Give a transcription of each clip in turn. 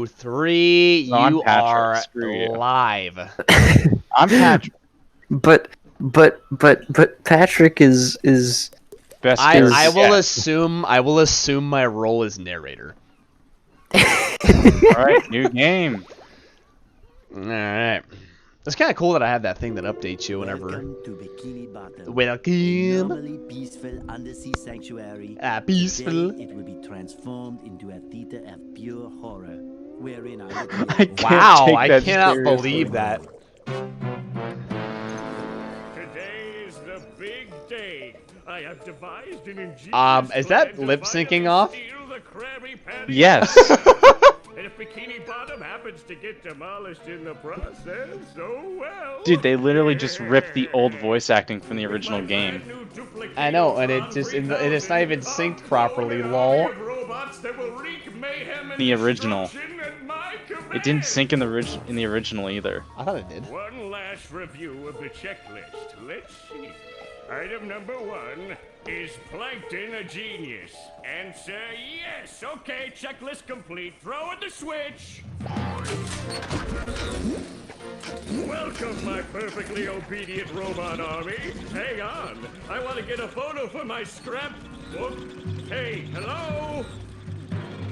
2, 3. No, I'm You Patrick. are Screw you. live. I'm Patrick. But Patrick is Best I character will yet. assume my role is narrator. Alright, new game. Alright. It's kind of cool that I have that thing that updates you whenever. Welcome to Bikini Bottom. Welcome. Normally peaceful undersea sanctuary. Peaceful. Today it will be transformed into a theater of pure horror, wherein I I can't Wow, take I that cannot seriously. believe that. Today is the big day. I have devised an ingenious Is that plan to lip find syncing and off? steal the Krabby Patty. Yes. And if Bikini Bottom happens to get demolished in the process, oh well. Dude, they literally just ripped the old voice acting from the original game. I know, and it just and it's not even synced properly. Lol. The original. It didn't sync in the original either. I thought it did. One last review of the checklist. Let's see. Item number 1 is Plankton a genius? Answer yes. Okay, checklist complete. Throw in the switch. Welcome, my perfectly obedient robot army. Hang on. I want to get a photo for my scrapbook. Hey, hello?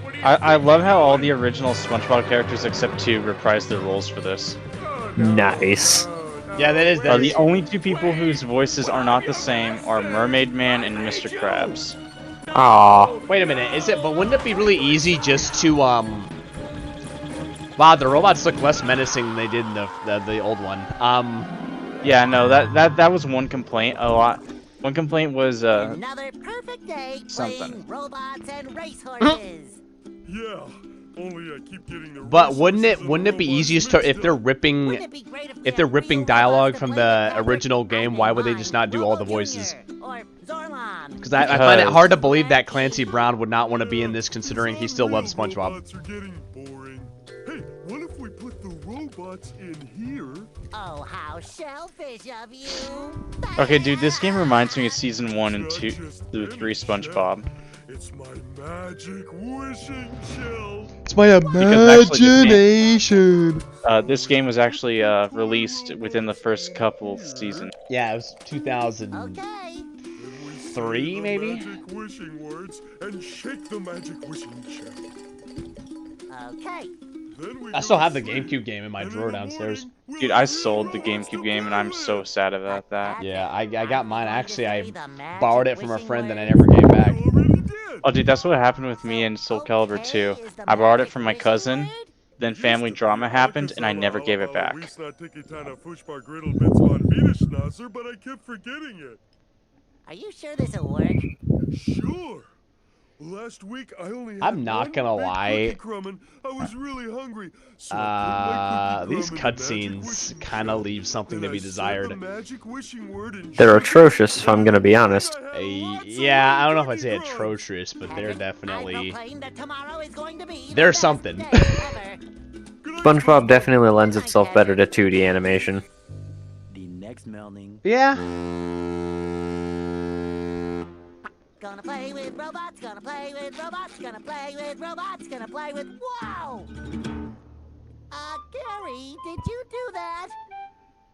What do you I think love how you're all doing? the original SpongeBob characters except 2 reprised their roles for this. Oh, no. nice. Yeah, that is. The only 2 people whose voices are not the same are Mermaid Man and Mr. Krabs. Aw. Wait a minute. Is it? But wouldn't it be really easy just to Wow, the robots look less menacing than they did in the old one. Yeah, no, that was one complaint. A lot. One complaint was Another perfect day Something. playing robots and racehorses. Yeah, only I keep getting the But wouldn't it be easiest to if they're ripping Wouldn't it be great if they're ripping dialogue from the original game? Why would they just not do all the voices? Or Zorlon. Because I find it hard to believe that Clancy Brown would not want to be in this, considering he still loves SpongeBob. Robots are getting boring. Hey, what if we put the robots in here? Oh, how shellfish of you. okay, dude. This game reminds me of season 1 and 2 through 3 SpongeBob. It's my magic wishing shell. It's my imagination. This game was actually released within the first couple seasons. Yeah, it was 2003, Okay. maybe. Magic wishing words and shake the magic wishing shell. Okay. Then we I still have the GameCube game in my drawer downstairs. Dude, I sold the GameCube game, and I'm so sad about that. Yeah, I got mine. Actually, I borrowed it from a friend that I never gave back. Oh, dude, that's what happened with me in Soul Calibur 2. I borrowed it from my cousin, then family drama happened, and I never gave it back. But I kept forgetting it. Are you sure this'll work? Sure. Last week I only had I'm not one gonna big lie. cookie crumb and I was really hungry. So I put my These cookie crumb in the magic cutscenes wishing kind shell. of leave something Then to be I said desired. the magic wishing word and They're shook it. atrocious, if I'm gonna be honest. Yeah, I don't know if I'd say atrocious, but they're I've definitely. proclaimed that tomorrow is going to be the They're best something. day ever. SpongeBob definitely lends itself better to 2D animation. The next morning. Yeah. Gonna play with robots, gonna play with robots, gonna play with robots, gonna play with. Wow! Gary, did you do that?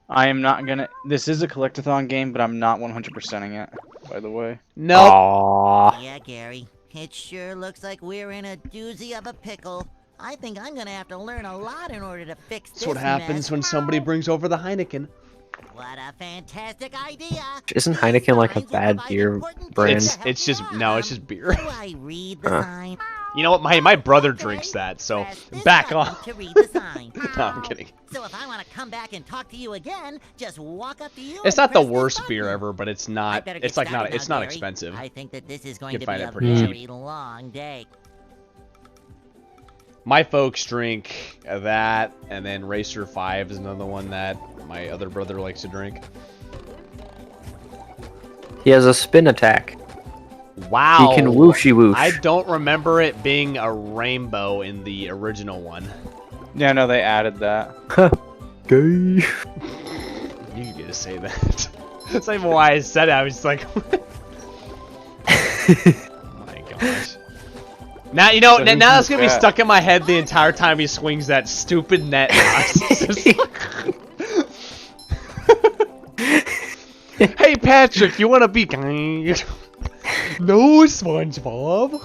I am not gonna. This is a collectathon game, but I'm not 100%ing it, by the way. No. Aw. Yeah, Gary. It sure looks like we're in a doozy of a pickle. I think I'm gonna have to learn a lot in order to fix this That's what happens mess. when somebody brings over the Heineken. What a fantastic idea! Isn't Heineken like a Signs will bad provide beer important brand? data to It's just help no, it's Ron. just beer. Do I read the Huh. sign? You know what? My brother Okay, drinks that, so press this back button off. to read the sign. No, I'm kidding. So if I want to come back and talk to you again, just walk up to you. It's and not the press this worst button. beer ever, but it's I not. better It's get like started not. It's now, not Gary. expensive. I think that this is going can to find be it a pretty cheap. very long day. My folks drink that, and then Racer 5 is another one that my other brother likes to drink. He has a spin attack. Wow. He can whooshy whoosh. I don't remember it being a rainbow in the original one. Yeah, no, they added that. Gay. You get to say that. That's not even why I said it. I was just like, oh my gosh. Now you know. So now who's that's gonna be that? stuck in my head the entire time he swings that stupid net. Hey Patrick, you wanna be kind? No, SpongeBob.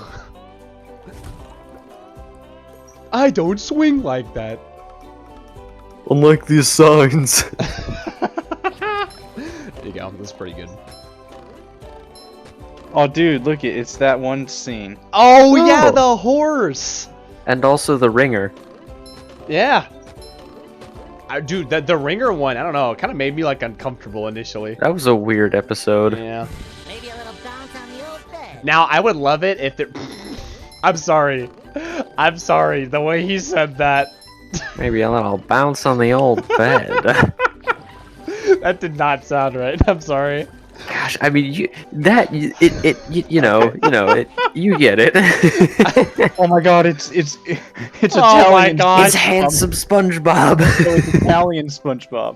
I don't swing like that. Unlike these signs. There you go. That's pretty good. Oh, dude, look it's that one scene. Oh yeah, Oh. the horse. And also the ringer. Yeah. Dude, the ringer one, I don't know, it kind of made me like uncomfortable initially. That was a weird episode. Yeah. Maybe a little bounce on the old bed. Now I would love it if it. I'm sorry. I'm sorry. The way he said that. Maybe a little bounce on the old bed. That did not sound right. I'm sorry. Gosh, I mean, you get it. Oh my god, it's Oh Italian. my God. It's handsome SpongeBob. It's Italian SpongeBob.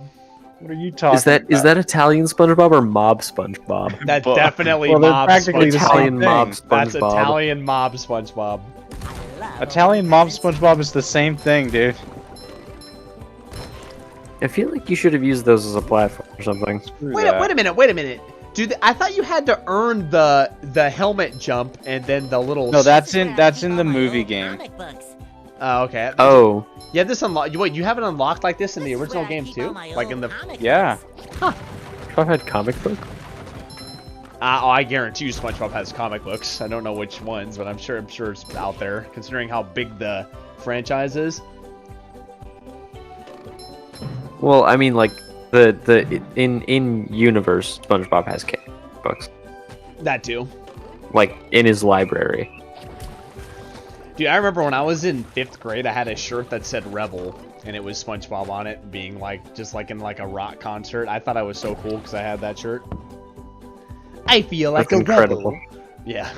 What are you talking Is that Italian SpongeBob or mob SpongeBob? That's But- definitely well, they're mob practically the SpongeBob. same Italian mob thing. That's SpongeBob. Italian mob SpongeBob. Italian mob SpongeBob is the same thing, dude. I feel like you should have used those as a platform or something. Wait a minute. Dude, I thought you had to earn the helmet jump and then the little. No, that's in the movie game. Comic books. Okay. Oh, You have this unlocked. Wait, you have it unlocked like this in the original game too? Like in the. Yeah. I've had comic book. Oh, I guarantee you, SpongeBob has comic books. I don't know which ones, but I'm sure it's out there. Considering how big the franchise is. Well, I mean, like the in universe, SpongeBob has comic books, That too. like in his library. Dude, I remember when I was in 5th grade, I had a shirt that said Rebel, and it was SpongeBob on it, being like, just like in like a rock concert. I thought I was so cool because I had that shirt. I feel like That's a incredible. rebel. Yeah.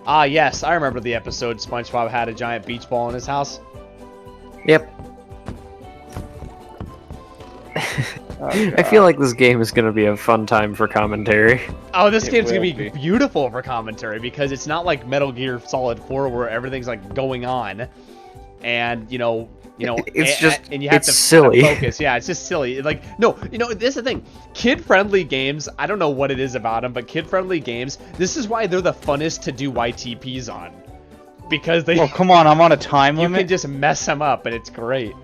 Ah, yes, I remember the episode SpongeBob had a giant beach ball in his house. Yep. I feel like this game is gonna be a fun time for commentary. Oh, this It game's gonna will be be. beautiful for commentary because it's not like Metal Gear Solid 4 where everything's like going on, and It's just- and you have it's to silly. Kind of focus. Yeah, it's just silly. Like this is the thing. Kid-friendly games. I don't know what it is about them, but kid-friendly games. This is why they're the funnest to do YTPs on, because they Oh come on, I'm on a time you limit. can just mess them up and it's great.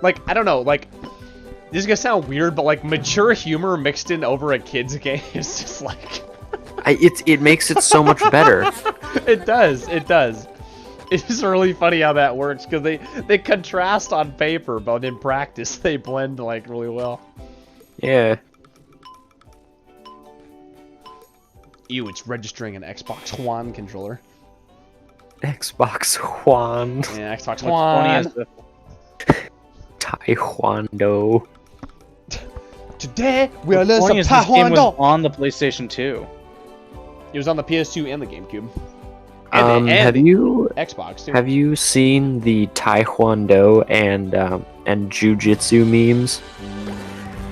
Like I don't know, like. This is gonna sound weird, but like mature humor mixed in over a kid's game is just like It makes it so much better. it does. It's really funny how that works because they contrast on paper, but in practice they blend like really well. Yeah. Ew, it's registering an Xbox One controller. Xbox One. Yeah, Xbox What's funny One. is the- Taekwondo. Today we'll what's learn some funny is this game was Taekwondo. on the PlayStation 2. It was on the PS2 and the GameCube. And Have you Xbox too. seen the Taekwondo and Jujitsu memes?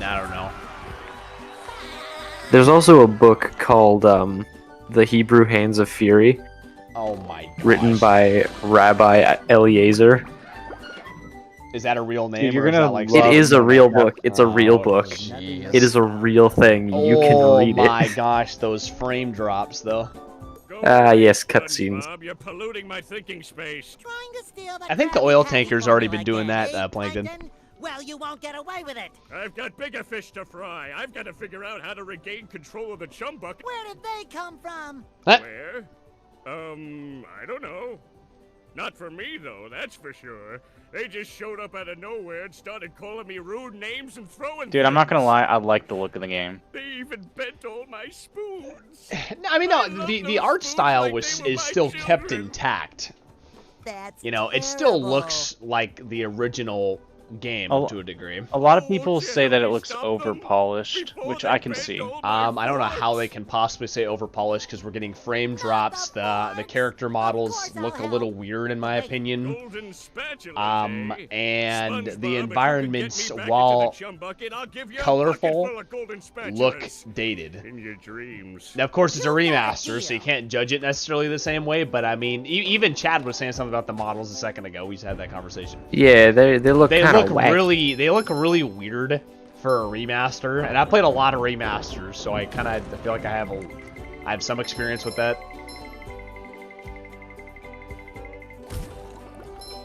I don't know. There's also a book called The Hebrew Hands of Fury, Oh my gosh. written by Rabbi Eliezer. Is that a real name? Dude, you're or is gonna that like It love is a real that. book. It's a real Oh, book. jeez. It is a real thing. You can read Oh my it. gosh, those frame drops though. Go Ah, away, yes, cutscenes. SpongeBob, you're polluting my thinking space. Trying to steal I think the Krabby oil Patty tanker's for already me been like doing that, eh, Plankton. Well, you won't get away with it. I've got bigger fish to fry. I've got to figure out how to regain control of the chum bucket. Where did they come from? Huh? Where? I don't know. Not for me, though, that's for sure. They just showed up out of nowhere and started calling me rude names and throwing Dude, I'm not gonna things. lie, I like the look of the game. They even bent all my spoons. No, I mean, no, I love the those art spoons style like is they were my still kept children. intact. That's You know, it still terrible. looks like the original game Oh. to a degree. A lot of people say that it looks over polished, which I can see. I don't know how they can possibly say over polished because we're getting frame drops. The character models look a little weird in my opinion. Golden spatulas, eh? And SpongeBob, the if environments, you could get me back into while the chum bucket, I'll give you a colorful, bucket full of golden spatulas. look dated. In your dreams. Now, of course, it's a remaster, so you can't judge it necessarily the same way. But I mean, even Chad was saying something about the models a second ago. We just had that conversation. Yeah, they look They kind look of wacky. they look really weird for a remaster, and I played a lot of remasters, so I kind of feel like I have some experience with that.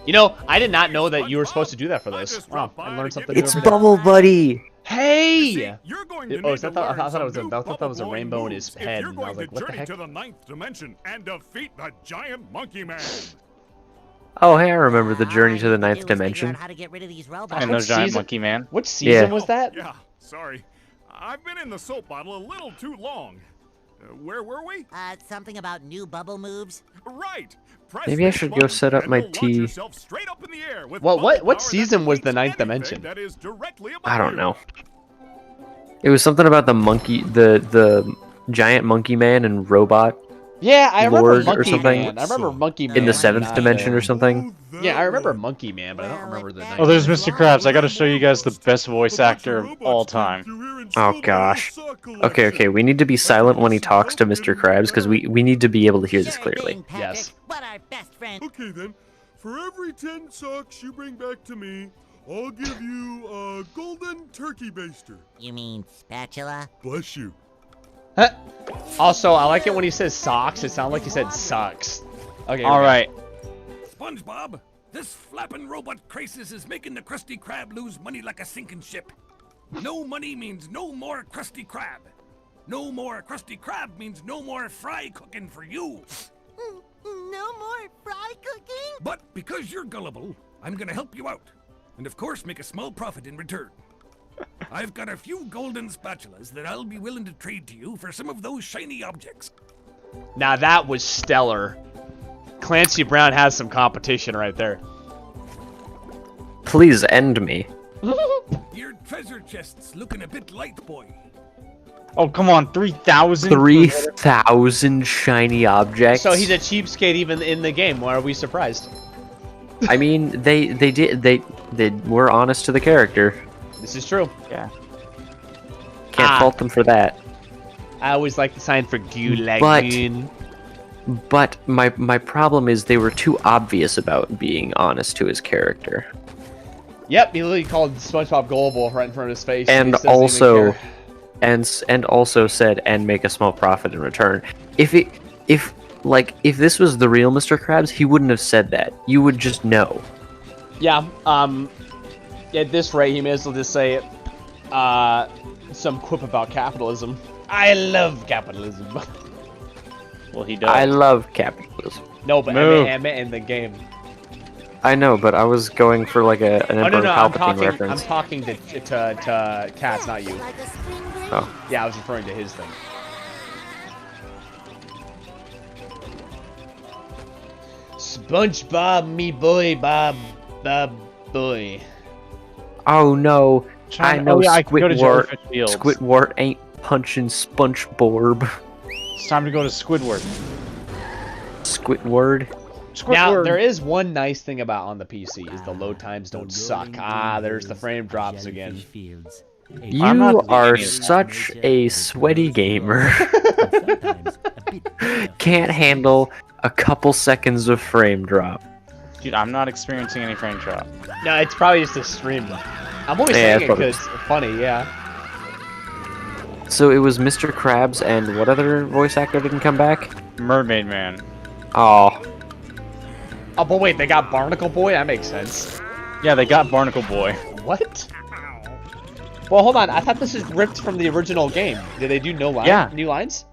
You know, I did not know that you were supposed to do that for this. Wow, I learned something new It's every day. Bubble Buddy. Hey! You're going to Oh, need is that to the- I learn thought it some was a- new I thought that was a bubble-blowing rainbow in his moves head, if you're and I was going like, to what the journey heck? to the 9th dimension and defeat the giant monkey man. Oh, hey, I remember the Journey to the Ninth Dimension. How to get rid of these And robots. no giant season- monkey man. What season Yeah. was that? Yeah, sorry. I've been in the soap bottle a little too long. Where were we? Something about new bubble moves. Right. Press Maybe I this should go button set up and my you'll launch tea. yourself straight up in the air with What bubble power that season was the defeats 9th anything dimension? that is directly above I don't you. know. It was something about the monkey, the giant monkey man and robot Yeah, I remember Lord or Monkey something. Man. I remember Monkey Man. in the Yeah, seventh not, dimension or something. Yeah, I remember Monkey Man, but I don't Well, remember if the. that Oh, there's is Mr. Krabs. I gotta show you guys the Almost. best voice actor of all time. Oh gosh. Okay, we need to be silent when he talks to Mr. Krabs because we need to be able to hear this Sure clearly. thing, Patrick, Yes. But our best friend. Okay then, for every 10 socks you bring back to me, I'll give you a golden turkey baster. You mean spatula? Bless you. Also, I like it when he says socks. It sounds like he said sucks. Okay. All right. SpongeBob, this flapping robot crisis is making the Krusty Krab lose money like a sinking ship. No money means no more Krusty Krab. No more Krusty Krab means no more fry cooking for you. No more fry cooking? But because you're gullible, I'm gonna help you out. And of course make a small profit in return. I've got a few golden spatulas that I'll be willing to trade to you for some of those shiny objects. Now that was stellar. Clancy Brown has some competition right there. Please end me. Your treasure chest's looking a bit light, boy. Oh, come on. 3,000? 3,000 shiny objects. So he's a cheapskate even in the game. Why are we surprised? I mean, they were honest to the character. This is true. Yeah. Can't fault them for that. I always like the sign for Gulagoon. But my problem is they were too obvious about being honest to his character. Yep, he literally called SpongeBob gullible right in front of his face. And he doesn't even also care. and also said and make a small profit in return. If this was the real Mr. Krabs, he wouldn't have said that. You would just know. Yeah, at this rate, he may as well just say some quip about capitalism. I love capitalism. Well, he does. I love capitalism. No, but Move. I meant in the game. I know, but I was going for like an Oh Emperor no, I'm Palpatine reference. talking to Cats, not you. Like a spring breeze? Oh. Yeah, I was referring to his thing. SpongeBob, me boy, Bob boy. Oh no, I know I can go to Squidward. Jellyfish Fields. Squidward ain't punching SpongeBob. It's time to go to Squidward. Squidward. Now, there is one nice thing about on the PC is the load times don't suck. Ah, there's the frame drops again. Fields. You I'm not are thinking it. such a sweaty gamer. Can't handle a couple seconds of frame drop. Dude, I'm not experiencing any frame drop. No, it's probably just a stream. I'm only Yeah, saying it that's what it because it's funny, yeah. So it was Mr. Krabs and what other voice actor didn't come back? Mermaid Man. Oh, Oh, but wait, they got Barnacle Boy? That makes sense. Yeah, they got Barnacle Boy. What? Well, hold on. I thought this is ripped from the original game. Did they do no line? Yeah. New lines?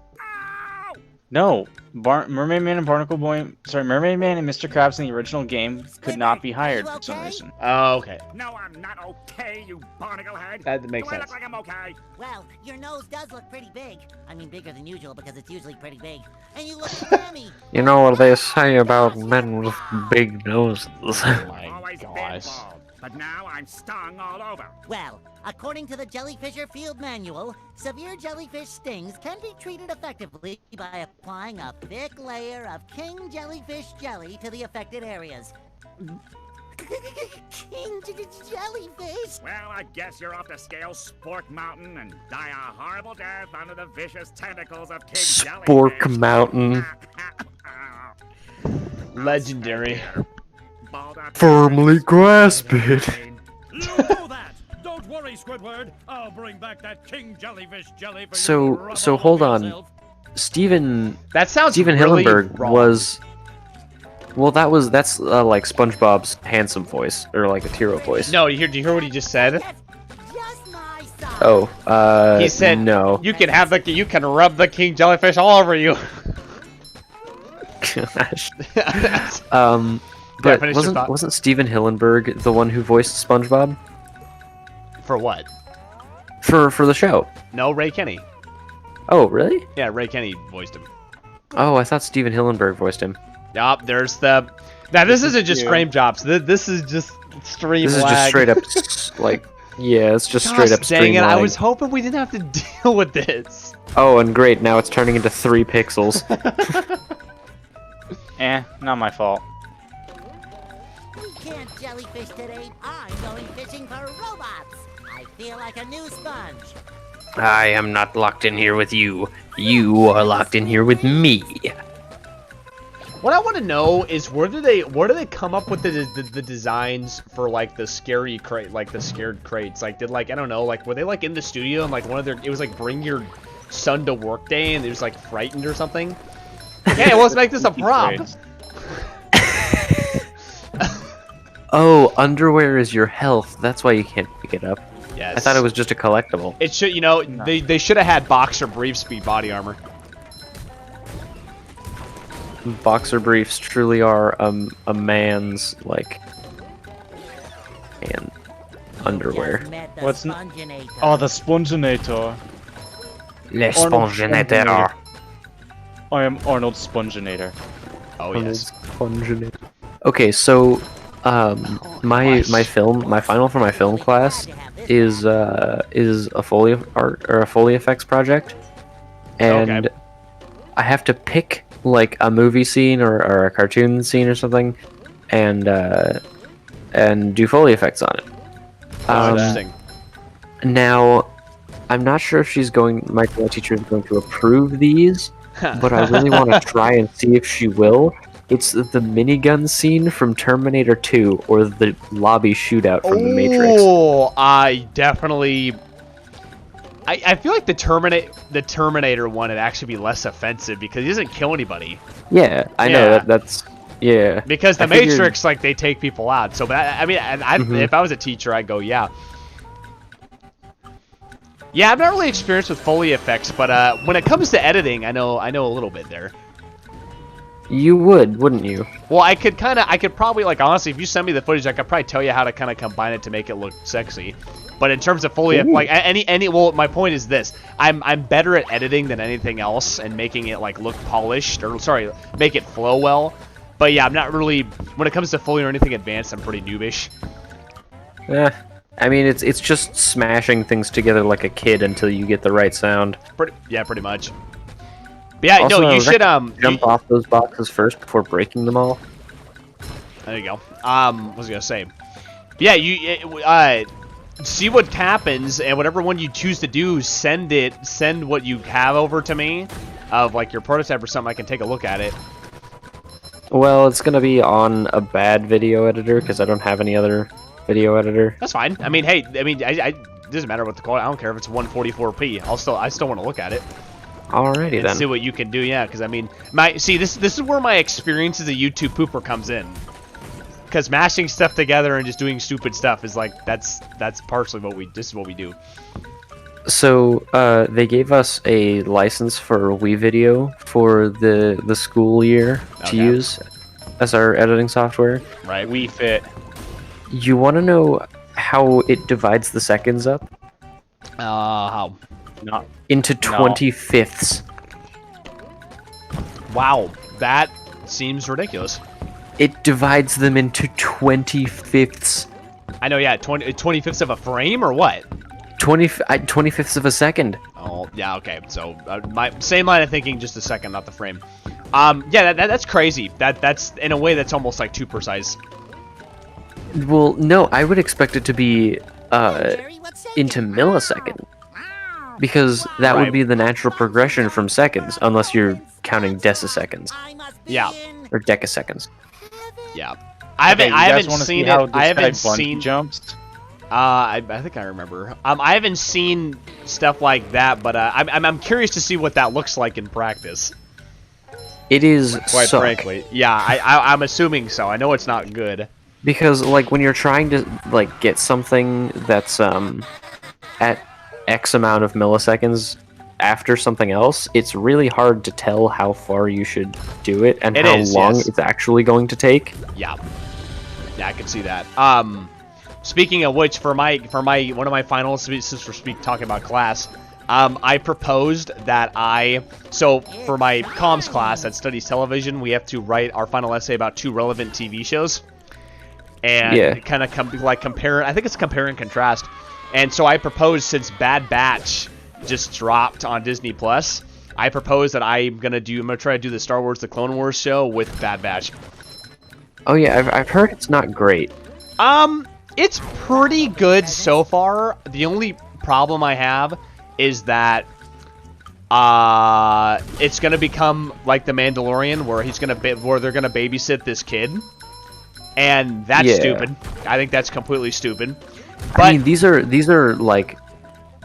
No, Mermaid Man and Barnacle Boy. Sorry, Mermaid Man and Mr. Krabs in the original game could not be hired for some reason. Oh, okay. No, I'm not okay, you barnacle head. That makes Do I sense. look like I'm okay? Well, your nose does look pretty big. I mean, bigger than usual because it's usually pretty big. And you look clammy. you know what they say about men with big noses. Oh my Always been gosh. bald. but now I'm stung all over. Well, according to the Jellyfisher Field Manual, severe jellyfish stings can be treated effectively by applying a thick layer of king jellyfish jelly to the affected areas. King jellyfish? Well, I guess you're off to scale Spork Mountain and die a horrible death under the vicious tentacles of King Jellyfish. Spork Mountain. Legendary. Firmly grasp it. You know that! Don't worry, Squidward. I'll bring back that king jellyfish jelly for you. So to rub so all hold over on. yourself. Steven That sounds Steven really Hillenburg wrong. was. Well, that's like SpongeBob's handsome voice or like a Tiro voice. No, do you hear what he just said? Just my size. Oh, He said, no. You can have you can rub the king jellyfish all over you. Gosh. Yeah, But finish your thought. wasn't Steven Hillenburg the one who voiced SpongeBob For what? for the show? No, Ray Kenny. Oh, really? Yeah, Ray Kenny voiced him. Oh, I thought Steven Hillenburg voiced him. Yup, there's the... Now, this isn't just frame drops. This is just stream This is lag. just straight up, like, yeah, it's just straight up Gosh, stream dang it, I lag. was hoping we didn't have to deal with this. Oh, and great, now it's turning into 3 pixels. Not my fault. We can't jellyfish today. I'm going fishing for robots. I feel like a new sponge. I am not locked in here with you. You are locked in here with me. What I want to know is where do they come up with the designs for like the scary crate, like the scared crates? Like did like I don't know, like were they like in the studio and like one of their it was like bring your son to work day and it was like frightened or something? Hey, let's make this a prop. Oh, underwear is your health. That's why you can't pick it up. Yes. I thought it was just a collectible. It should, you know, they should have had boxer brief speed body armor. Boxer briefs truly are a man's like and underwear. Just met the What's Sponginator. Oh, the Sponginator. Le Arnold Sponginator. I am Arnold Sponginator. Oh yes. Okay, so my final for my film class is a Foley art or a Foley effects project, and Okay. I have to pick like a movie scene or a cartoon scene or something, and do Foley effects on it. Oh, interesting. Now, I'm not sure if my teacher is going to approve these, but I really want to try and see if she will. It's the minigun scene from Terminator 2 or the lobby shootout from The Matrix. Oh, I definitely. I feel like the Terminator one would actually be less offensive because he doesn't kill anybody. Yeah, I know that's yeah. Because the I figured- Matrix, like they take people out. So, but I mean, if I was a teacher, I'd go, yeah. Yeah, I've not really experienced with Foley effects, but when it comes to editing, I know a little bit there. You would, wouldn't you? Well, I could probably, like, honestly, if you send me the footage, I could probably tell you how to kind of combine it to make it look sexy. But in terms of Foley, like, well, my point is this. I'm better at editing than anything else and making it, like, look polished, or, sorry, make it flow well. But yeah, I'm not really, when it comes to Foley or anything advanced, I'm pretty noobish. Yeah. I mean, it's just smashing things together like a kid until you get the right sound. Pretty much. But yeah, Also, no, you should, jump off those boxes first before breaking them all. There you go. What was I gonna say? Yeah, you see what happens, and whatever one you choose to do, send what you have over to me, of like your prototype or something. I can take a look at it. Well, it's gonna be on a bad video editor because I don't have any other video editor. That's fine. I mean, hey, it doesn't matter what the quality. I don't care if it's 144p. I still want to look at it. Alrighty And then. see what you can do. Yeah, because I mean, this is where my experience as a YouTube pooper comes in. Because mashing stuff together and just doing stupid stuff is like that's partially what we do. So they gave us a license for WeVideo for the school year to use as our editing software. Right. WeFit. You want to know how it divides the seconds up? How? Not Into 25ths. Wow, that seems ridiculous. It divides them into 25ths. I know, yeah, 25ths of a frame or what? 25ths of a second. Oh, yeah, okay. So, my same line of thinking, just a second, not the frame. Yeah, that's crazy. That's, in a way, that's almost like too precise. Well, no, I would expect it to be into millisecond. Because that would be the natural progression from seconds, unless you're counting deciseconds. Yeah. Or decaseconds. Yeah. I haven't seen it. I haven't seen jumps. I think I remember. I haven't seen stuff like that, but I'm curious to see what that looks like in practice. It is quite frankly. Yeah, I'm assuming so. I know it's not good. Because like when you're trying to like get something that's at X amount of milliseconds after something else, it's really hard to tell how far you should do it and how long it's actually going to take. Yeah. Yeah, I can see that. Speaking of which, for my one of my finals, since we're talking about class, I proposed that so for my comms class that studies television, we have to write our final essay about 2 relevant TV shows, and kind of compare. I think it's compare and contrast. And so I proposed, since Bad Batch just dropped on Disney Plus, I propose that I'm gonna try to do the Star Wars: The Clone Wars show with Bad Batch. Oh yeah, I've heard it's not great. It's pretty good so far. The only problem I have is that it's gonna become like The Mandalorian, where they're gonna babysit this kid, and that's stupid. I think that's completely stupid. But, I mean, these are like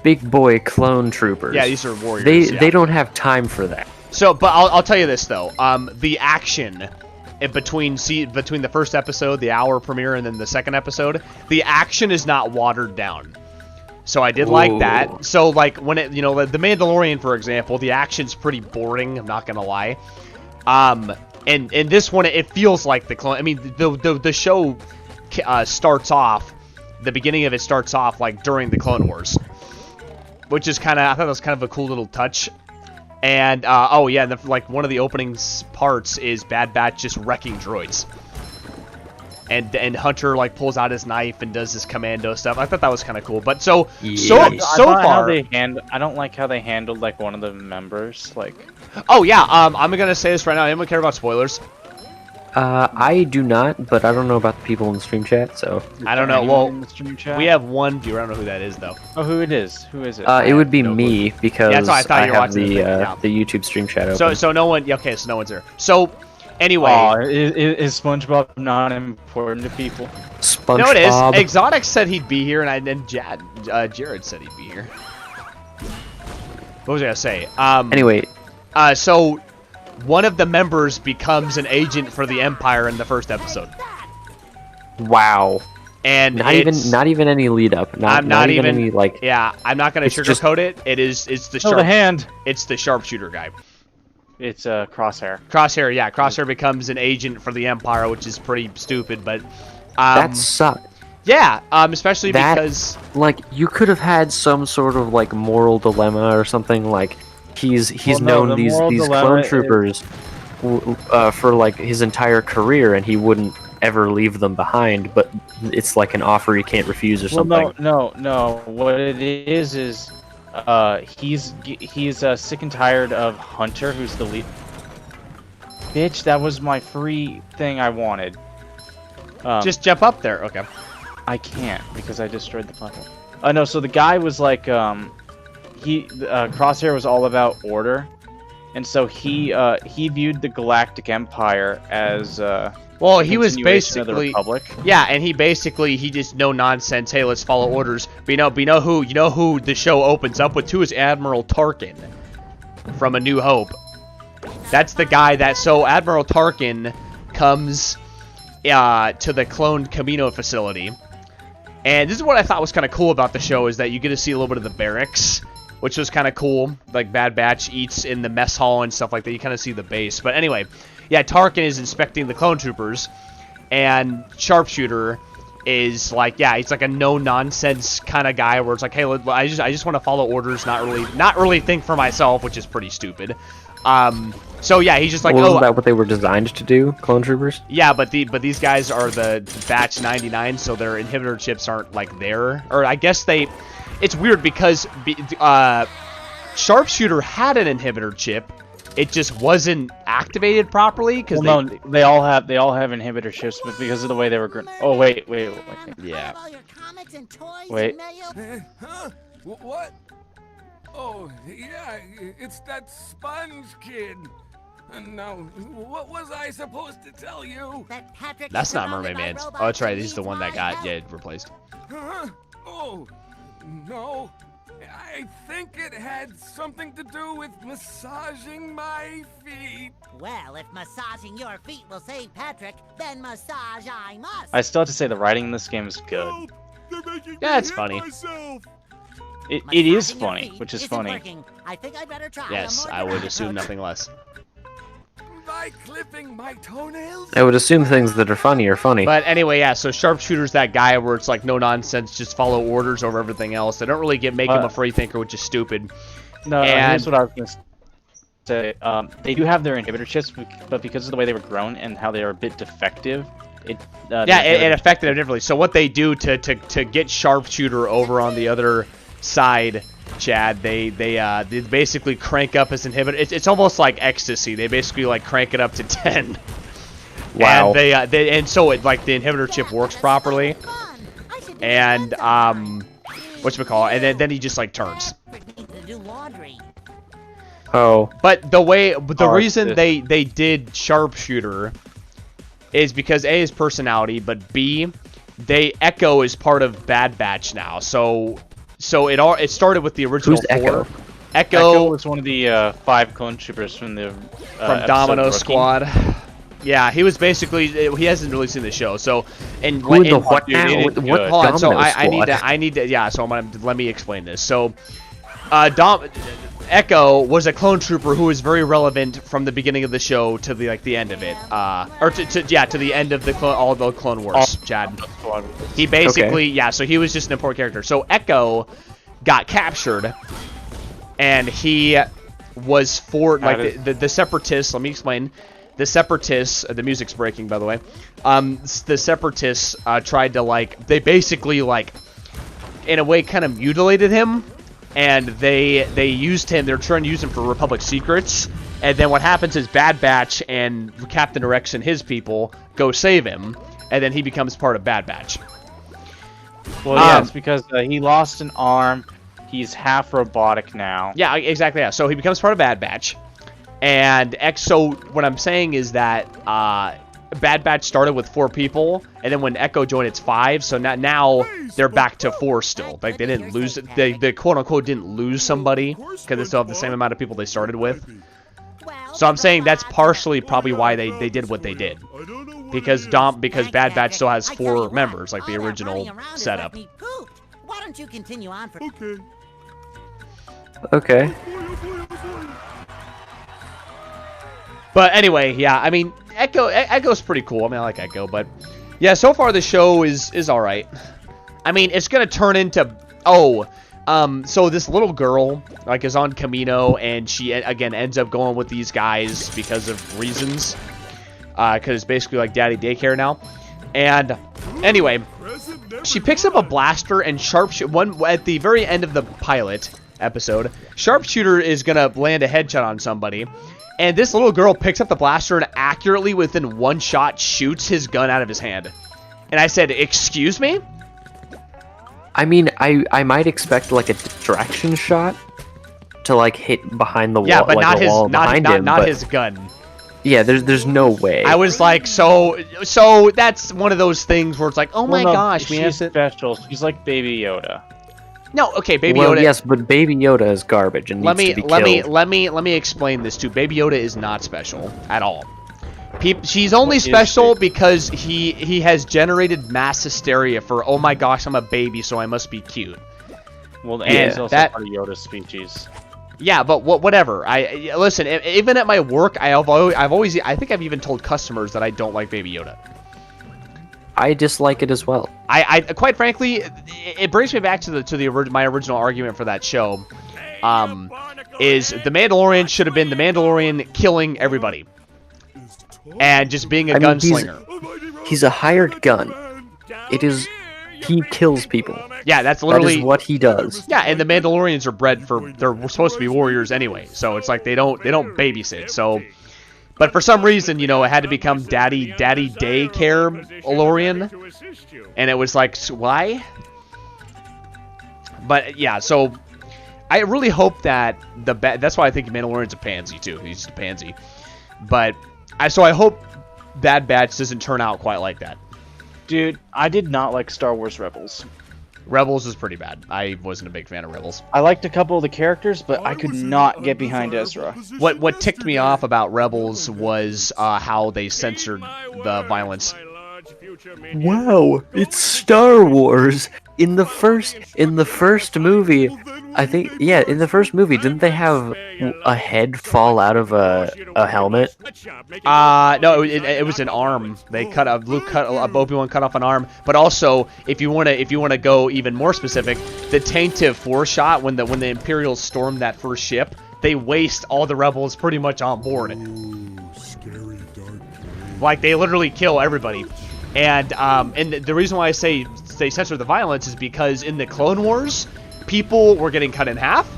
big boy clone troopers. Yeah, these are warriors. They don't have time for that. So, but I'll tell you this though. The action between the first episode, the hour premiere, and then the second episode, the action is not watered down. So I did like that. So like when The Mandalorian, for example, the action's pretty boring. I'm not gonna lie. And this one, it feels like the clone. I mean, the show starts off. The beginning of it starts off like during the Clone Wars, which is I thought that was kind of a cool little touch. And oh yeah, like one of the opening parts is Bad Batch just wrecking droids, and Hunter like pulls out his knife and does his commando stuff. I thought that was kind of cool. But so far, I don't like how they handled like one of the members. Like, oh yeah, I'm gonna say this right now. Anyone care about spoilers? I do not, but I don't know about the people in the stream chat, so... I don't know, well, we have one viewer, I don't know who that is, though. Oh, who it is? Who is it? It would be me, because I have the YouTube stream chat open. So no one... Okay, so no one's there. So, anyway... Is SpongeBob not important to people? SpongeBob... No, it is. Exotic said he'd be here, and Jared said he'd be here. What was I gonna say? Anyway... So... One of the members becomes an agent for the Empire in the first episode. Wow. And not even any lead up. Not even any like. Yeah, I'm not gonna sugarcoat it. It's the It's the sharpshooter guy. It's Crosshair. Crosshair, yeah. Crosshair becomes an agent for the Empire, which is pretty stupid, but that sucked. Yeah, especially because like you could have had some sort of like moral dilemma or something like. He's known these clone troopers for like his entire career, and he wouldn't ever leave them behind. But it's like an offer he can't refuse or something. No. What it is he's sick and tired of Hunter, who's the lead. Bitch, that was my free thing I wanted. Just jump up there. Okay. I can't because I destroyed the platform. No. So the guy was like Crosshair was all about order, and so he viewed the Galactic Empire as well, he was basically the Republic. Yeah, and he just no nonsense. Hey, let's follow orders. But you know who the show opens up with too is Admiral Tarkin from A New Hope. That's the guy so Admiral Tarkin comes to the cloned Camino facility, and this is what I thought was kind of cool about the show is that you get to see a little bit of the barracks. Which was kind of cool. Like Bad Batch eats in the mess hall and stuff like that. You kind of see the base. But anyway, yeah, Tarkin is inspecting the clone troopers, and Sharpshooter is like, yeah, he's like a no-nonsense kind of guy where it's like, hey, I just want to follow orders, not really think for myself, which is pretty stupid. So yeah, he's just like, Wasn't that what they were designed to do, clone troopers? yeah, but these guys are the batch 99, so their inhibitor chips aren't like there, or I guess it's weird because Sharpshooter had an inhibitor chip, it just wasn't activated properly because they all have inhibitor chips, but because of the way they were. Oh wait. Yeah. Wait. Huh? What? Oh, yeah, it's that sponge kid. Now, what was I supposed to tell you? That Patrick That's is not surrounded Mermaid by Man. robots Oh, that's right. and He's the needs one that my got help. replaced. Huh? Oh, no. I think it had something to do with massaging my feet. Well, if massaging your feet will save Patrick, then massage I must. I still have to say the writing in this game is good. Help! They're making Yeah, me it's hit funny. myself. It is Massaging your funny, feet which is isn't funny. working. I think I'd better try Yes, a more I would dramatic assume approach. nothing less. By clipping my toenails? I would assume things that are funny are funny. But anyway, yeah, so Sharpshooter's that guy where it's like no nonsense, just follow orders over everything else. They don't really make him a free thinker, which is stupid. No, And- here's what I was going to say. They do have their inhibitor chips, but because of the way they were grown and how they are a bit defective, the Yeah, it inhibitor- affected him differently. So what they do to get Sharpshooter over on the other side, Chad, they basically crank up his inhibitor. It's almost like ecstasy. They basically like crank it up to 10. Wow. And and so it like the inhibitor chip works properly. And whatchamacallit, and then he just like turns. Oh. But the reason this. they did Sharpshooter is because A, his personality, but B, Echo is part of Bad Batch now. So it started with the original Who's 4. Echo? Echo was one of the 5 clone troopers from the from Domino Squad. Yeah, he was basically, he hasn't really seen the show. So and Who in the what dude, now? it What is good. hold on, so Domino I need to yeah, so let me explain this. So Echo was a clone trooper who was very relevant from the beginning of the show to the end of it. Or to the end of all the Clone Wars, Chad. He basically, yeah, so he was just an important character. So Echo got captured, and he was for, like, the Separatists, let me explain. The Separatists, the music's breaking, by the way. The Separatists tried to, like, they basically, like, in a way kind of mutilated him, and they used him, they're trying to use him for Republic secrets, and then what happens is Bad Batch and Captain Rex and his people go save him, and then he becomes part of Bad Batch. Well, yeah, it's because he lost an arm. He's half robotic now. Yeah, exactly. Yeah. So he becomes part of Bad Batch, and so what I'm saying is that Bad Batch started with 4 people, and then when Echo joined, it's 5. So now they're back to 4 still. Like they didn't lose, they quote unquote didn't lose somebody because they still have the same amount of people they started with. So I'm saying that's partially probably why they did what they did, I don't know what because it is. because Bad Batch still has I tell you 4 what, members, like the all that original running around has setup. left me pooped. Why don't you continue on for? Okay. Okay. But anyway, yeah, I mean, Echo's pretty cool. I mean, I like Echo, but yeah, so far the show is all right. I mean, it's gonna turn into so this little girl like is on Camino, and she again ends up going with these guys because of reasons, because it's basically like daddy daycare now. And anyway, she picks up a blaster and sharpshooter. At the very end of the pilot episode, Sharpshooter is gonna land a headshot on somebody, and this little girl picks up the blaster and accurately within 1 shot shoots his gun out of his hand. And I said, "Excuse me?" I mean, I might expect like a distraction shot to like hit behind the wall, Yeah, but like not a his wall behind him. not but his gun. yeah, there's no way. I was like, so that's one of those things where it's like, oh my gosh, man. She's special. She's like Baby Yoda. No, okay, Baby well, Yoda. yes, but Baby Yoda is garbage and needs to be killed. let me explain this too. Baby Yoda is not special at all. She's only special because he has generated mass hysteria for, oh my gosh, I'm a baby, so I must be cute. Well, And and he's also that- part of Yoda's species. Yeah, but whatever. Listen. Even at my work, I've always I think I've even told customers that I don't like Baby Yoda. I dislike it as well. I quite frankly, it brings me back to my original argument for that show. is the Mandalorian should have been the Mandalorian killing everybody and just being a gunslinger. He's a hired gun. He kills people. Yeah, that's literally that is what he does. Yeah, and the Mandalorians are bred for, they're supposed to be warriors anyway, so it's like they don't babysit. So, but for some reason, you know, it had to become daddy daycare Alorian, and it was like, why? But yeah, so I really hope that that's why I think Mandalorian's a pansy too. He's just a pansy. But so I hope Bad Batch doesn't turn out quite like that. Dude, I did not like Star Wars Rebels. Rebels is pretty bad. I wasn't a big fan of Rebels. I liked a couple of the characters, but I could not get behind Ezra. What ticked me off about Rebels was how they censored the violence. Wow, it's Star Wars. In the first movie, I think, yeah, in the first movie, didn't they have a head fall out of a helmet? No, it was an arm. They Obi-Wan cut off an arm. But also, if you wanna go even more specific, the Tantive 4 shot when the Imperials stormed that first ship, they waste all the rebels pretty much on board. Ooh, scary dark. Like they literally kill everybody. And the reason why I say they censor the violence is because in the Clone Wars, people were getting cut in half.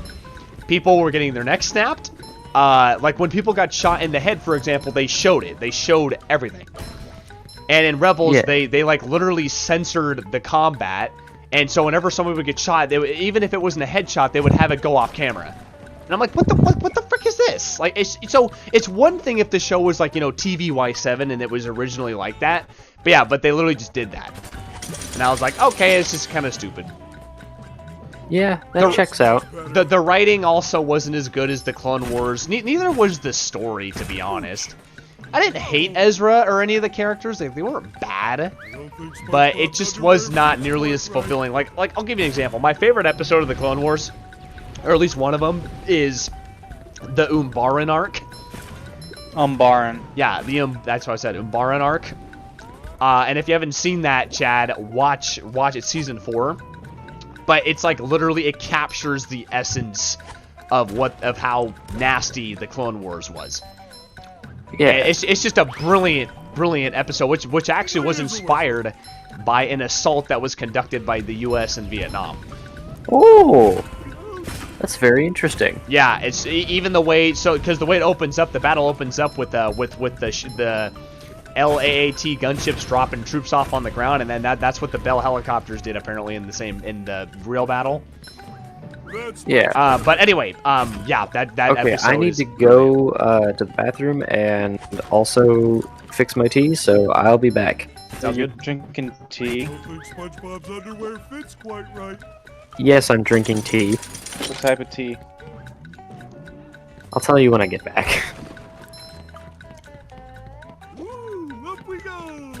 People were getting their necks snapped. Like when people got shot in the head, for example, they showed it. They showed everything. And in Rebels, yeah. they like literally censored the combat. And so whenever somebody would get shot, even if it wasn't a headshot, they would have it go off camera. And I'm like, what the frick is this? Like, it's one thing if the show was like, you know, TVY7 and it was originally like that. But yeah, but they literally just did that. And I was like, okay, it's just kind of stupid. Yeah, that checks out. The writing also wasn't as good as the Clone Wars. Neither was the story, to be honest. I didn't hate Ezra or any of the characters. They weren't bad. But it just was not nearly as fulfilling. Like I'll give you an example. My favorite episode of the Clone Wars, or at least one of them, is the Umbaran arc. Umbaran. Yeah, that's what I said, Umbaran arc. And if you haven't seen that, Chad, watch it, season 4. But it's like literally it captures the essence of how nasty the Clone Wars was. Yeah, it's just a brilliant episode, which actually was inspired by an assault that was conducted by the U.S. in Vietnam. Oh, that's very interesting. Yeah, it's even the way because the way it opens up, the battle opens up with the LAAT gunships dropping troops off on the ground, and then that's what the Bell helicopters did apparently in the real battle. Yeah. But anyway, yeah, that okay, episode I need to go to the bathroom and also fix my tea, so I'll be back. Sounds good. Drinking tea. I don't think SpongeBob's underwear fits quite right. Yes, I'm drinking tea. What type of tea? I'll tell you when I get back. Woo, up we go!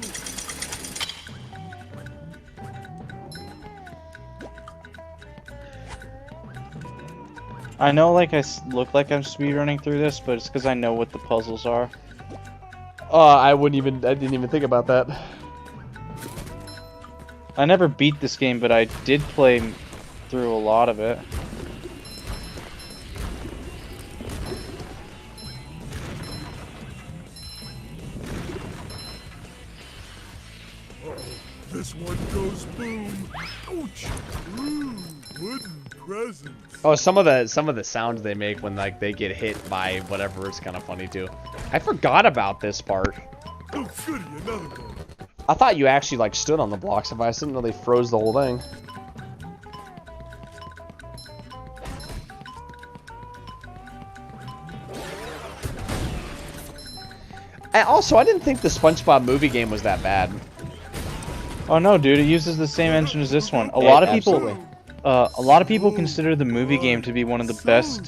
I know, like, I look like I'm speedrunning through this, but it's because I know what the puzzles are. I didn't even think about that. I never beat this game, but I did play through a lot of it. Oh, this one goes boom. Ouch! Ooh, wooden presents. Oh, some of the sounds they make when like they get hit by whatever is kind of funny too. I forgot about this part. Oh, goody, another one. I thought you actually like stood on the blocks. If I didn't know they froze the whole thing. And also, I didn't think the SpongeBob movie game was that bad. Oh no, dude! It uses the same engine as this one. A lot of people consider the movie game to be one of the best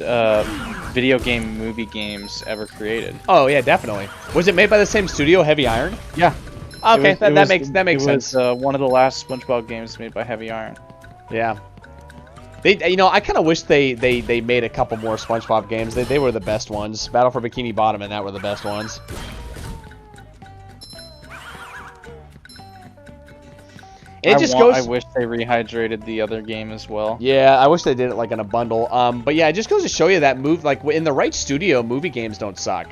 video game movie games ever created. Oh yeah, definitely. Was it made by the same studio, Heavy Iron? Yeah. Okay, that makes sense. It was one of the last SpongeBob games made by Heavy Iron. Yeah. I kind of wish they made a couple more SpongeBob games. They were the best ones. Battle for Bikini Bottom and that were the best ones. It just goes. I wish they rehydrated the other game as well. Yeah, I wish they did it like in a bundle. But yeah, it just goes to show you that like in the right studio, movie games don't suck.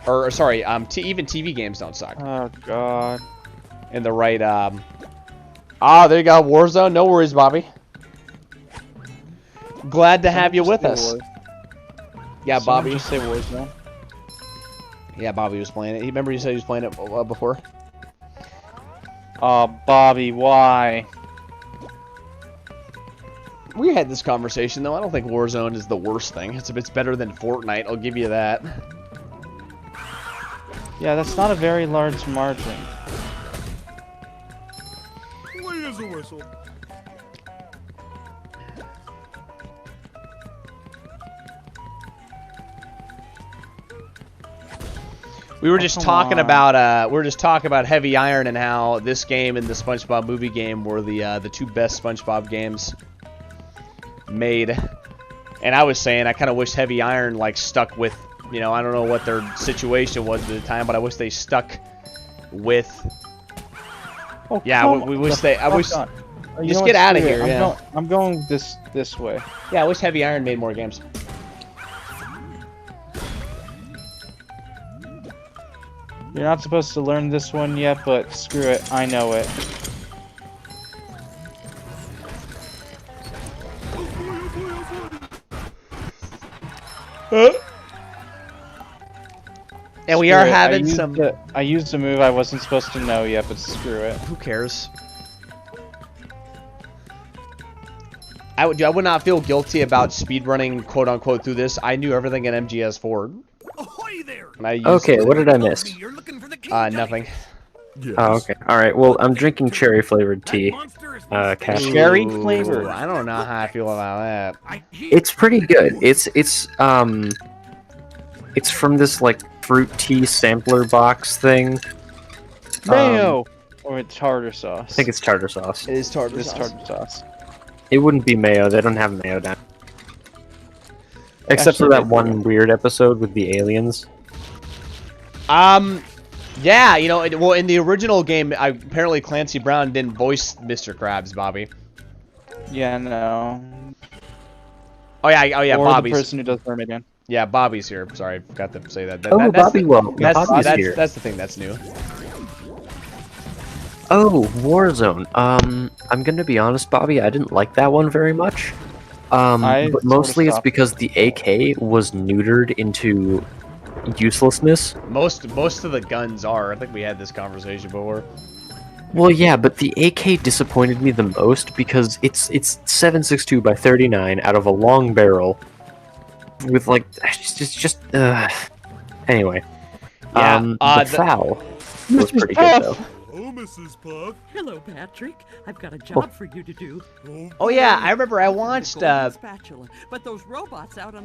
Or sorry, even TV games don't suck. Oh god. In the right there you go, Warzone. No worries, Bobby. Glad to have you with us. Yeah, Bobby. Just say Warzone. Yeah, Bobby was playing it. Remember you said he was playing it before? Oh, Bobby, why? We had this conversation though. I don't think Warzone is the worst thing. It's better than Fortnite. I'll give you that. Yeah, that's not a very large margin. Play as a whistle. We were just talking about Heavy Iron and how this game and the SpongeBob movie game were the two best SpongeBob games made. And I was saying I kind of wish Heavy Iron like stuck with, you know, I don't know what their situation was at the time, but I wish they stuck with. Oh, yeah, we wish they. I wish. Just get out of here. Yeah. I'm going this way. Yeah, I wish Heavy Iron made more games. You're not supposed to learn this one yet, but screw it, I know it. And we are having some. I used a move I wasn't supposed to know yet, but screw it. Who cares? I would not feel guilty about speedrunning, quote unquote, through this. I knew everything in MGS4. Ahoy there! Okay, what did I miss? Nothing. Yes. Oh, okay. Alright, well, I'm drinking cherry-flavored tea. Cherry flavored? I don't know how I feel about that. It's pretty good. It's from this, like, fruit tea sampler box thing. Mayo! Or it's tartar sauce. I think it's tartar sauce. It is tartar It's sauce. tartar sauce. It wouldn't be mayo. They don't have mayo down. Except for Actually, that one weird episode with the aliens. Yeah, you know, well, in the original game, apparently Clancy Brown didn't voice Mr. Krabs, Bobby. Yeah, no. Oh yeah, Or Bobby's. the person who does Mermaid. Yeah, Bobby's here. Sorry, I forgot to say that. Oh, Bobby, Bobby's here. That's the thing that's new. Oh, Warzone. I'm gonna be honest, Bobby, I didn't like that one very much. But mostly it's because the AK was neutered into uselessness. Most of the guns are. I think we had this conversation before. Well, yeah, but the AK disappointed me the most because it's 7.62 by 39 out of a long barrel with like anyway. Yeah, the FAL was pretty good though. Oh, Mrs. Puff. Hello, Patrick. I've got a job for you to do. Oh yeah, I remember I watched Spatula, but those robots out on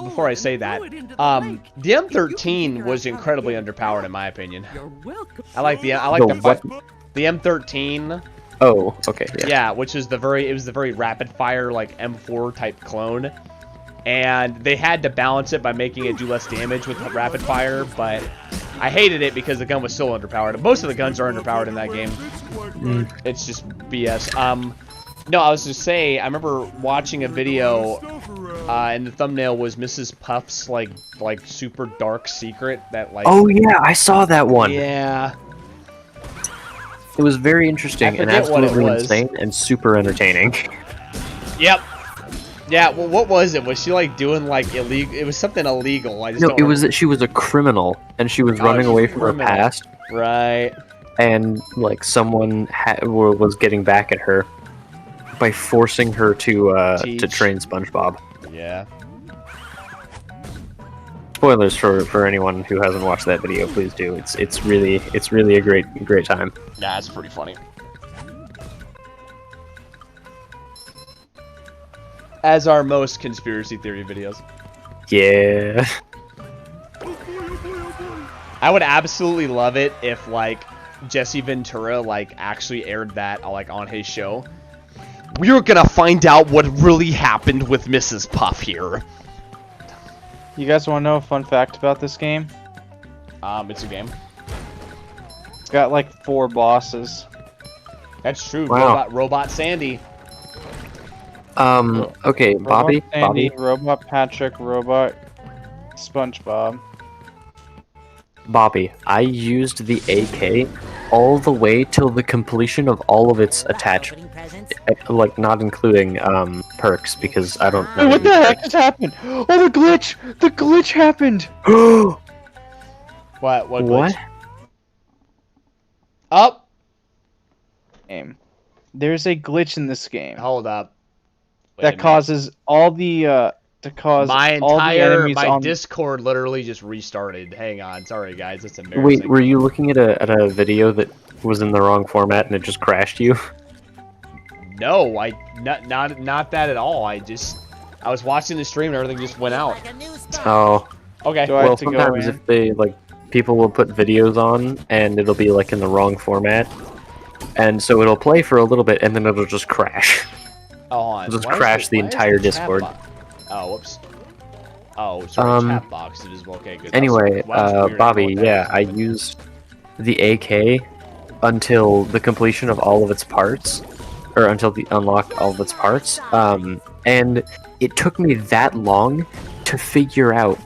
before I say that, the M13 was incredibly underpowered in my opinion. You're welcome. I like the M13. Oh, okay. Yeah, which is the very rapid fire like M4 type clone. And they had to balance it by making it do less damage with rapid fire, but I hated it because the gun was so underpowered. Most of the guns are underpowered in that game. It's just BS. No, I was just saying, I remember watching a video, and the thumbnail was Mrs. Puff's like super dark secret that like. Oh yeah, I saw that one. Yeah. It was very interesting and absolutely insane and super entertaining. Yep. Yeah, well, what was it? Was she like doing like illegal? It was something illegal. I just No, it was that she was a criminal and she was running away from her past. Right. And like someone was getting back at her by forcing her to train SpongeBob. Yeah. Spoilers for anyone who hasn't watched that video, please do. It's really a great time. Yeah, it's pretty funny. As are most conspiracy theory videos. Yeah. I would absolutely love it if like Jesse Ventura like actually aired that like on his show. We're gonna find out what really happened with Mrs. Puff here. You guys want to know a fun fact about this game? It's a game. It's got like 4 bosses. That's true. Wow. Robot Sandy. Okay, Bobby. Robot Sandy, Robot Patrick, Robot SpongeBob. Bobby, I used the AK all the way till the completion of all of its attachments. Like, not including, perks, because I don't know. What the heck just happened? Oh, the glitch! The glitch happened! What glitch? What? Up! Game. There's a glitch in this game. Hold up. That causes all the, my Discord literally just restarted. Hang on, sorry guys, that's embarrassing. Wait, were you looking at a video that was in the wrong format and it just crashed you? No, not that at all. I was watching the stream and everything just went out. Oh. Okay. Well, sometimes if they people will put videos on and it'll be like in the wrong format, and so it'll play for a little bit and then it'll just crash. Oh, hold on. It'll just crash the entire Discord. Oh, whoops. Oh, sorry, chat box. It is okay, good. Anyway, Bobby, yeah, I used the AK until the completion of all of its parts, or until the unlocked all of its parts. And it took me that long to figure out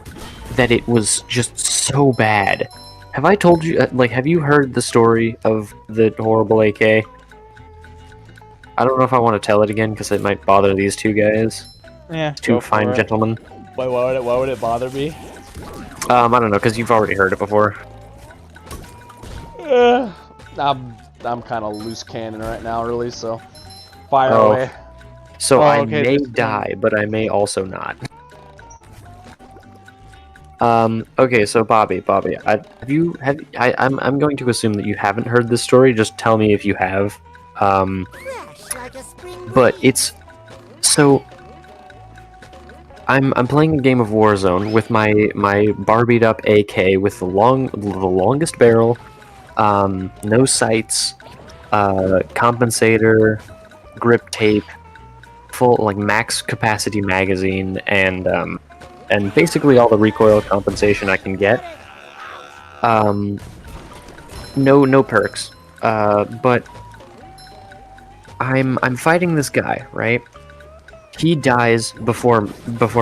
that it was just so bad. Have I told you, have you heard the story of the horrible AK? I don't know if I want to tell it again because it might bother these two guys. Yeah, two fine gentlemen. Wait, why would it bother me? I don't know, because you've already heard it before. I'm kind of loose cannon right now, really, so fire away. So I may die, but I may also not. Okay, so Bobby, I'm going to assume that you haven't heard this story. Just tell me if you have. But it's so. I'm playing a game of Warzone with my Barbied up AK with the longest barrel, no sights, compensator, grip tape, full max capacity magazine, and basically all the recoil compensation I can get. No perks, but I'm fighting this guy, right? He dies before me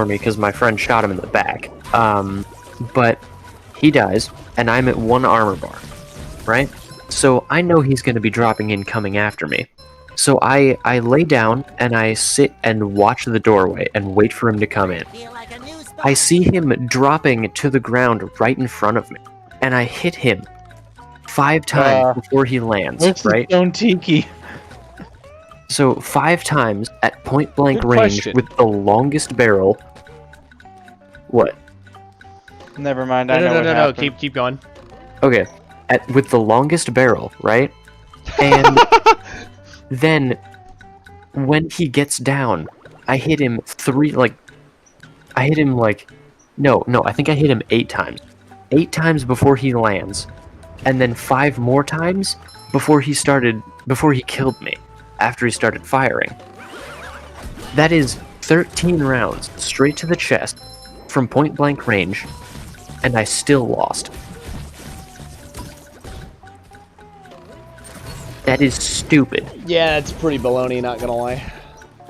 because my friend shot him in the back. But he dies, and I'm at 1 armor bar, right? So I know he's going to be dropping in coming after me. So I lay down, and I sit and watch the doorway and wait for him to come in. I see him dropping to the ground right in front of me, and I hit him 5 times before he lands, right? Stone Tiki. So 5 times at point blank range with the longest barrel. What? Never mind. I know what happened. Keep going. Okay, with the longest barrel, right? And then when he gets down, I hit him I think I hit him 8 times. 8 times before he lands, and then 5 more times before he killed me. After he started firing. That is 13 rounds straight to the chest from point blank range, and I still lost. That is stupid. Yeah, it's pretty baloney, not gonna lie.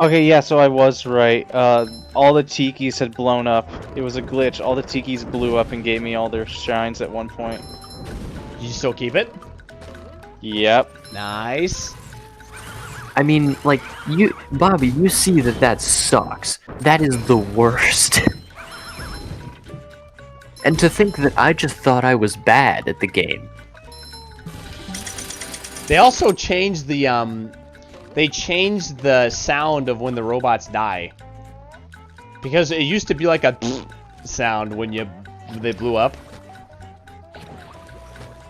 Okay, yeah, so I was right. All the tikis had blown up. It was a glitch. All the tikis blew up and gave me all their shines at one point. You still keep it? Yep. Nice. I mean, Bobby, you see that sucks. That is the worst. And to think that I just thought I was bad at the game. They also changed the, sound of when the robots die. Because it used to be like a sound when they blew up.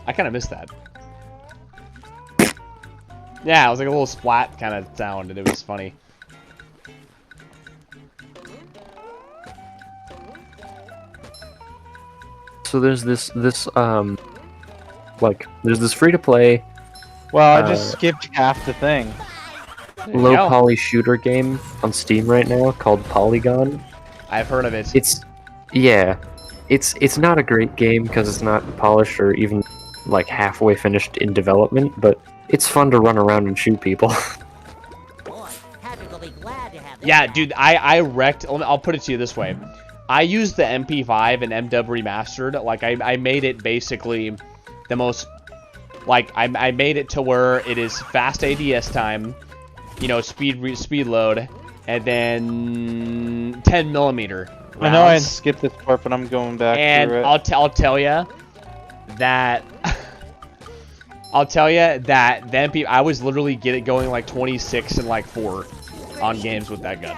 I kind of missed that. Yeah, it was like a little splat kind of sound, and it was funny. So there's this free to play. Well, I just skipped half the thing. Low poly shooter game on Steam right now called Polygon. I've heard of it. It's not a great game because it's not polished or even like halfway finished in development, but it's fun to run around and shoot people. Boy, Patrick will be glad to have this Yeah, back. dude, I wrecked. I'll put it to you this way. I used the MP5 and MW Remastered. Like, I made it basically the most... Like, I made it to where it is fast ADS time, you know, speed load, and then 10mm. I know I skipped this part, but I'm going back and through it. I'll tell you that then I was literally going like 26 and like 4 on games with that gun.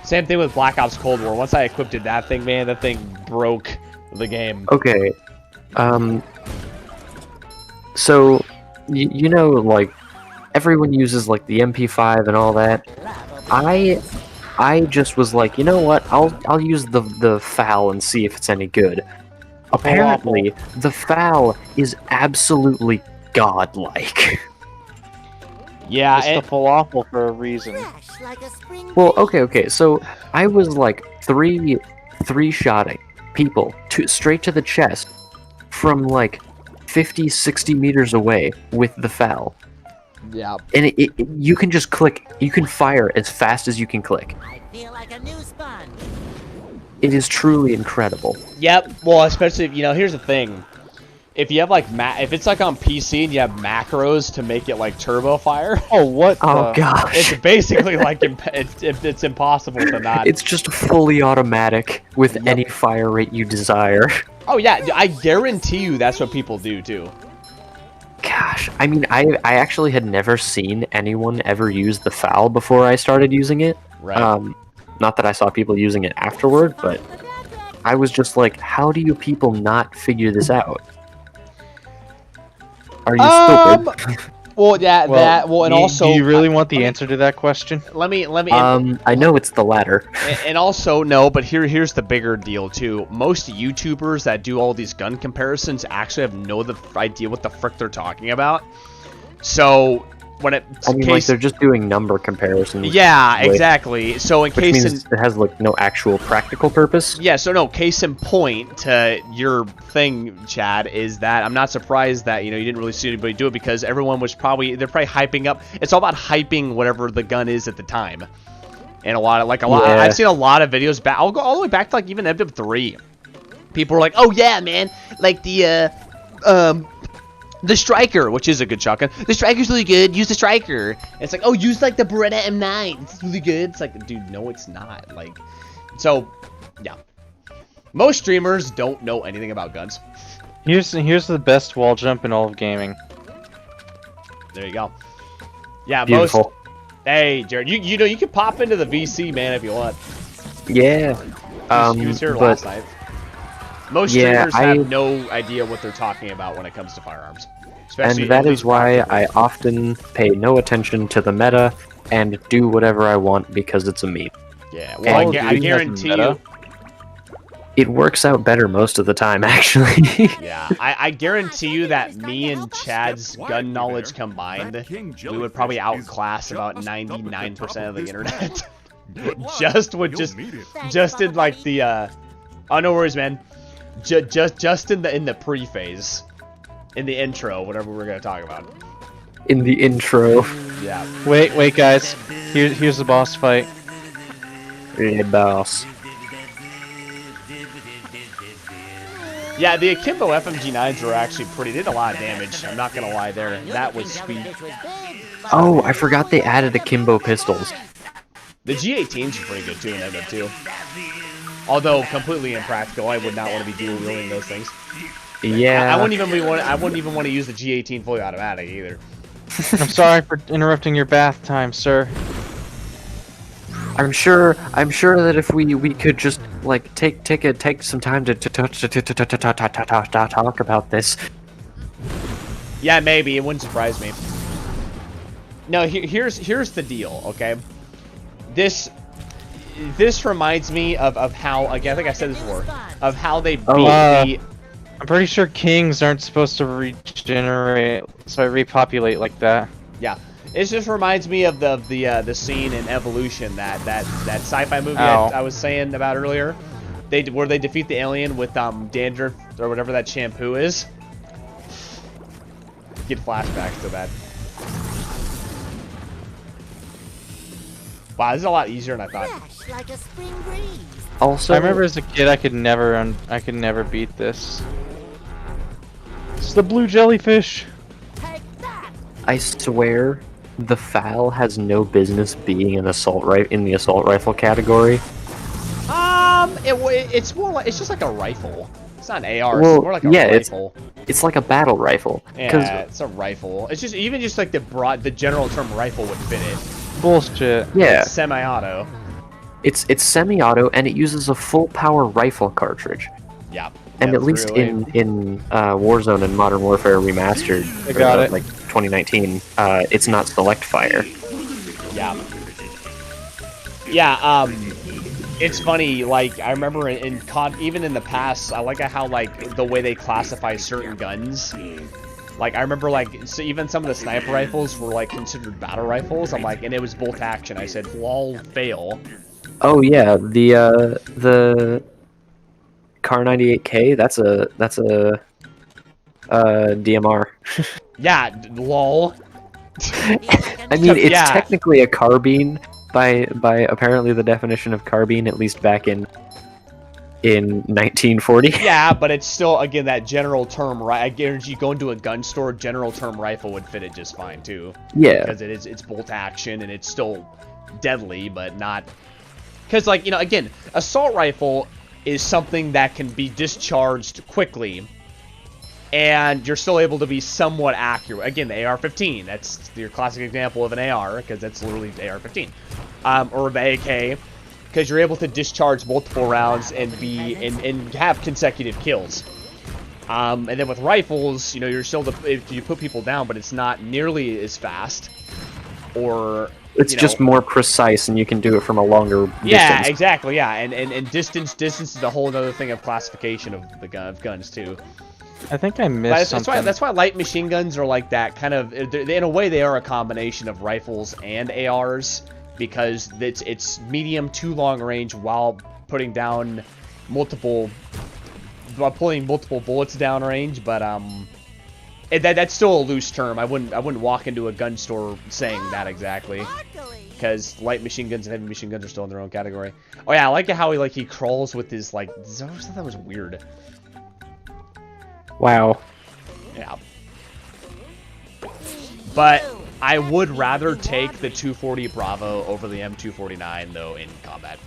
Same thing with Black Ops Cold War. Once I equipped that thing, man, that thing broke the game. Okay, so you know, like everyone uses like the MP5 and all that. I just was like, you know what? I'll use the FAL and see if it's any good. Apparently, the FAL is absolutely godlike. Yeah, it's the falafel for a reason. Fresh like a spring Well, breeze. okay. So I was like three-shotting people straight to the chest from like 50, 60 meters away with the FAL. Yeah. And you can just click. You can fire as fast as you can click. I feel like a new sponge. It is truly incredible. Yep. Well, especially if, you know, here's the thing. If you have like if it's like on PC and you have macros to make it like turbo fire. Oh, what? Oh gosh. It's basically like it's impossible to not. It's just fully automatic with any fire rate you desire. Oh yeah, I guarantee you that's what people do too. Gosh, I mean, I actually had never seen anyone ever use the FAL before I started using it. Right. Not that I saw people using it afterward, but I was just like, how do you people not figure this out? Are you stupid? Well, and also, do you really want the answer to that question? Let me. I know it's the latter. And also, no, but here's the bigger deal too. Most YouTubers that do all these gun comparisons actually have no idea what the frick they're talking about. So when like they're just doing number comparisons. Yeah, exactly. So in which case means it has like no actual practical purpose. Yeah, so no, case in point to your thing, Chad, is that I'm not surprised that, you know, you didn't really see anybody do it because they're probably hyping up. It's all about hyping whatever the gun is at the time. And I've seen a lot of videos back. I'll go all the way back to like even MW3. People are like, "Oh yeah, man, like the Striker," which is a good shotgun. The Striker's really good. Use the Striker. And it's like, oh, use like the Beretta M9. It's really good. It's like, dude, no, it's not. Like, so, yeah. Most streamers don't know anything about guns. Here's the best wall jump in all of gaming. There you go. Yeah, Beautiful. Hey, Jared, you know you can pop into the VC, man, if you want. Yeah. He was here last night. Most streamers have no idea what they're talking about when it comes to firearms. And that is why I often pay no attention to the meta and do whatever I want because it's a meme. Yeah, well, I guarantee you. It works out better most of the time, actually. Yeah, I guarantee you that me and Chad's gun knowledge combined, we would probably outclass about 99% of the internet. just in like the oh, no worries, man. Just in the pre-phase, in the intro, whatever we're gonna talk about. In the intro. Yeah. Wait, guys. Here's the boss fight. Yeah, boss. Yeah, the Akimbo FMG9s were actually pretty. They did a lot of damage. I'm not gonna lie there. That was sweet. Oh, I forgot they added akimbo pistols. The G18s are pretty good too in MW2. Although completely impractical, I would not want to be dual wielding those things. Yeah. I wouldn't even want to use the G18 fully automatic either. I'm sorry for interrupting your bath time, sir. I'm sure that if we could just like take some time to talk about this. Yeah, maybe it wouldn't surprise me. No, here's the deal, okay? This reminds me of how, again, I think I said this before, of how they beat the... I'm pretty sure kings aren't supposed to regenerate, so repopulate like that. Yeah, it just reminds me of the scene in Evolution, that sci-fi movie I was saying about earlier, where they defeat the alien with dandruff or whatever that shampoo is. get flashbacks to that. Wow, this is a lot easier than I thought. Fresh like a spring breeze. Also, I remember as a kid, I could never beat this. It's the blue jellyfish. Take that. I swear, the FAL has no business being in the assault rifle category. It's more like, it's just like a rifle. It's not an AR. Well, It's more like a yeah, rifle. It's like a battle rifle. Yeah, it's a rifle. It's just even just like the general term rifle would fit it. Bullshit. Yeah, It's semi-auto. it's semi-auto and it uses a full power rifle cartridge. Yeah. And Yeah, at least 308. in Warzone and Modern Warfare Remastered, I got it. like 2019, it's not select fire. Yeah. Yeah. It's funny. Like I remember in COD, even in the past, I like how like the way they classify certain guns. Like I remember like so even some of the sniper rifles were like considered battle rifles. I'm like, and it was bolt action. I said, lol, fail. Oh yeah, the Car 98K. That's a DMR. Yeah, lol. I mean, it's Yeah. technically a carbine by apparently the definition of carbine, at least back in 1940. Yeah, but it's still, again, that general term, right? I guarantee you go into a gun store, general term rifle would fit it just fine, too. Yeah. Because it's bolt action, and it's still deadly, but not... Because, like, you know, again, assault rifle is something that can be discharged quickly, and you're still able to be somewhat accurate. Again, the AR-15, that's your classic example of an AR, because that's literally the AR-15. Or the AK, because you're able to discharge multiple rounds and and have consecutive kills. And then with rifles, you know, you're still if you put people down, but it's not nearly as fast. Or It's just more precise, and you can do it from a longer distance. Yeah, exactly. Yeah, and distance is a whole other thing of classification of the guns too. I think I missed something. That's why light machine guns are like that kind of. In a way, they are a combination of rifles and ARs because it's medium to long range while putting down pulling multiple bullets down range. But that's still a loose term. I wouldn't walk into a gun store saying that exactly. Because light machine guns and heavy machine guns are still in their own category. Oh yeah, I like how he crawls with his like. I always thought that was weird. Wow. Yeah. But I would rather take the 240 Bravo over the M249 though in combat.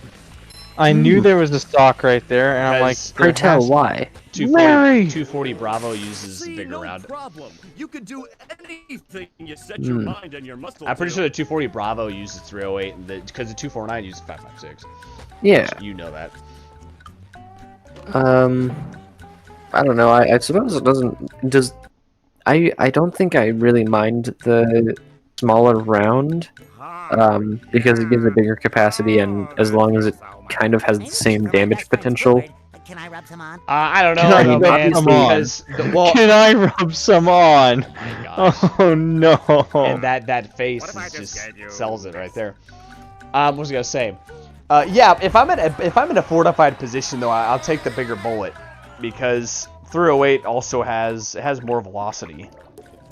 I knew there was a stock right there, and I'm like, pray tell why? 240 Bravo uses bigger round. Problem. You could do anything you set your mind and your muscles. I'm pretty sure the 240 Bravo uses 308, and because the 249 uses 556. Yeah. You know that. I don't know. I suppose it doesn't. Does I don't think I really mind the smaller round, because it gives a bigger capacity, and as long as it kind of has the same damage potential. Can I rub some on? I don't know, Can I though, rub man. some on? Because well, Can I rub some on? Oh no! And that face just sells it right there. What was I gonna say? Yeah, if I'm in a fortified position though, I'll take the bigger bullet because 308 also has more velocity.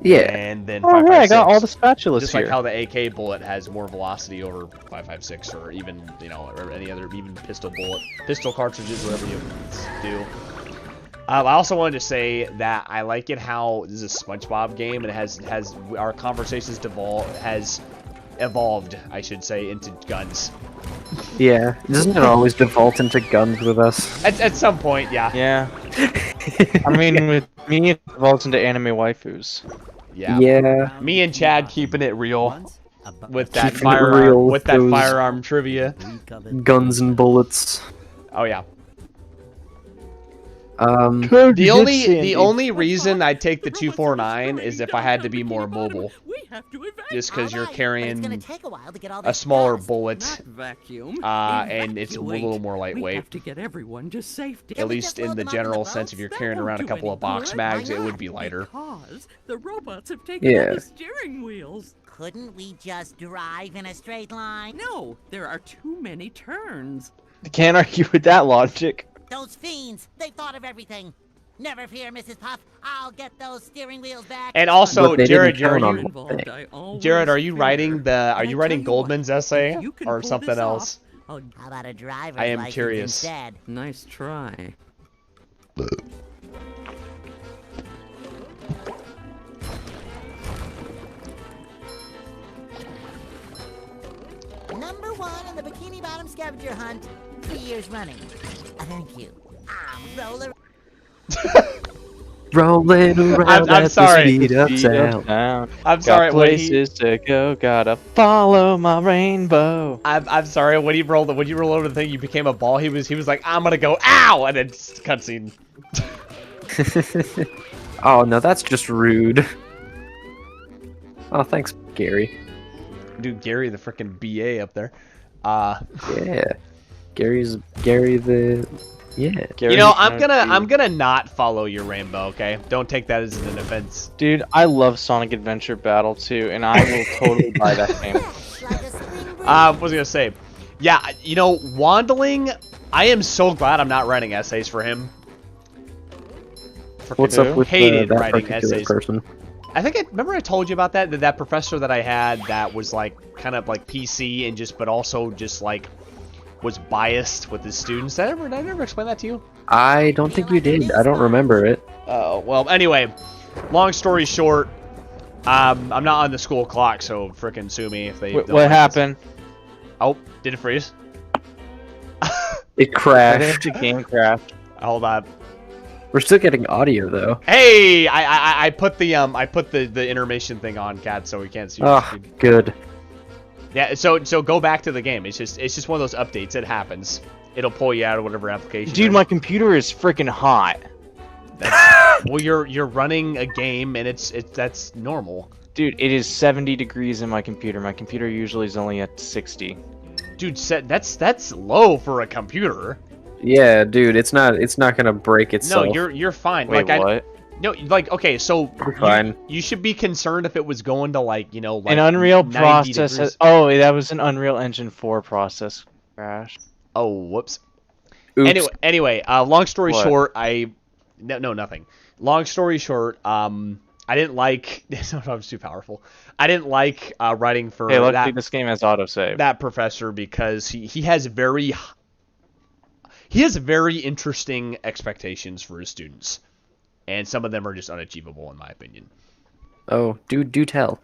Yeah. And then Oh yeah, I got all the spatulas just here. like how the AK bullet has more velocity over 556 or even or any other even pistol cartridges, whatever you do. I also wanted to say that I like it how this is a SpongeBob game and it has our conversations has evolved, I should say, into guns. Yeah, doesn't it always default into guns with us? At some point, yeah. Yeah. I mean, with me, it evolves into anime waifus. Yeah. Yeah. Me and Chad keeping it real with that Keeping it real with those firearm trivia. Guns and bullets. Oh yeah. The only reason I'd take the 249 is if I had to be more mobile. Just because you're carrying a smaller bullet, and it's a little more lightweight. At least in the general sense, if you're carrying around a couple of box mags, it would be lighter. The robots have taken Yeah. all the steering wheels. Couldn't we just drive in a straight line? No, there are too many turns. I can't argue with that logic. Those fiends, they thought of everything. Never fear, Mrs. Puff. I'll get those steering wheels back. And also, But they Jared, didn't count on Involved, one thing. I always Jared, are you fear. writing the? Are And you I writing tell you what, Goldman's if essay you can or pull something this else? off, How about a driver's I am license curious. instead? nice try. Number 1 on the Bikini Bottom scavenger hunt, 3 years running. Thank you. I'm roller. Rolling around I'm at sorry. the speed of Beat sound. up town. I'm Got sorry. When he, places to go, gotta follow my rainbow. I'm sorry. When you rolled over the thing, you became a ball. He was like, I'm gonna go, ow, and then cutscene. Oh no, that's just rude. Oh, thanks, Gary. Dude, Gary, the freaking BA up there. Yeah, Gary the yeah. Gary You know, I'm Shannon, gonna not follow your rainbow. Okay, don't take that as an offense. Dude, I love Sonic Adventure Battle 2, and I will totally buy that game. Like a spring breeze. What was I gonna say? Yeah, you know, Wandling. I am so glad I'm not writing essays for him. What's Who? up with Hated that writing particular essays. person? I think remember I told you about that professor that I had that was like kind of like PC and just but also just like was biased with his students. Did I never explain that to you? I don't think you did. I don't remember it. Oh well. Anyway, long story short, I'm not on the school clock, so frickin' sue me if they. What don't like this. happened? Oh, did it freeze? It I crashed. think the game crashed. Hold on. We're still getting audio though. Hey, I put the intermission thing on, Cat, so we can't see. your Oh, screen. good. Yeah, so go back to the game. It's just one of those updates. It happens. It'll pull you out of whatever application. Dude, my computer is freaking hot. Well, you're running a game, and that's normal. Dude, it is 70 degrees in my computer. My computer usually is only at 60. Dude, that's low for a computer. Yeah, dude, it's not gonna break itself. No, you're fine. Wait, like what? No, like okay, so We're fine. You should be concerned if it was going to like like An Unreal 90 process. degrees. Oh, that was an Unreal Engine 4 process crash. Oh, whoops. Oops. Anyway, long story What? short, no, nothing. Long story short, I didn't like. No, I was too powerful. I didn't like writing for Hey, luckily this game has autosave. that professor because he has very interesting expectations for his students, and some of them are just unachievable in my opinion. Oh, do tell.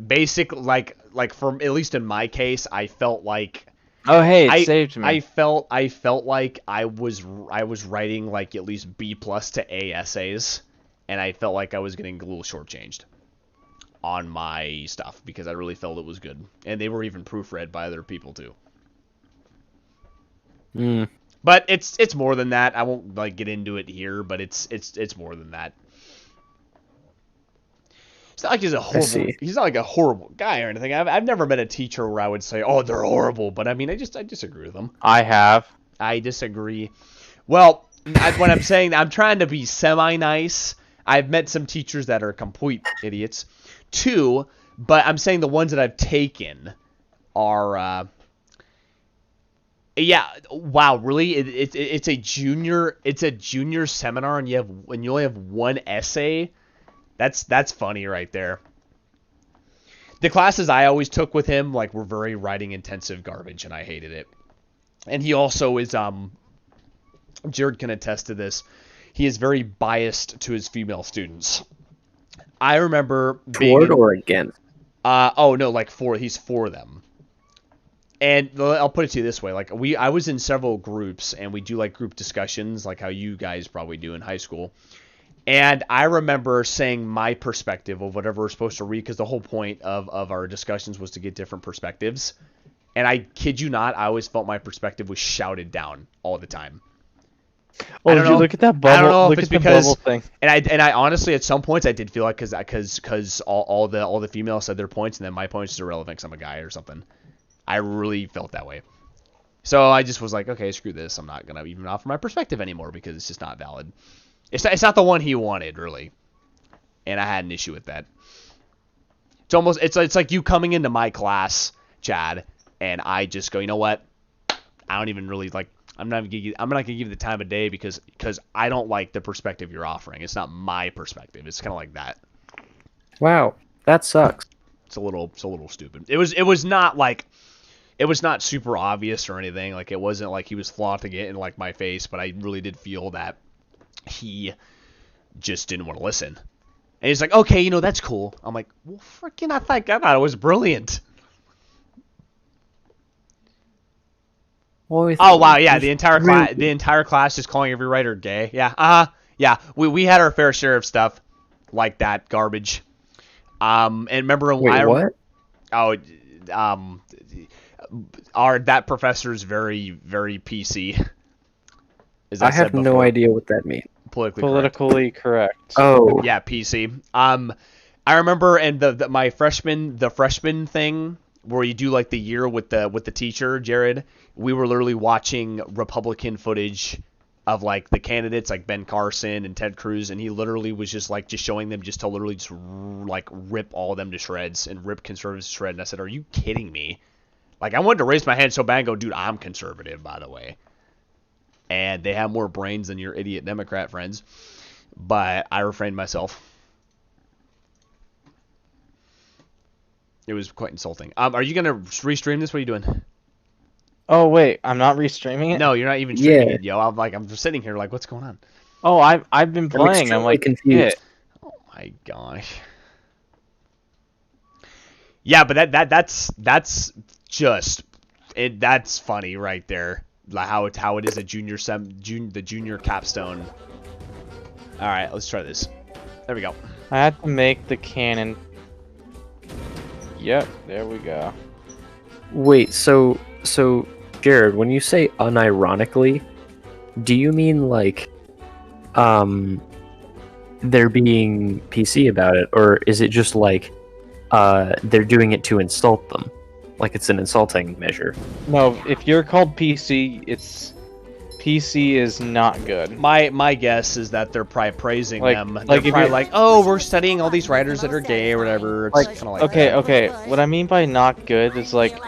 Basic like from at least in my case, I felt like. Oh, hey, it saved me. I felt like I was writing like at least B+ to A essays, and I felt like I was getting a little shortchanged on my stuff because I really felt it was good, and they were even proofread by other people too. But it's more than that. I won't like get into it here, but it's more than that. It's not like he's not like a horrible guy or anything. I've never met a teacher where I would say, "Oh, they're horrible," but I mean, I disagree with them. I have. I disagree. Well, when I'm saying that, I'm trying to be semi-nice. I've met some teachers that are complete idiots, too. But I'm saying the ones that I've taken are, yeah. Wow, really? It's a junior seminar, and you only have one essay. That's funny right there. The classes I always took with him were very writing intensive garbage, and I hated it. And he also is Jared can attest to this. He is very biased to his female students. I remember Toward or against? Oh no, he's for them. And I'll put it to you this way: I was in several groups, and we do group discussions, like how you guys probably do in high school. And I remember saying my perspective of whatever we're supposed to read, because the whole point of our discussions was to get different perspectives. And I kid you not, I always felt my perspective was shouted down all the time. Oh, did you look at that bubble? I don't know look if it's at the because, bubble thing. And I honestly at some points I did feel like because all the females said their points, and then my points is irrelevant because I'm a guy or something. I really felt that way. So I just was like, okay, screw this. I'm not gonna even offer my perspective anymore because it's just not valid. It's not the one he wanted, really. And I had an issue with that. It's like you coming into my class, Chad, and I just go, you know what? I don't even really I'm not gonna give you the time of day because I don't like the perspective you're offering. It's not my perspective. It's kind of like that. Wow, that sucks. It's a little stupid. It was not like, it was not super obvious or anything. Like, it wasn't like he was flaunting it in like my face, but I really did feel that he just didn't want to listen. And he's like, okay, you know, that's cool. I'm like, well, freaking, I thought it was brilliant. Oh wow, yeah, the entire class is calling every writer gay. Yeah, yeah. We had our fair share of stuff like that garbage. And remember when what? Oh, that professor's very, very PC. I have no idea what that means. Politically correct. Oh. Yeah, PC. I remember in the freshman thing where you do like the year with the teacher, Jared, we were literally watching Republican footage of like the candidates like Ben Carson and Ted Cruz, and he literally was just showing them just to literally just like rip all of them to shreds and rip conservatives to shreds. And I said, are you kidding me? Like, I wanted to raise my hand so bad and go, dude, I'm conservative, by the way. And they have more brains than your idiot Democrat friends. But I refrained myself. It was quite insulting. Are you going to restream this? What are you doing? Oh, wait. I'm not restreaming it? No, you're not even streaming it, yo. I'm just sitting here like, what's going on? Oh, I've been playing. I'm like confused. Oh, my gosh. Yeah, but that's just... that's funny right there. How it is a the junior capstone. All right, let's try this. There we go. I had to make the cannon. Yep, there we go. Wait, so Jared, when you say unironically, do you mean like they're being PC about it, or is it just like they're doing it to insult them? Like it's an insulting measure. No, if you're called PC, PC is not good. My guess is that they're probably praising them. They're like probably like, oh, we're studying all these writers that are gay or whatever. It's like, kind of like okay, that. okay. What I mean by not good is like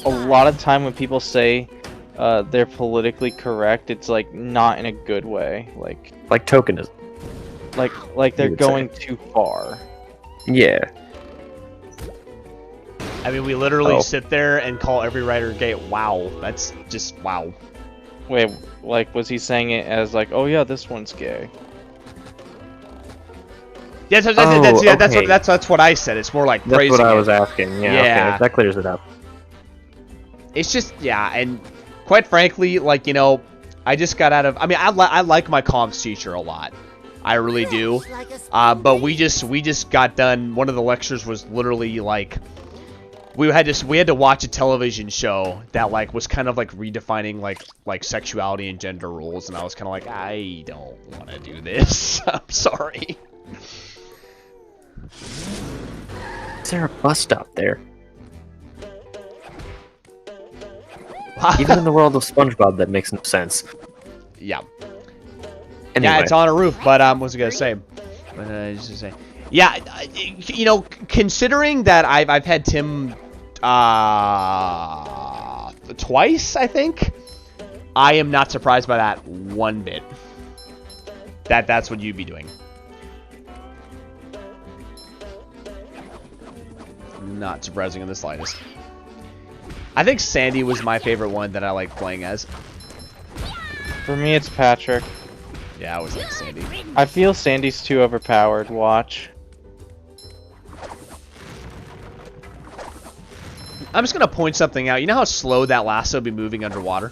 a lot of time when people say they're politically correct, it's like not in a good way. Like tokenism. Like they're going too far. Yeah. I mean, we literally sit there and call every writer gay. Wow, that's just wow. Wait, like, was he saying it as like, oh yeah, this one's gay? Yeah, that's what I said. It's more like praising. That's what I was asking. Yeah, okay, that clears it up. It's just and quite frankly, like, you know, I just got out of. I mean, I like my comms teacher a lot. I really do. But we just got done. One of the lectures was literally like. We had to watch a television show that like was kind of like redefining like sexuality and gender roles, and I was kind of like, I don't want to do this. I'm sorry. Is there a bus stop there? Even in the world of SpongeBob, that makes no sense. Yeah. Anyway. Yeah, it's on a roof. But what was I gonna say? Just to say. Yeah, you know, considering that I've had Tim twice, I think, I am not surprised by that one bit. That's what you'd be doing. Not surprising in the slightest. I think Sandy was my favorite one that I like playing as. For me, it's Patrick. Yeah, I was like Sandy. I feel Sandy's too overpowered. Watch. I'm just gonna point something out. You know how slow that lasso would be moving underwater?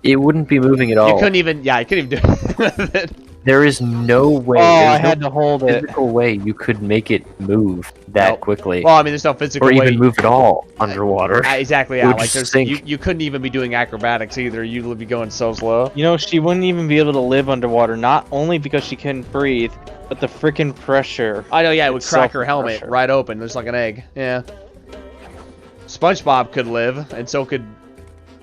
It wouldn't be moving at all. You couldn't even. Yeah, I couldn't even do it. There is no way. Oh, I had to hold it. Physical way you could make it move that quickly. Well, I mean, there's no physical way. Or even move at all underwater. Exactly. Yeah, like you couldn't even be doing acrobatics either. You'd be going so slow. You know, she wouldn't even be able to live underwater. Not only because she couldn't breathe, but the freaking pressure. I know. Yeah, it would crack her helmet right open. There's like an egg. Yeah. SpongeBob could live, and so could.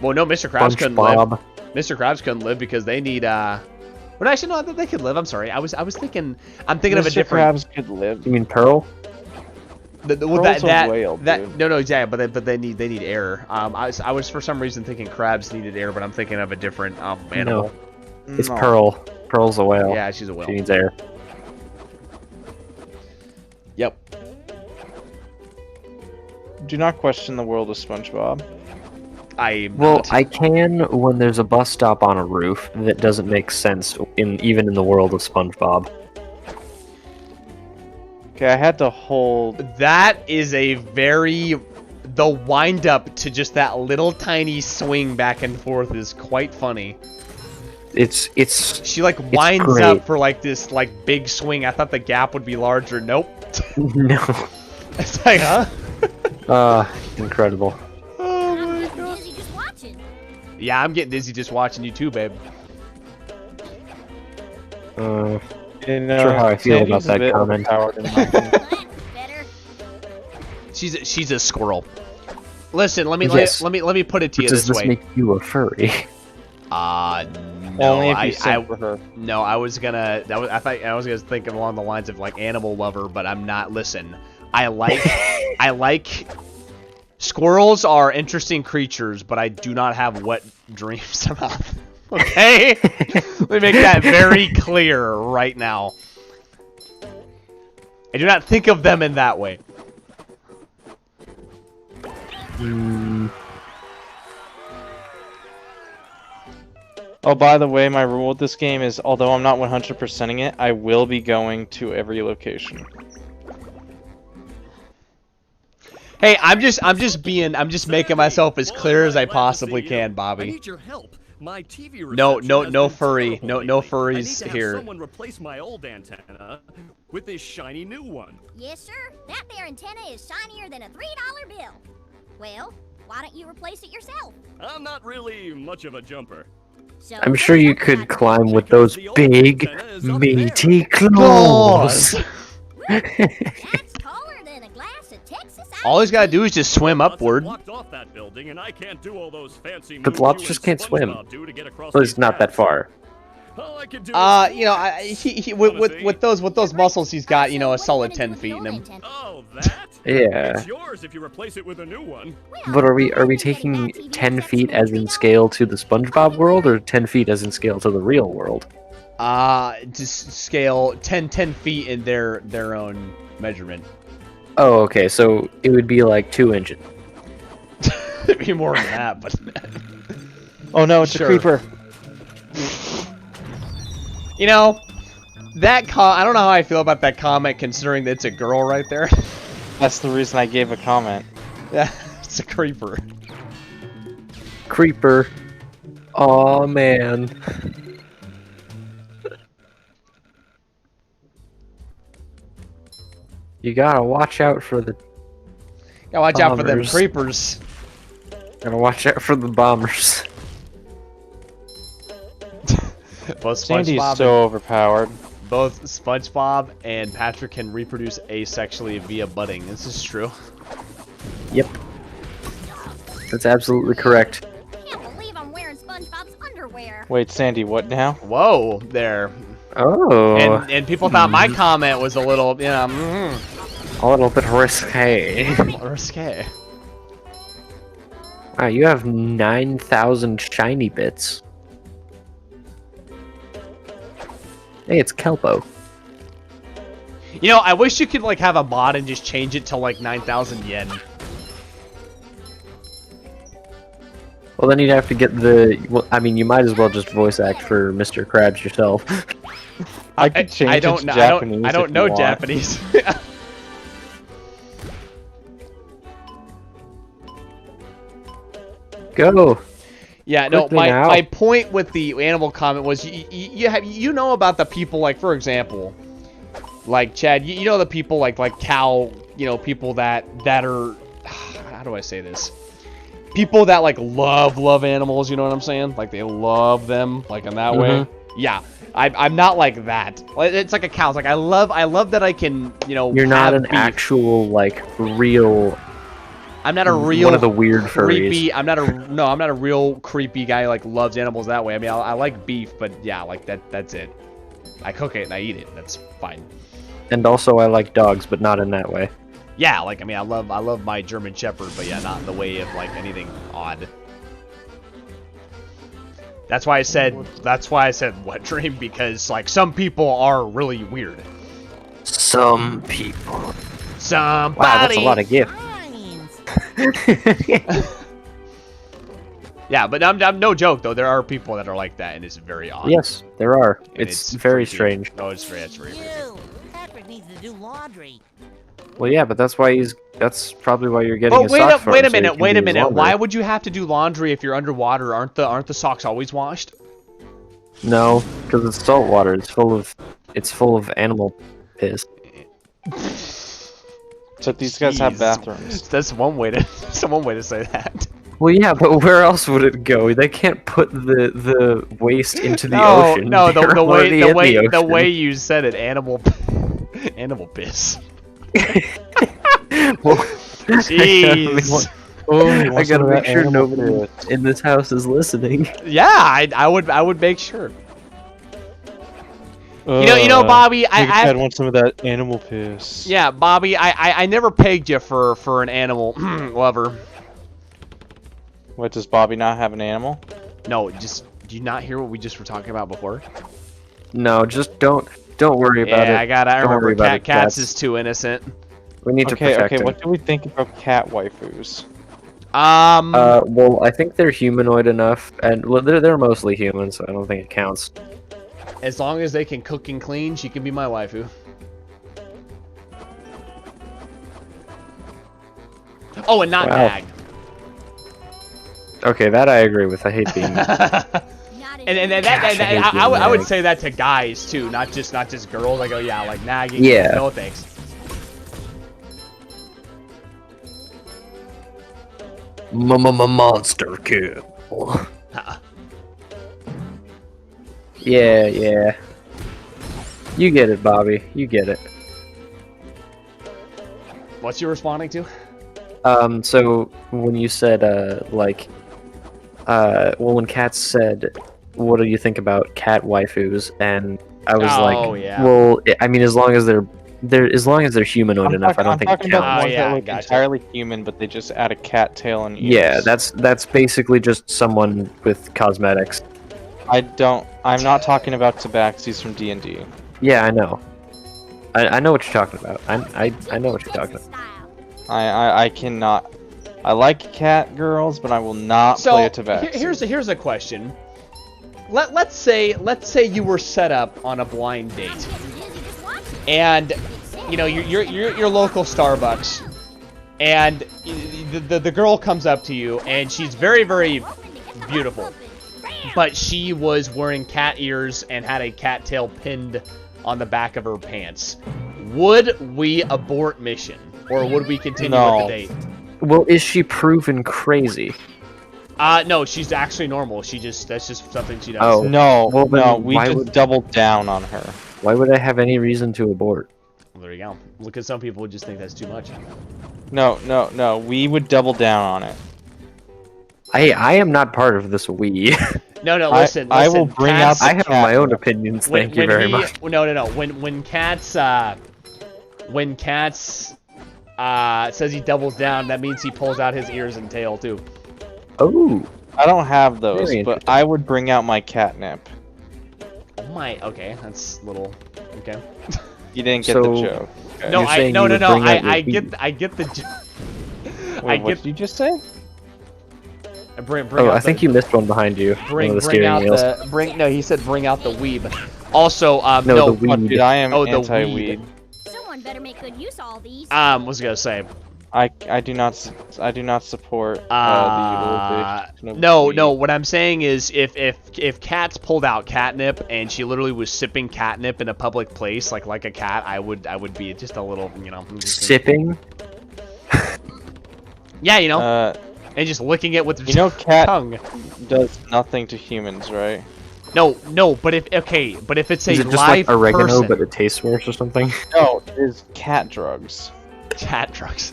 Well, no, Mr. Krabs couldn't live. Mr. Krabs couldn't live because they need. But actually, no, they could live. I'm sorry. I was thinking. I'm thinking of a different. Mr. Krabs could live. You mean Pearl? Pearl's a whale, dude. No, yeah, but they need air. I was for some reason thinking crabs needed air, but I'm thinking of a different animal. No, it's Pearl. Pearl's a whale. Yeah, she's a whale. She needs air. Yep. Do not question the world of SpongeBob. I can when there's a bus stop on a roof that doesn't make sense even in the world of SpongeBob. Okay, I had to hold. That is a the wind up to just that little tiny swing back and forth is quite funny. She like winds up for like this like big swing. I thought the gap would be larger. Nope. No. It's like, huh? Incredible. Oh my god. Yeah, I'm getting dizzy just watching you too, babe. Not sure how I feel about that comment. She's a squirrel. Listen, let me put it to you this way. Does this make you a furry? No, Only if you sing for her. No, I was gonna think along the lines of like animal lover, but I'm not. Listen, I like squirrels are interesting creatures, but I do not have wet dreams about them. Okay? Let me make that very clear right now. I do not think of them in that way. Oh, by the way, my rule with this game is, although I'm not 100%ing it, I will be going to every location. Hey, I'm just making myself as clear as I possibly can, Bobby. I need your help. My TV no reception furry, has been no terrible furries lately. I need to here. have someone replace my old antenna with this shiny new one. Yes, sir. That there antenna is shinier than a $3 bill. Well, why don't you replace it yourself? I'm not really much of a jumper. So I'm sure you could climb with those big, meaty claws. That's taller than a glass of Texas ice. All he's gotta do is just swim upward. Blocked off that building, and I can't do all those fancy But moves Lots you just and can't swim. SpongeBob do to get across Well, these it's not that paths. far. All I can do You know, he with those muscles, he's got, you know, a solid 10 feet in him. Oh, that? Yeah. It's yours if you replace it with a new one. But are we taking 10 feet as in scale to the SpongeBob world, or 10 feet as in scale to the real world? Just scale 10 feet in their own measurement. Oh, okay, so it would be like 2 inches. It'd be more than that, but... Oh no, it's a creeper. You know, I don't know how I feel about that comment, considering that it's a girl right there. That's the reason I gave a comment. Yeah, it's a creeper. Creeper. Aw, man. You gotta watch out for the... Gotta watch out for them bombers. creepers. Gotta watch out for the bombers. Both Sandy's SpongeBob so overpowered. Both SpongeBob and Patrick can reproduce asexually via budding. This is true. Yep. That's absolutely correct. Can't believe I'm wearing SpongeBob's underwear. Wait, Sandy, what now? Whoa, there. Oh. And people thought my comment was a little, you know, a little bit risque. risque. Wow, you have 9,000 shiny bits. Hey, it's Kelpo. You know, I wish you could like have a mod and just change it to like 9,000 yen. Well, then you'd have to get the... Well, I mean, you might as well just voice act for Mr. Krabs yourself. I could change it to Japanese. I don't know Japanese. Go. Yeah, no, Quickly now. my point with the animal comment was you know about the people, like, for example, like Chad, you know the people like Cal, you know, people that are, how do I say this? People that like love animals, you know what I'm saying? Like they love them, like in that way. Yeah, I'm not like that. It's like a cow. It's like I love that I can, you know. You're not an beef. actual like real. I'm not a real one of the weird creepy. furries. I'm not a real creepy guy who like loves animals that way. I mean, I like beef, but yeah, like that's it. I cook it and I eat it. That's fine. And also, I like dogs, but not in that way. Yeah, like I mean, I love my German Shepherd, but yeah, not in the way of like anything odd. That's why I said wet dream, because like some people are really weird. Some people. Somebody. Wow, that's a lot of gifts. Yeah, but I'm no joke though. There are people that are like that, and it's very odd. Yes, there are. And It's very freaky. strange. No, it's very freaky. Patrick needs to do laundry. Well, yeah, but that's probably why you're getting Oh, a sock firm, wait a so you minute, can wait do a his minute. laundry. Why would you have to do laundry if you're underwater? Aren't the socks always washed? No, because it's salt water. It's full of animal piss. So these guys have Jeez. bathrooms. That's one way to say that. Well, yeah, but where else would it go? They can't put the waste into the No, ocean. no, They're the already in way ocean. you said it, animal piss. Well, Jeez. I gotta make sure nobody in this house is listening. Yeah, I would make sure. You know, Bobby, I want some of that animal piss. Yeah, Bobby, I never pegged you for an animal lover. What, does Bobby not have an animal? No, just do you not hear what we just were talking about before? No, just don't worry about it. Yeah, I Don't worry remember. about it, Cats is too innocent. We need to protect him. What do we think about cat waifus? Well, I think they're humanoid enough, and well, they're mostly human, so I don't think it counts. As long as they can cook and clean, she can be my waifu. Oh, and not nag. Okay, that I agree with. I hate being. And I would say that to guys too, not just girls. I go, yeah, like nagging. Yeah. No thanks. Monster kill. Yeah. You get it, Bobby. You get it. What's you responding to? So when you said, well, when Kat said, what do you think about cat waifus? And I was yeah. well, I mean, as long as they're humanoid enough, I don't think it talking about counts. the ones that look entirely human, but they just add a cat tail and ears. Yeah, that's basically just someone with cosmetics. I'm not talking about Tabaxis from D&D. Yeah, I know. I know what you're talking about. I know what you're talking about. I cannot. I like cat girls, but I will not play a Tabaxi. Here's a question. Let's say you were set up on a blind date, and you know you're your local Starbucks, and the girl comes up to you, and she's very, very beautiful, but she was wearing cat ears and had a cat tail pinned on the back of her pants. Would we abort mission, or would we continue with the date? Well, is she proven crazy? No, she's actually normal. That's just something she does. Oh. No, Well, then no, we why just would- doubled down on her. Why would I have any reason to abort? Well, there you go. Look, at some people would just think that's too much. No, we would double down on it. I am not part of this we. No, listen. I will bring Cats, out I have my own opinions. Thank you very much. No. When Cats says he doubles down, that means he pulls out his ears and tail too. Oh. I don't have those, Very but interesting. I would bring out my catnip. Oh my. Okay, that's a little. Okay. You didn't get So- the joke. Okay. No, You're saying no. you would bring out your I weed. get the. Wait, what did you just say? Bring Oh, out I think you missed one behind you. Bring one of the bring steering out wheels. the bring. No, he said bring out the weeb. Also, No, the Oh, weed. dude, I am Oh, the anti-weed. Someone better make good use of all these. Was gonna say. I do not support the utilization of weed. No. What I'm saying is, if Cats pulled out catnip and she literally was sipping catnip in a public place, like a cat, I would be just a little, Sipping? Yeah, and just licking it with You know, cat tongue. does nothing to humans, right? No, but if it's a Is it just live like oregano, person, but it tastes worse or something? No, it is cat drugs. cat drugs.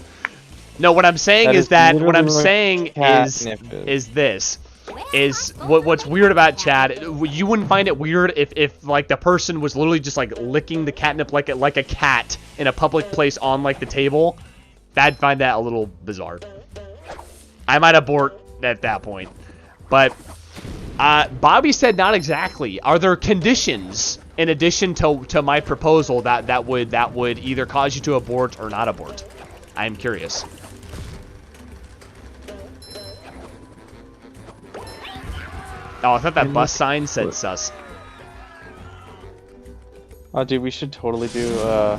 No, what I'm saying That is is that what I'm literally what saying catnip is this. Is what's weird about Chad? You wouldn't find it weird if like the person was literally just like licking the catnip like a cat in a public place on like the table, I'd find that a little bizarre. I might abort at that point. But Bobby said not exactly. Are there conditions in addition to my proposal that would either cause you to abort or not abort? I am curious. Oh, I thought that bus sign said sus. Oh, dude, we should totally do,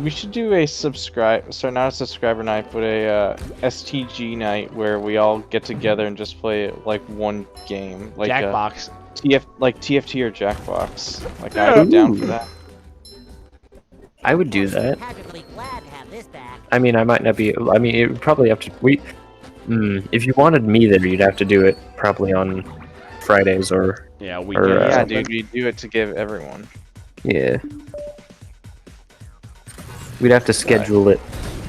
we should do a sorry, not a subscriber night, but a, STG night where we all get together and just play, like, one game. Like Jackbox. TFT or Jackbox. Like, I'd be down for that. I would do that. I mean, I might not be, I mean, it would probably have to, if you wanted me there, you'd have to do it probably on Fridays or... Yeah, yeah, dude, we do it to give everyone. Yeah. We'd have to schedule it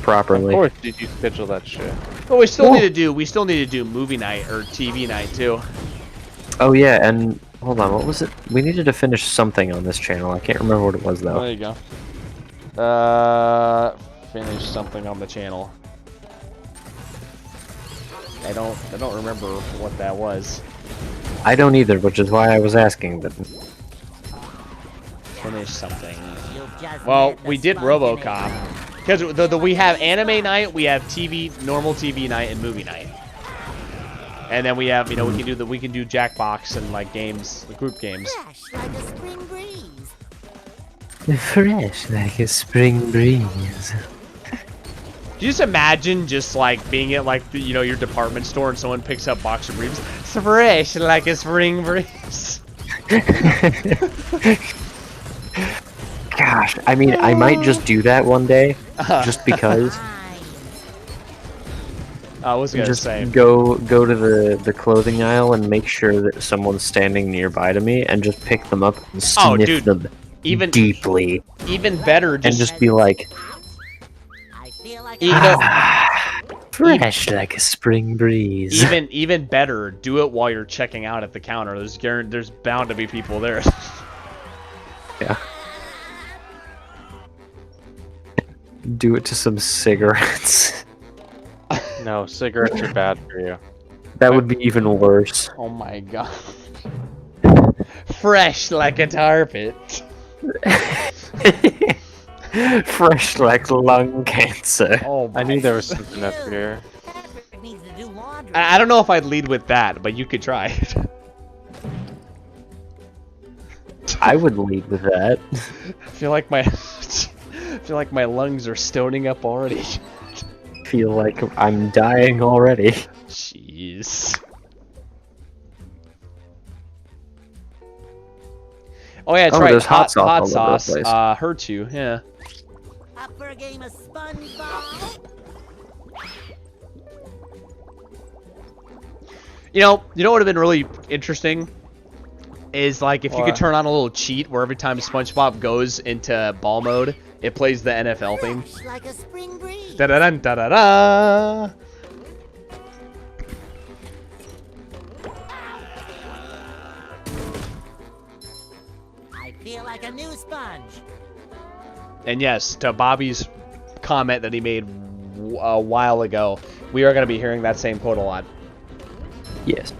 properly. Of course, did you schedule that shit? But we still need to do movie night or TV night too. Oh yeah, and hold on, what was it? We needed to finish something on this channel. I can't remember what it was though. There you go. Finish something on the channel. I don't remember what that was. I don't either, which is why I was asking. But finish something. Well, we did RoboCop because we have anime night, we have normal TV night, and movie night. And then we have, we can do Jackbox and like games, group games. Fresh like a spring breeze. Fresh like a spring breeze. Do you just imagine just like being at like your department store and someone picks up boxer briefs? It's fresh like a spring breeze. Gosh, I mean, I might just do that one day, just because. I was gonna say, go to the clothing aisle and make sure that someone's standing nearby to me, and just pick them up and sniff them deeply. Even better, and just be like, fresh like a spring breeze. Even better, do it while you're checking out at the counter. There's bound to be people there. Yeah. Do it to some cigarettes. No, cigarettes are bad for you. That would be even worse. Oh my god. Fresh like a tar pit. Fresh like lung cancer. Oh, I knew there was something up here. I don't know if I'd lead with that, but you could try it. I would lead with that. I feel like my lungs are stoning up already. Feel like I'm dying already. Jeez. Oh yeah, that's right. There's hot sauce place. hurts you. Yeah. Up for a game of SpongeBob? You know what would have been really interesting is like if you could turn on a little cheat where every time SpongeBob goes into ball mode, it plays the NFL theme. Like a spring breeze. Da da da da da da. I feel like a new sponge. And yes, to Bobby's comment that he made a while ago, we are going to be hearing that same quote a lot. Yes.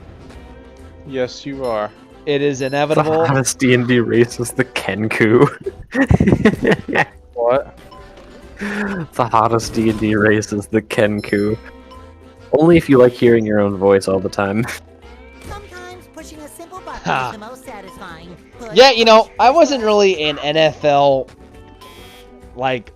Yes, you are. It is inevitable. The hottest D&D race is the Kenku. What? The hottest D&D race is the Kenku. Only if you like hearing your own voice all the time. Sometimes pushing a simple button is the most satisfying. Yeah, I wasn't really an NFL, like,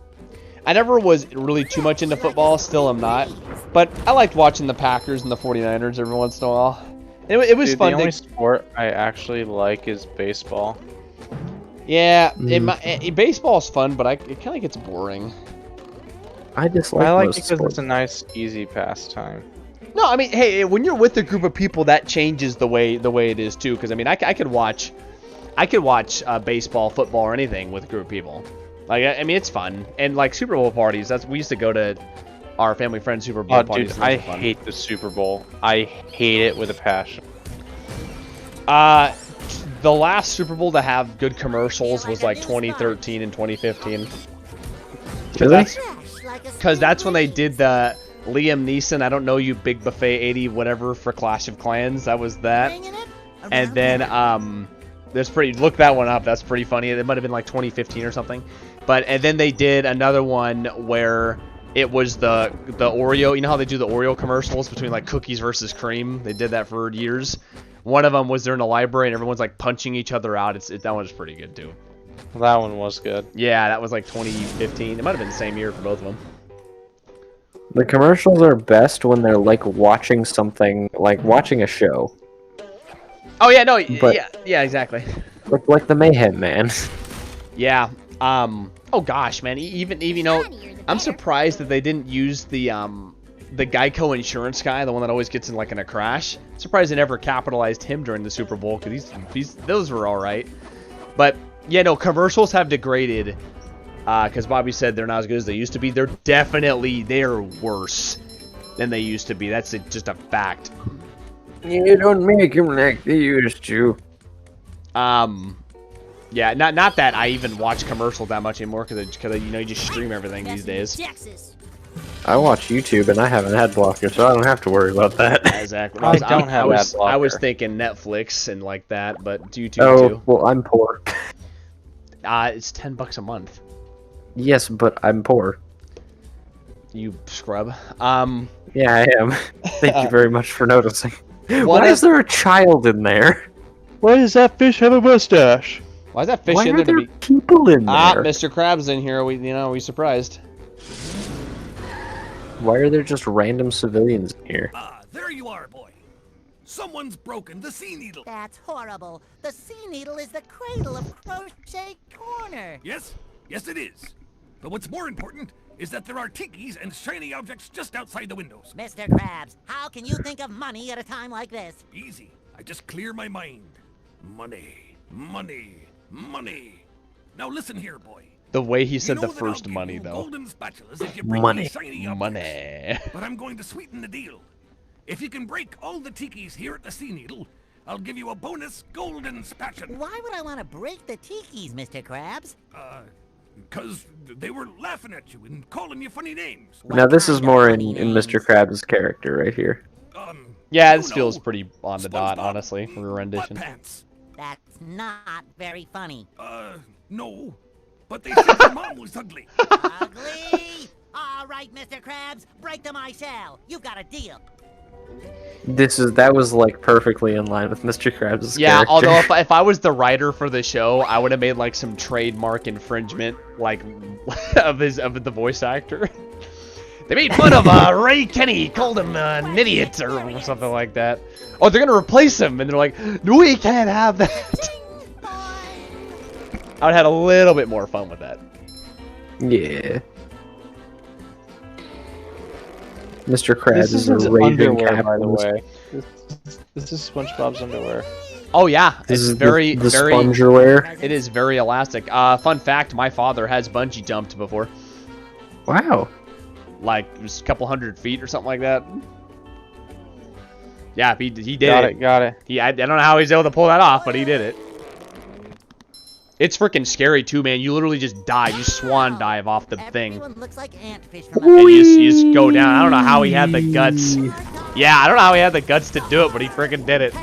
I never was really too much into football, still am not, but I liked watching the Packers and the 49ers every once in a while. It was fun. The only sport I actually like is baseball. Yeah, baseball's fun, but it kind of gets boring. I dislike I like it most because sports. it's a nice, easy pastime. No, I mean, hey, when you're with a group of people, that changes the way it is too. Because I mean, I could watch baseball, football, or anything with a group of people. Like, I mean, it's fun. And like Super Bowl parties, we used to go to our family friends' Super Bowl parties. Dude, I hate the Super Bowl. I hate it with a passion. The last Super Bowl to have good commercials was like 2013 and 2015. Really? Because that's when they did the Liam Neeson, I don't know you, Big Buffet 80, whatever, for Clash of Clans. That was that. And then, look that one up. That's pretty funny. It might have been like 2015 or something. And then they did another one where it was the Oreo. You know how they do the Oreo commercials between like cookies versus cream? They did that for years. One of them was they're in a library and everyone's like punching each other out. That one was pretty good too. That one was good. Yeah, that was like 2015. It might have been the same year for both of them. The commercials are best when they're like watching something, like watching a show. Oh yeah, no, yeah, exactly. Like the Mayhem Man. Yeah. Oh gosh, man. Even you know, I'm surprised that they didn't use the Geico insurance guy, the one that always gets in like in a crash. Surprised they never capitalized him during the Super Bowl because those were all right. But yeah, no, commercials have degraded. Because Bobby said they're not as good as they used to be. They're worse than they used to be. That's just a fact. You don't make them like they used to. Yeah, not that I even watch commercials that much anymore because you know you just stream everything these days. I watch YouTube and I have an ad blocker, so I don't have to worry about that. Exactly. I don't have ad blocker. I was thinking Netflix and like that, but YouTube too. Well, I'm poor. It's $10 a month. Yes, but I'm poor. You scrub. Yeah, I am. Thank you very much for noticing. Why is there a child in there? Why does that fish have a mustache? Why is that fish Why in are there? there people in there? Mr. Krabs in here. We surprised. Why are there just random civilians in here? There you are, boy. Someone's broken the sea needle. That's horrible. The sea needle is the cradle of Crochet Corner. Yes, it is. But what's more important is that there are tikis and shiny objects just outside the windows. Mr. Krabs, how can you think of money at a time like this? Easy. I just clear my mind. Money, money, money. Now listen here, boy. The way he said the first money, though. Golden spatulas if you bring Money. Shiny Money. But I'm going to sweeten the deal. If you can break all the tikis here at the Sea Needle, I'll give you a bonus golden spatula. Why would I want to break the tikis, Mr. Krabs? Because they were laughing at you and calling you funny names. Now this is more in Mr. Krabs' character right here. Yeah, this feels pretty on the dot, honestly, for a rendition. That's not very funny. No. But they said your mom was ugly. Ugly? All right, Mr. Krabs, break them I shall. You've got a deal. That was like perfectly in line with Mr. Krabs' character. Although if I was the writer for the show, I would have made like some trademark infringement, like of the voice actor. They made fun of Ray Kenny, called him an idiot or something like that. Oh, they're gonna replace him, and they're like, we can't have that. I would have had a little bit more fun with that. Yeah. Mr. Krabs is a underwear, raving by the capitalist. way. This is SpongeBob's underwear. Oh yeah, This it's is very the very. spongerware. It is very elastic. Fun fact: my father has bungee jumped before. Wow. Like it was a couple 100 feet or something like that. Yeah, he did Got it. I don't know how he's able to pull that off, but he did it. It's freaking scary too, man. You literally just dive. You swan dive off the thing. Everyone looks like antfish And you just go down. I don't know how he had the guts. Yeah, I don't know how he had the guts to do it, but he freaking did it.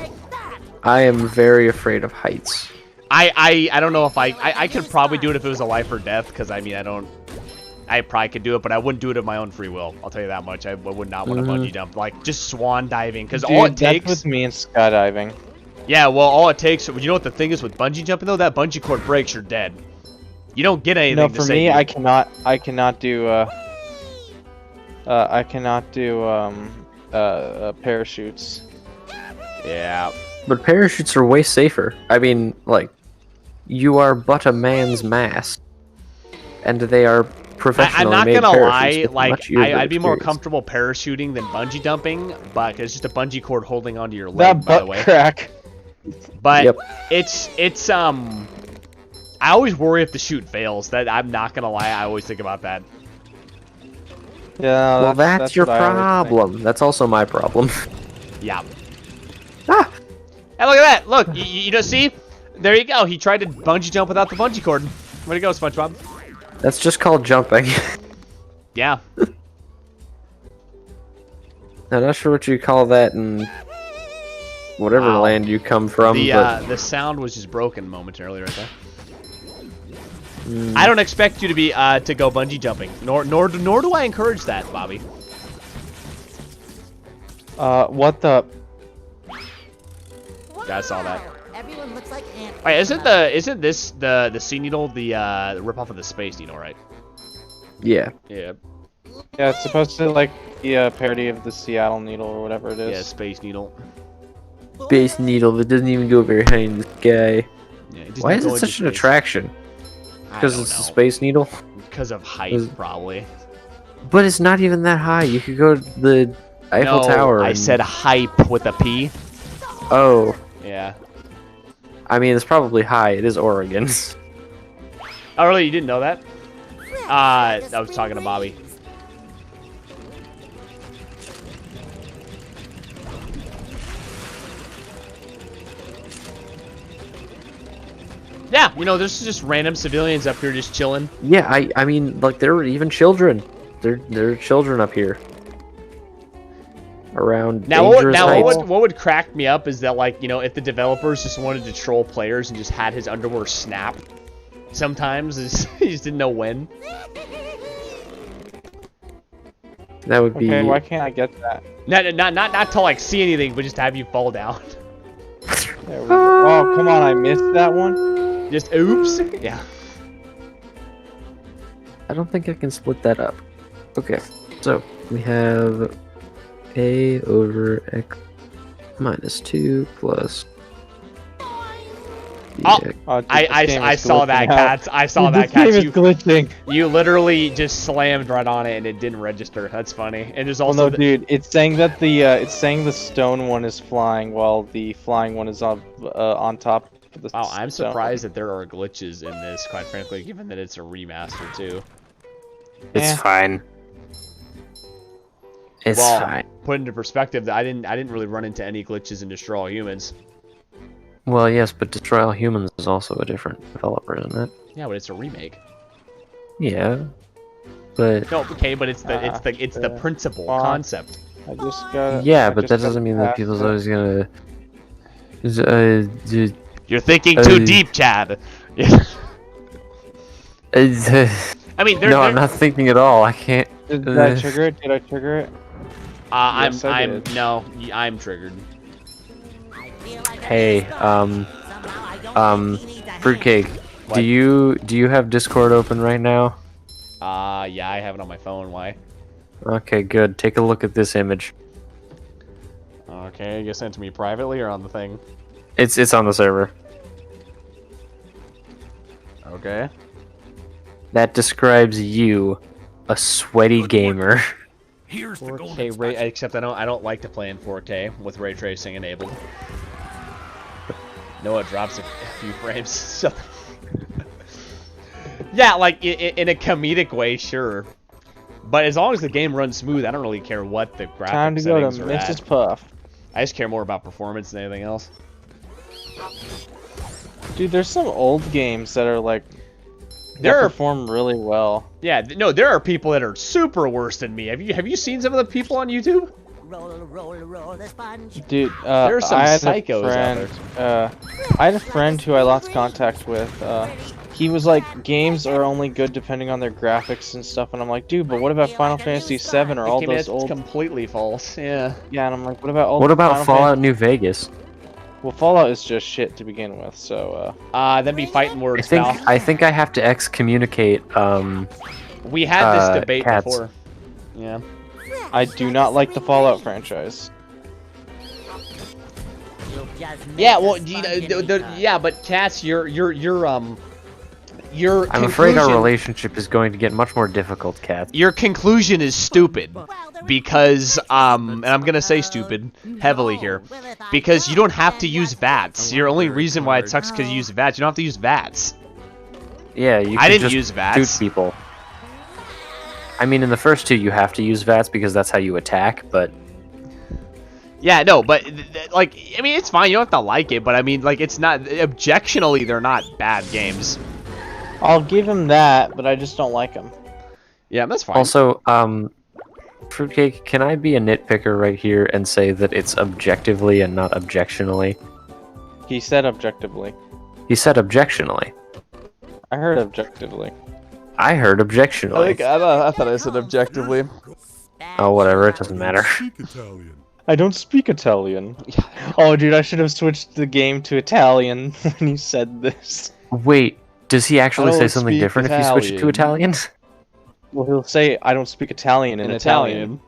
I am very afraid of heights. I don't know if I could probably do it if it was a life or death, because I mean I probably could do it, but I wouldn't do it of my own free will. I'll tell you that much. I would not want to bungee jump. Like just swan diving, because all it takes. That's with me and skydiving. Yeah, well, all it takes. You know what the thing is with bungee jumping though? That bungee cord breaks, you're dead. You don't get anything. No, to for save me, you. I cannot do parachutes. Yeah. But parachutes are way safer. I mean, like, you are but a man's mass, and they are professionally I'm not made gonna lie, parachutes with like much easier I'd be more experience. comfortable parachuting than bungee jumping, but it's just a bungee cord holding onto your leg, That by the butt way. crack. But Yep. it's I always worry if the shoot fails. That I'm not gonna lie, I always think about that. Yeah. Well, that's your what I always problem. That's also my problem. Yeah. Ah! Hey, look at that! Look, you just see? There you go. He tried to bungee jump without the bungee cord. Where'd it go, SpongeBob? That's just called jumping. Yeah. I'm not sure what you call that in whatever Wow. land you come from, but The sound was just broken momentarily right there. mm, I don't expect you to be to go bungee jumping, nor do I encourage that, Bobby. What the? Yeah, I saw that. Everyone looks like ant. Alright, isn't this the sea needle the ripoff of the space needle, right? yeah. Yeah. Yeah, it's supposed to like be a parody of the Seattle Needle or whatever it is. Yeah, space needle. Space Needle that doesn't even go very high in the sky. Yeah, it does Why not is go it into such an space. attraction? I Because don't it's a know. Space Needle? Because of height, Is- probably. But it's not even that high. You could go to the Eiffel No, Tower. I and- said hype with a P. Oh. Yeah. I mean, it's probably high. It is Oregon. Oh, really? You didn't know that? I was talking to Bobby. Yeah, you know, there's just random civilians up here just chilling. Yeah, I mean, like, there were even children. There are children up here. Around Now, dangerous heights. what would crack me up is that, like, you know, if the developers just wanted to troll players and just had his underwear snap, sometimes he just didn't know when. That would be. Okay, why can't I get that? Not to like see anything, but just to have you fall down. There we go. Oh, come on, I missed that one. Just oops. Yeah. I don't think I can split that up. Okay, so we have a over x minus 2 plus. Oh, bx. Oh, dude, I this game is saw that, glitching out. Cats. I saw Dude, that, this game Cats. is glitching. You literally just slammed right on it and it didn't register. That's funny. And there's Well, also no, dude, it's saying that the stone one is flying while the flying one is on top of the. Wow, I'm stone. surprised that there are glitches in this, quite frankly, given that it's a remaster too. It's fine. It's Well, fine. put into perspective, I didn't really run into any glitches in Destroy All Humans. Well, yes, but Destroy All Humans is also a different developer, isn't it? Yeah, but it's a remake. Yeah, but No, okay, but it's the principal concept. I just got. yeah, but that doesn't mean that people's always gonna. You're thinking too deep, Chad. I mean, no, I'm not thinking at all. I can't. Did I trigger it? Did I trigger it? Yes, I did. I'm triggered. Hey, Fruitcake, What? do you have Discord open right now? Yeah, I have it on my phone. Why? Okay, good. Take a look at this image. Okay, you sent it to me privately or on the thing? It's on the server. Okay. That describes you, a sweaty gamer. Here's the 4K ray, except I don't like to play in 4K with ray tracing enabled. No, it drops a few frames. So yeah, like in a comedic way, sure. But as long as the game runs smooth, I don't really care what the graphics Time to go to settings are at. Mrs. Puff. I just care more about performance than anything else. Dude, there's some old games that are like. They perform really well. Yeah, no, there are people that are super worse than me. Have you seen some of the people on YouTube? Roll the sponge. Dude, there are some I had psychos a friend, I had a friend who I lost contact with. He was like, games are only good depending on their graphics and stuff, and I'm like, dude, but what about Final Fantasy VII or all Okay, man, those it's old? completely false. Yeah. Yeah, and I'm like, what about all? What about Final Fallout Fan- New Vegas? Well, Fallout is just shit to begin with, so. That'd be fighting words, pal. I think I have to excommunicate. We had this debate Cats. before. Yeah. I do not like the Fallout franchise. Yeah, well, yeah, but Cats, you're I'm afraid our relationship is going to get much more difficult, Cat. Your conclusion is stupid, because and I'm gonna say stupid heavily here, because you don't have to use VATS. Your only reason why it sucks because you use VATS. You don't have to use VATS. Yeah, you. I can didn't just use VATS. Shoot people. I mean, in the first two, you have to use VATS because that's how you attack. But yeah, no, but like, I mean, it's fine. You don't have to like it, but I mean, like, it's not objectionally, they're not bad games. I'll give him that, but I just don't like him. Yeah, that's fine. Also, Fruitcake, can I be a nitpicker right here and say that it's objectively and not objectionally? He said objectively. He said objectionally. I heard objectively. I heard objectionally. I thought I said objectively. Oh, whatever. It doesn't matter. Speak Italian. I don't speak Italian. Oh, dude, I should have switched the game to Italian when you said this. Wait, does he actually I say don't something speak different if you switch it to Italian? Well, he'll say, I don't speak Italian in Italian.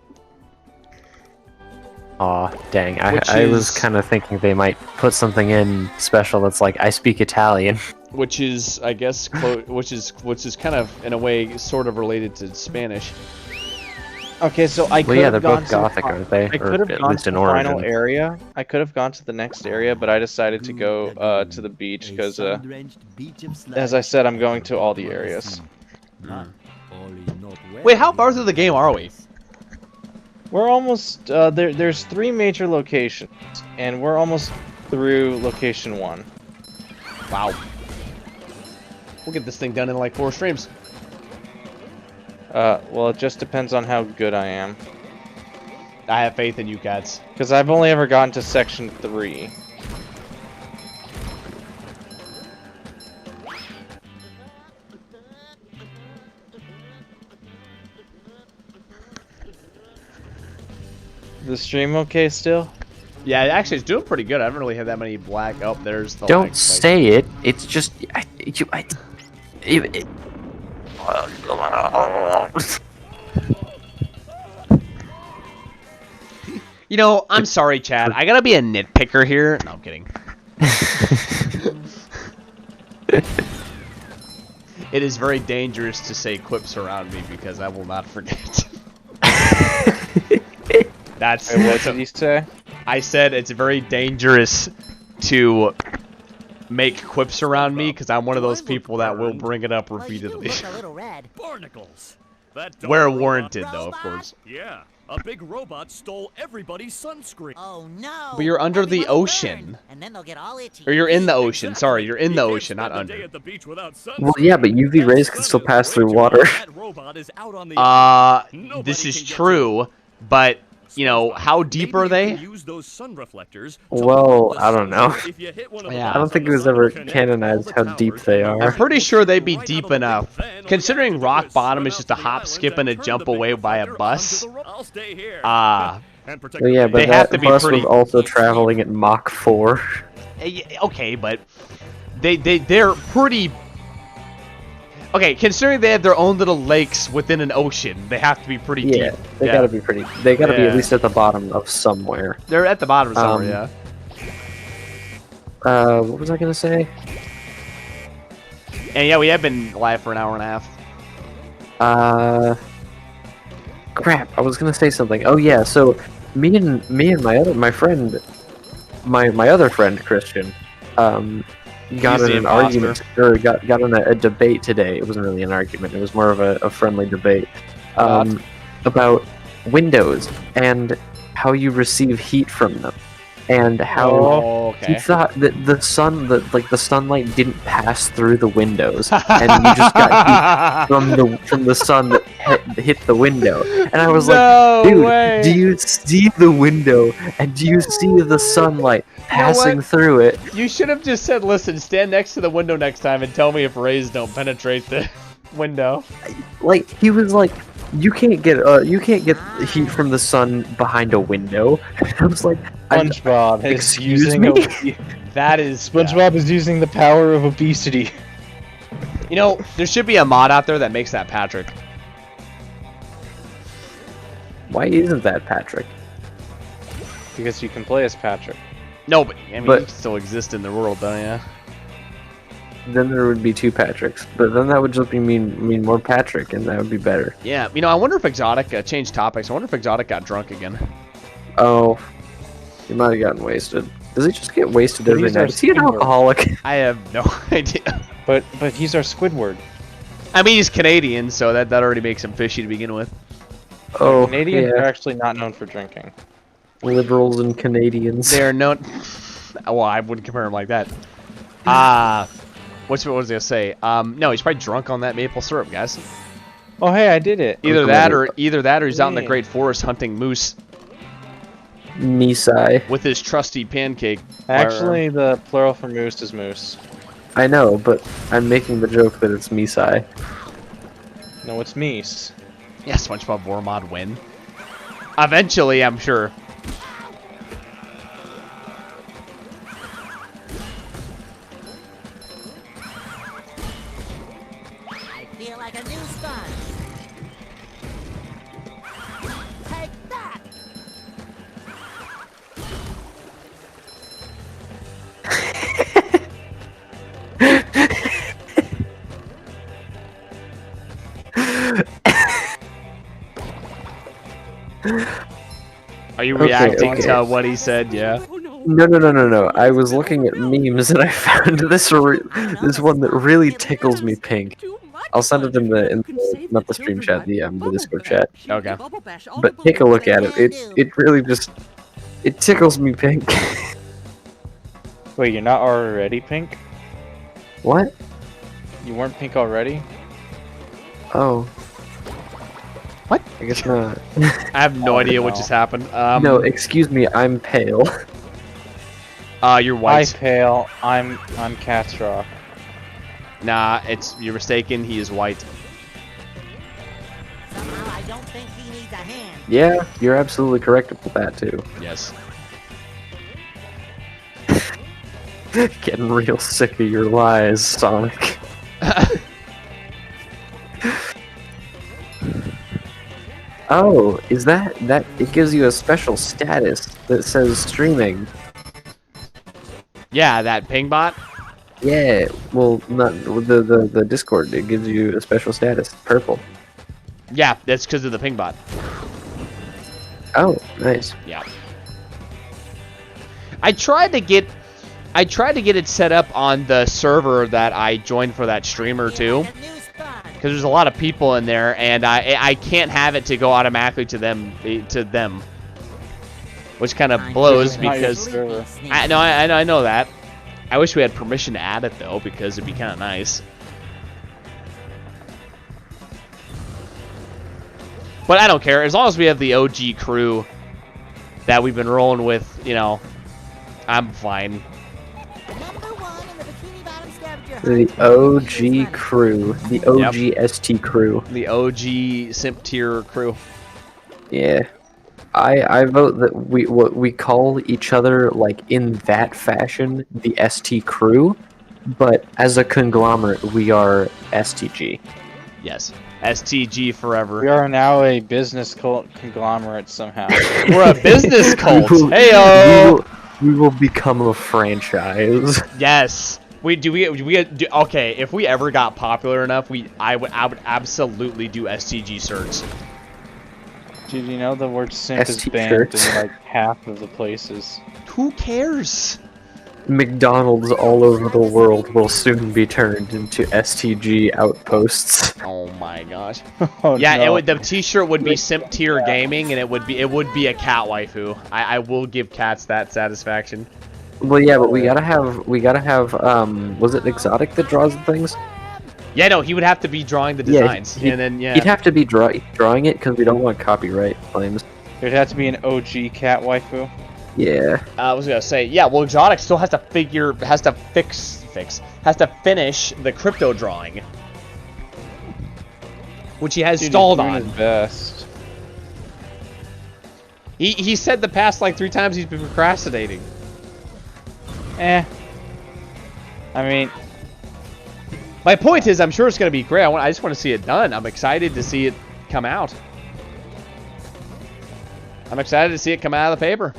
Aw, dang. I Which was is- kind of thinking they might put something in special that's like, I speak Italian. Which is, I guess, which is kind of in a way sort of related to Spanish. Okay, so I could Well, yeah, they're have gone both to Gothic, aren't they? I Or could have at gone least to in the final origin. area. I could have gone to the next area, but I decided to go to the beach because, as I said, I'm going to all the areas. Wait, how far through the game are we? We're almost there's 3 major locations, and we're almost through location 1. Wow. We'll get this thing done in like 4 streams. Well, it just depends on how good I am. I have faith in you cats. Because I've only ever gotten to section 3. The stream okay still? Yeah, actually, it's doing pretty good. I haven't really had that many black. Oh, there's the. Don't like, say it. It's just... You know, I'm sorry, Chad. I gotta be a nitpicker here. No, I'm kidding. It is very dangerous to say quips around me because I will not forget. That's Wait, what did you say? I said it's very dangerous to make quips around me because I'm one of those people that will bring it up repeatedly. Look a little red. Barnacles. That dog Where robot- warranted, though, of course. Yeah, a big robot stole everybody's sunscreen. Oh no! But you're under the Everyone will ocean. burn, and then they'll get all itchy. Or you're in the ocean. Exactly. Sorry, you're in the You can't ocean, not spend a day under. at the beach without Well, yeah, but UV sunscreen. rays can still pass through Wager water. that robot is out on the Nobody This is can get true, but you know, how deep Maybe are you they? can use those sun reflectors to Well, hold the I don't know. sun if you hit one of the Yeah. I don't dots think on it the was sun, ever connect canonized all how the deep towers, they I'm are. pretty sure they'd be right deep out of the enough. loop. Then all Considering you have to do rock is bottom swim is out just to a the hop, island skip, and and a turn jump the big away by a reflector bus. onto the I'll stay here. Ah. And protect Well, yeah, the but They that have to be bus pretty- was also traveling at Mach 4. Okay, but they're pretty. Okay, considering they have their own little lakes within an ocean, they have to be pretty Yeah, deep. they gotta be pretty. They gotta be Yeah. at least at the bottom of somewhere. They're at the bottom somewhere, yeah. What was I gonna say? And yeah, we have been live for an hour and a half. Crap! I was gonna say something. Oh yeah, so me and my other friend Christian, got He's in the an imposter. argument or got in a debate today. It wasn't really an argument. It was more of a friendly debate about windows and how you receive heat from them, and how Oh, he okay. thought that the sunlight didn't pass through the windows, and you just got heat from the sun that hit the window. And I was No like, dude, way. do you see the window and do you see the sunlight passing what? through it? You should have just said, "Listen, stand next to the window next time and tell me if rays don't penetrate the window." Like he was like, you can't get heat from the sun behind a window. I was like, SpongeBob is excuse using me? That is SpongeBob is using the power of obesity. You know, there should be a mod out there that makes that Patrick. Why isn't that Patrick? Because you can play as Patrick. No, but I mean, But- you still exist in the world, though, yeah. Then there would be 2 Patricks, but then that would just mean more Patrick, and that would be better. Yeah, you know, I wonder if Exotic changed topics. I wonder if Exotic got drunk again. Oh, he might have gotten wasted. Does he just get wasted every These are night? Is he an Squidward. alcoholic? I have no idea. But he's our Squidward. I mean, he's Canadian, so that already makes him fishy to begin with. Oh, Canadians are yeah. actually not known for drinking. Liberals and Canadians. They're known. Well, I wouldn't compare him like that. What was I gonna say? No, he's probably drunk on that maple syrup, guys. Oh, hey, I did it. Either that or he's out in the Great Forest hunting moose Misai. with his trusty pancake. Actually, the plural for moose is moose. I know, but I'm making the joke that it's Misai. No, it's meese. Yeah, SpongeBob Wormod win. Eventually, I'm sure. I feel like a new sponge. Take that! Are you reacting okay. to what he said? Yeah. No. I was looking at memes and I found this one that really tickles me pink. I'll send it in the not the stream chat, the Discord chat. Okay. But take a look at it. It really just tickles me pink. Wait, you're not already pink? What? You weren't pink already? Oh. What? I guess not. I have no idea what just happened. No, excuse me, I'm pale. You're white. I'm pale. I'm Cat's Rock. Nah, you're mistaken. He is white. Somehow I don't think he needs a hand. Yeah, you're absolutely correct with that too. Yes. Getting real sick of your lies, Sonic. Oh, is that it gives you a special status that says streaming. Yeah, that ping bot. Yeah, well, not the Discord. It gives you a special status, purple. Yeah, that's because of the ping bot. Oh, nice. Yeah. I tried to get it set up on the server that I joined for that streamer too, because there's a lot of people in there, and I can't have it to go automatically to them, which kind of blows because I know that. I wish we had permission to add it though, because it'd be kind of nice. But I don't care as long as we have the OG crew that we've been rolling with. You know, I'm fine. The OG crew. The OG ST crew. The OG simp tier crew. Yeah. I vote that we call each other, like, in that fashion, the ST crew, but as a conglomerate, we are STG. Yes. STG forever. We are now a business conglomerate somehow. We're a business cult. Heyo! We will become a franchise. Yes. Okay, if we ever got popular enough, I would absolutely do STG certs. Dude, you know the word simp is banned in like half of the places. Who cares? McDonald's all over the world will soon be turned into STG outposts. Oh my gosh. Oh, yeah, no. the T-shirt would be simp tier gaming, and it would be a cat waifu. I will give cats that satisfaction. Well, yeah, but we gotta have was it Exotic that draws the things? Yeah, no, he would have to be drawing the designs, and then he'd have to be drawing it because we don't want copyright claims. There'd have to be an OG cat waifu. Yeah. I was gonna say, yeah. Well, Exotic still has to finish the crypto drawing, which he has stalled on. His best. He said the past like 3 times he's been procrastinating. I mean, my point is, I'm sure it's gonna be great. I just want to see it done. I'm excited to see it come out. I'm excited to see it come out of the paper.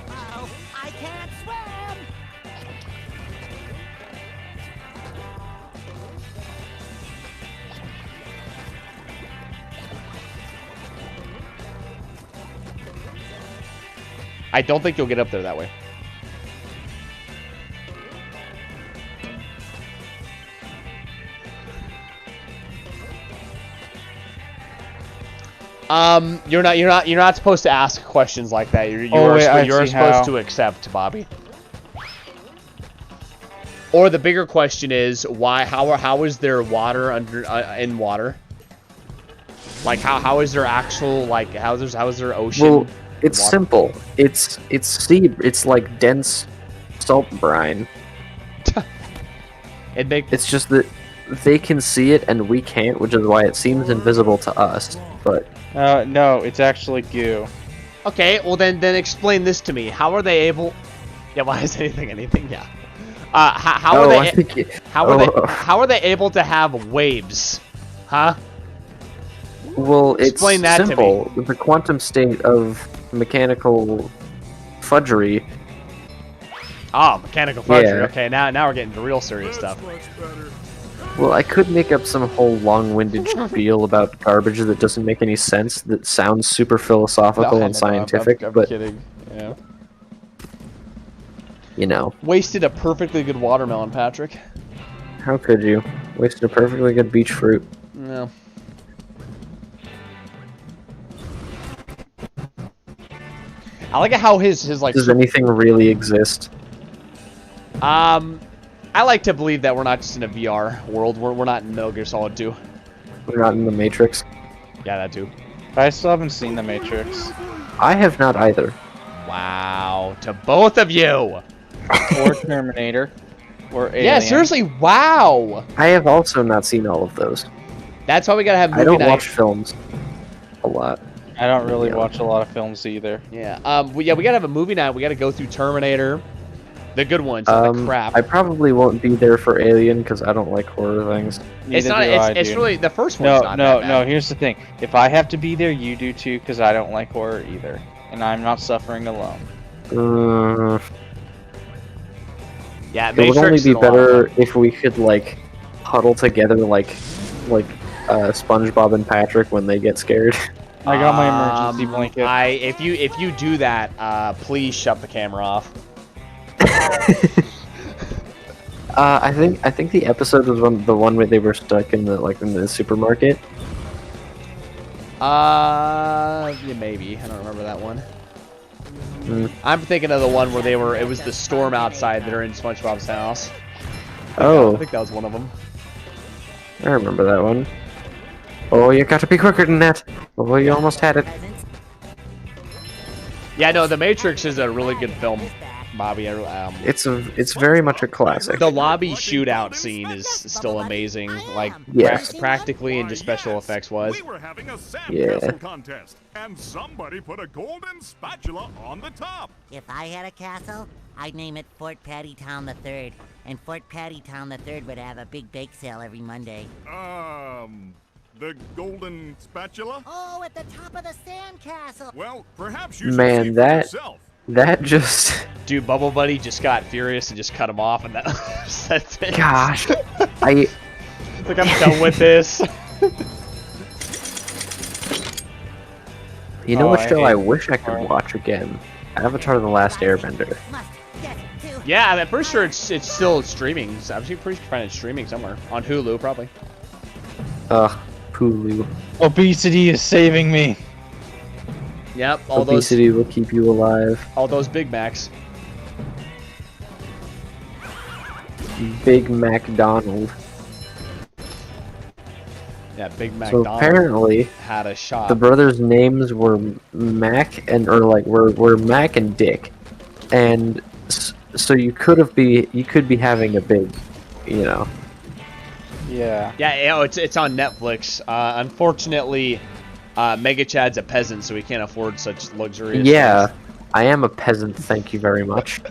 Uh-oh, I can't swim! I don't think you'll get up there that way. You're not supposed to ask questions like that. You're supposed to accept, Bobby. Or the bigger question is why? How is there water under in water? Like how is there actual like how is there ocean? Well, it's water? simple. It's sea. It's like dense salt brine. It's just that they can see it and we can't, which is why it seems invisible to us. But no, it's actually goo. Okay, well then explain this to me. How are they able? Yeah, why is anything? Yeah. How are they able to have waves? Huh? Well, Explain it's that simple. to me. The quantum state of mechanical fudgery. Oh, mechanical fudgery. Yeah. Okay, now we're getting to real serious stuff. Well, I could make up some whole long-winded spiel about garbage that doesn't make any sense, that sounds super philosophical and scientific, I'm but kidding. Yeah. you know, Wasted a perfectly good watermelon, Patrick. how could you? Wasted a perfectly good beach fruit. No. I like how his like. Does anything really exist? I like to believe that we're not just in a VR world. We're not in Metal Gear Solid 2. We're not in the Matrix. Yeah, that too. I still haven't seen The Matrix. I have not either. Wow, to both of you. Or Terminator. Or Alien. Yeah, seriously, wow. I have also not seen all of those. That's why we gotta have movie I don't night. watch films a lot. I don't really watch a lot of films either. Yeah. We gotta have a movie night. We gotta go through Terminator, the good ones, not the crap. I probably won't be there for Alien because I don't like horror things. It's not. It's really the first one's not No, that no. bad. Here's the thing: if I have to be there, you do too, because I don't like horror either, and I'm not suffering alone. Yeah, It would only be better if we could like huddle together like SpongeBob and Patrick when they get scared. I got my emergency blanket. If you do that, please shut the camera off. I think the episode was the one where they were stuck in the supermarket. Yeah, maybe. I don't remember that one. I'm thinking of the one where it was the storm outside that are in SpongeBob's house. I think that was one of them. I remember that one. Oh, you got to be quicker than that. Oh, you almost had it. Yeah, no, The Matrix is a really good film, Bobby. It's very much a classic. The lobby shootout scene is still amazing, like Yes. practically and just special effects wise. We were having a Yeah. sandcastle contest, and somebody put a golden spatula on the top. If I had a castle, I'd name it Fort Pattytown the Third, and Fort Pattytown the Third would have a big bake sale every Monday. The golden spatula? Oh, at the top of the sandcastle. Well, perhaps you should see Man, for that yourself. that just Dude, Bubble Buddy just got furious and just cut him off, and that's it. gosh, Like, I'm done with this. You know Oh, what I show hate I wish I could watch again? Avatar: The Last Airbender. Yeah, I'm pretty sure it's still streaming. I'm pretty sure it's streaming somewhere on Hulu, probably. Hulu. Obesity is saving me. Yep, Obesity will keep you alive. all those Big Macs. Big MacDonald. Yeah, Big Mac. So apparently, had a shot. the brothers' names were Mac were Mac and Dick, and so you could be having a big, you know. Yeah. Yeah, it's on Netflix. Unfortunately, Mega Chad's a peasant, so he can't afford such luxurious. Yeah, things. I am a peasant. Thank you very much.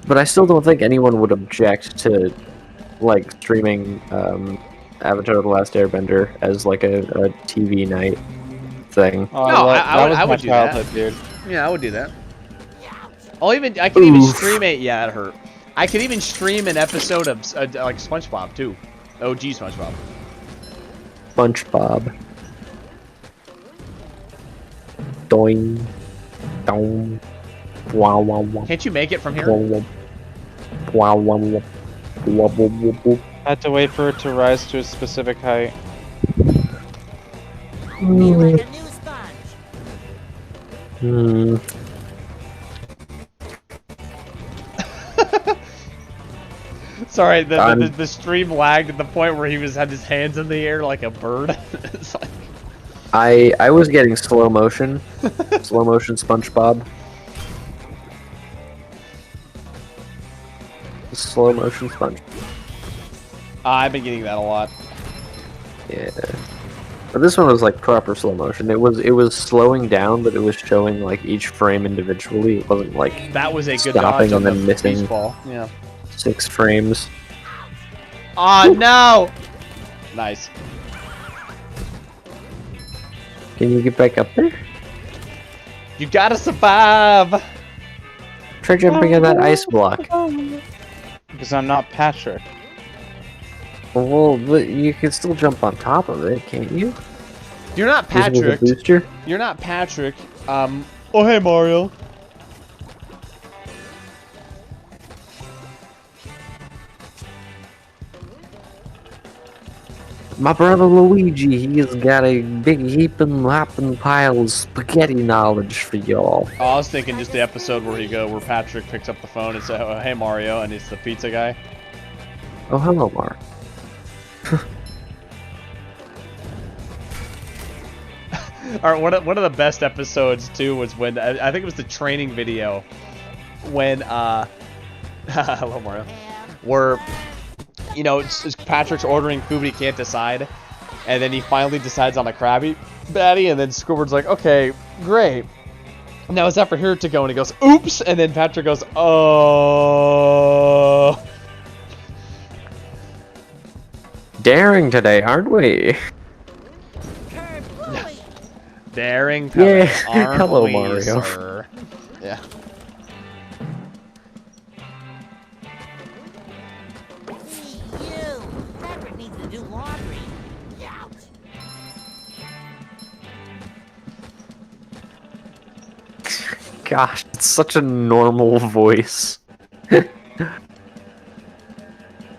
But I still don't think anyone would object to, like, streaming Avatar: The Last Airbender as like a TV night thing. Oh, No, that I was would my do that. childhood, dude. Yeah, I would do that. I can even stream it. Yeah, it hurt. I could even stream an episode of like SpongeBob too. OG SpongeBob. SpongeBob. Doing. Dong. Wow, wow, wow. Can't you make it from here? Wow, wow, wow, wow. Wow, wow, wow, wow. I had to wait for it to rise to a specific height. Be like a new sponge. Sorry, the stream lagged at the point where he had his hands in the air like a bird. It's like... I was getting slow motion SpongeBob. Slow motion sponge. I've been getting that a lot. Yeah. But this one was like proper slow motion. It was slowing down, but it was showing like each frame individually. It wasn't like that was a good stopping dodge on and then the missing baseball. Yeah. 6 frames. Oh no! Nice. Can you get back up there? You gotta survive. Try jumping on that ice block. Because I'm not Patrick. Well, but you can still jump on top of it, can't you? You're not Use it with a Patrick. booster? You're not Patrick. Oh hey Mario. My brother Luigi, he has got a big heaping hopping pile of spaghetti knowledge for y'all. Oh, I was thinking just the episode where Patrick picks up the phone and says, "Oh, hey Mario," and it's the pizza guy. Oh, hello, Mar. Alright, one of the best episodes too was when I think it was the training video when hello Mario, where you know it's Patrick's ordering food but he can't decide, and then he finally decides on a Krabby Patty, and then Squidward's like, okay, great. Now it's time for here to go, and he goes, oops, and then Patrick goes, oh. Daring today, aren't we? Daring Yeah. aren't Hello, we, Mario. sir? Yeah. You! Patrick needs to do laundry. Ouch! Gosh, it's such a normal voice.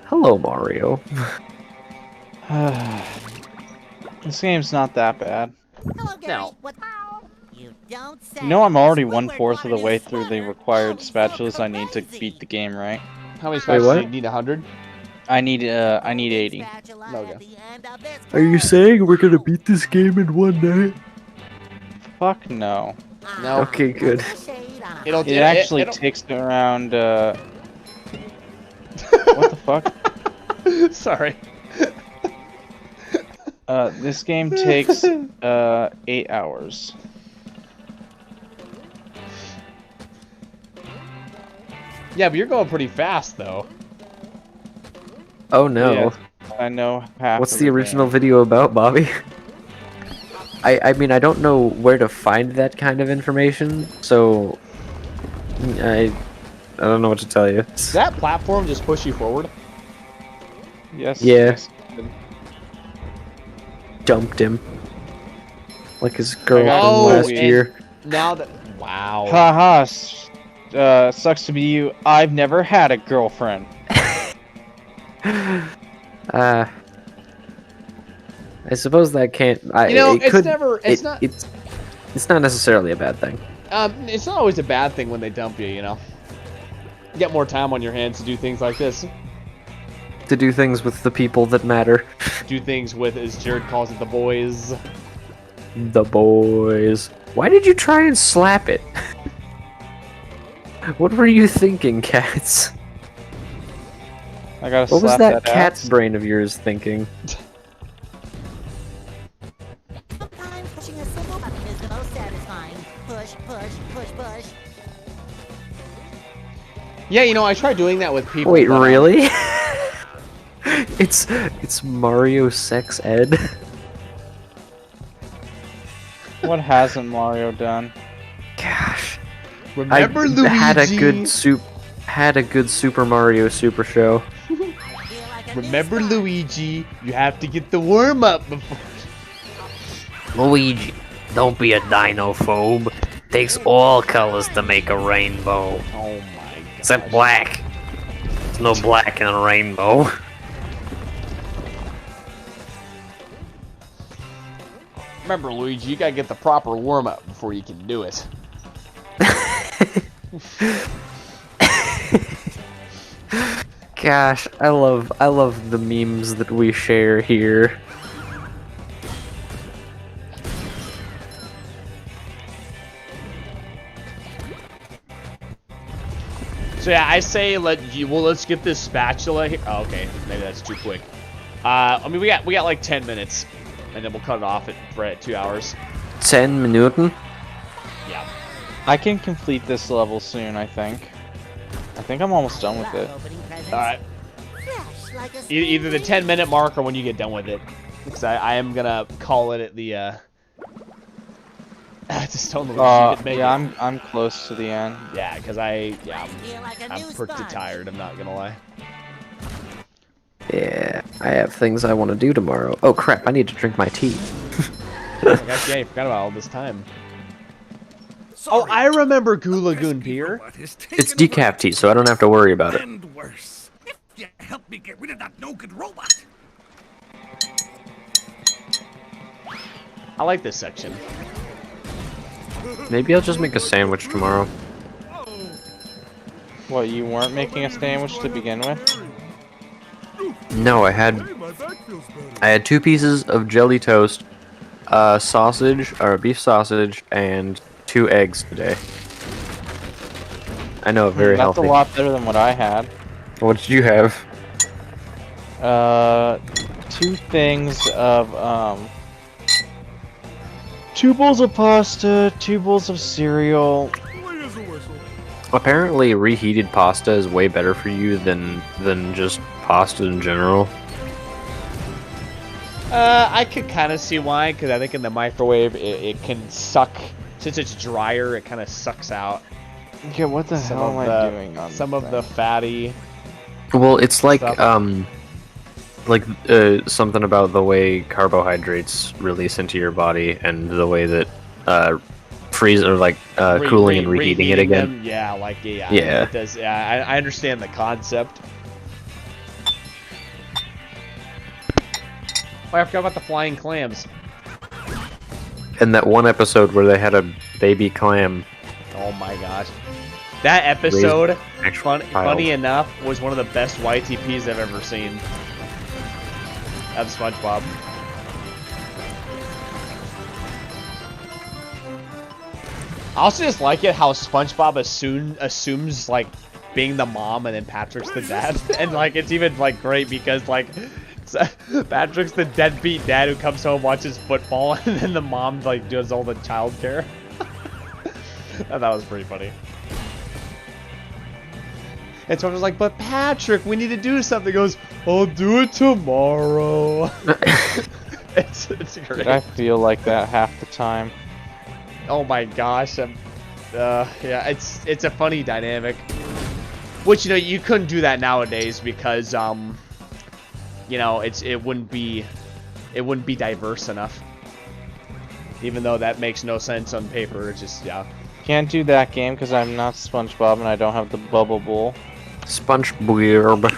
Hello, Mario. This game's not that bad. Hello, Gary. Now. What? You don't say. You know I'm already Squidward 1/4 of wanted the his way through the sweater. required Oh, he's so spatulas I need to crazy. beat the game, right? How many Wait, spatulas what? do you need? 100? I need 80. Spatula Okay. at the end of this Are you code. saying we're gonna beat this game in one night? Fuck no. No. Okay, good. It'll It actually takes around what the fuck? Sorry. This game takes 8 hours. Yeah, but you're going pretty fast though. Oh no. Yeah, I know half. What's of the original video about, Bobby? I mean, I don't know where to find that kind of information, so I don't know what to tell you. Does that platform just push you forward? Yes. Yeah. yes. Dumped him. Like his girlfriend Oh, last and year. Now that wow. Haha. Sucks to be you. I've never had a girlfriend. I suppose that can't. You know, it it's could, never. It's not. It's not necessarily a bad thing. It's not always a bad thing when they dump you. You know. You get more time on your hands to do things like this. To do things with the people that matter. Do things with, as Jared calls it, the boys. The boys. Why did you try and slap it? What were you thinking, cats? I gotta What was slap that that cat's ass. brain of yours thinking? Sometimes pushing a single button is the most satisfying. Push, push, push, push. Yeah, you know, I tried doing that with people. Wait, but, really? It's Mario Sex Ed. What hasn't Mario done? Gosh. Remember I Luigi? had a good Super Mario Super Show. Remember Luigi? You have to get the worm up before. Luigi, don't be a dinophobe. Takes all colors to make a rainbow. Oh my god. Except black. There's no black in a rainbow. Remember, Luigi, you gotta get the proper warm up before you can do it. Gosh, I love the memes that we share here. So yeah, I say let's get this spatula here. Oh, okay, maybe that's too quick. I mean we got like 10 minutes, and then we'll cut it off at 2 hours. 10 Minuten? Yeah. I can complete this level soon, I think. I think I'm almost done with it. Alright. Either the 10-minute mark or when you get done with it. Because I am gonna call it at the I just don't know if you can make yeah, it. I'm close to the end. Yeah, because I'm pretty tired, I'm not gonna lie. Yeah, I have things I want to do tomorrow. Oh crap, I need to drink my tea. Oh my gosh, yeah, I forgot about all this time. Oh, I remember Goo Lagoon Pier. It's decaf tea, so I don't have to worry about it. And worse, if you help me get rid of that no-good robot. I like this section. Maybe I'll just make a sandwich tomorrow. What, you weren't making a sandwich to begin with? No, I had 2 pieces of jelly toast, sausage, or beef sausage, and 2 eggs today. I know, very That's healthy. a lot better than what I had. What did you have? 2 things of 2 bowls of pasta, 2 bowls of cereal. Apparently, reheated pasta is way better for you than just pasta in general. I could kind of see why, because I think in the microwave it can suck. Since it's drier, it kind of sucks out. Yeah, what the hell am I doing on some of the fatty. Well, it's like stuff. Something about the way carbohydrates release into your body and the way that freeze or cooling and reheating it again. Them, yeah, Yeah. It does. Yeah, I understand the concept. Oh, I forgot about the flying clams. And that one episode where they had a baby clam. Oh my gosh. That episode, funny enough, was one of the best YTPs I've ever seen. Of SpongeBob. I also just like it how SpongeBob assumes like being the mom and then Patrick's the dad, and like it's even like great because like Patrick's the deadbeat dad who comes home, watches football, and then the mom like does all the childcare. That was pretty funny. And so I was like, but Patrick, we need to do something. He goes, I'll do it tomorrow. it's great. I feel like that half the time. Oh my gosh. Yeah, it's a funny dynamic. Which, you couldn't do that nowadays because, it wouldn't be diverse enough. Even though that makes no sense on paper, it's just, yeah. Can't do that game because I'm not SpongeBob and I don't have the bubble bowl. SpongeBob.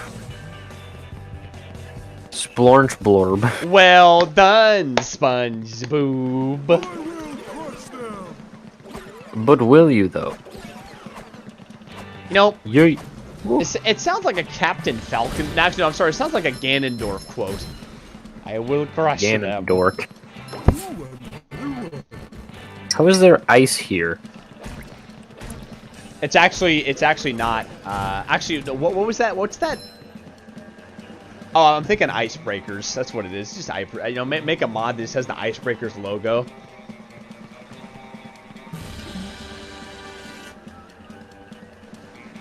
Splorch blorb. Well done, SpongeBob. But will you though? It sounds like a Captain Falcon. Actually, no, I'm sorry. It sounds like a Ganondorf quote. I will crush them. Ganondorf. How is there ice here? It's actually not. Actually, what was that? What's that? Oh, I'm thinking icebreakers. That's what it is. Just make a mod that has the icebreakers logo.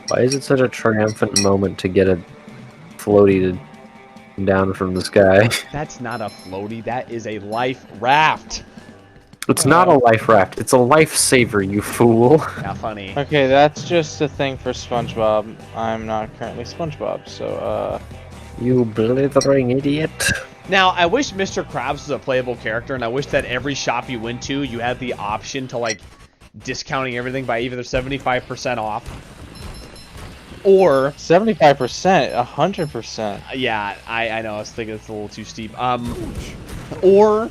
Why is it such a triumphant moment to get a floaty down from the sky? That's not a floaty. That is a life raft. It's not a life raft. It's a lifesaver, you fool. Yeah, funny. Okay, that's just a thing for SpongeBob. I'm not currently SpongeBob, so You blithering idiot. Now, I wish Mr. Krabs was a playable character, and I wish that every shop you went to, you had the option to, like, discounting everything by either 75% off, or... 75%? 100%? Yeah, I know, I was thinking it's a little too steep. Or,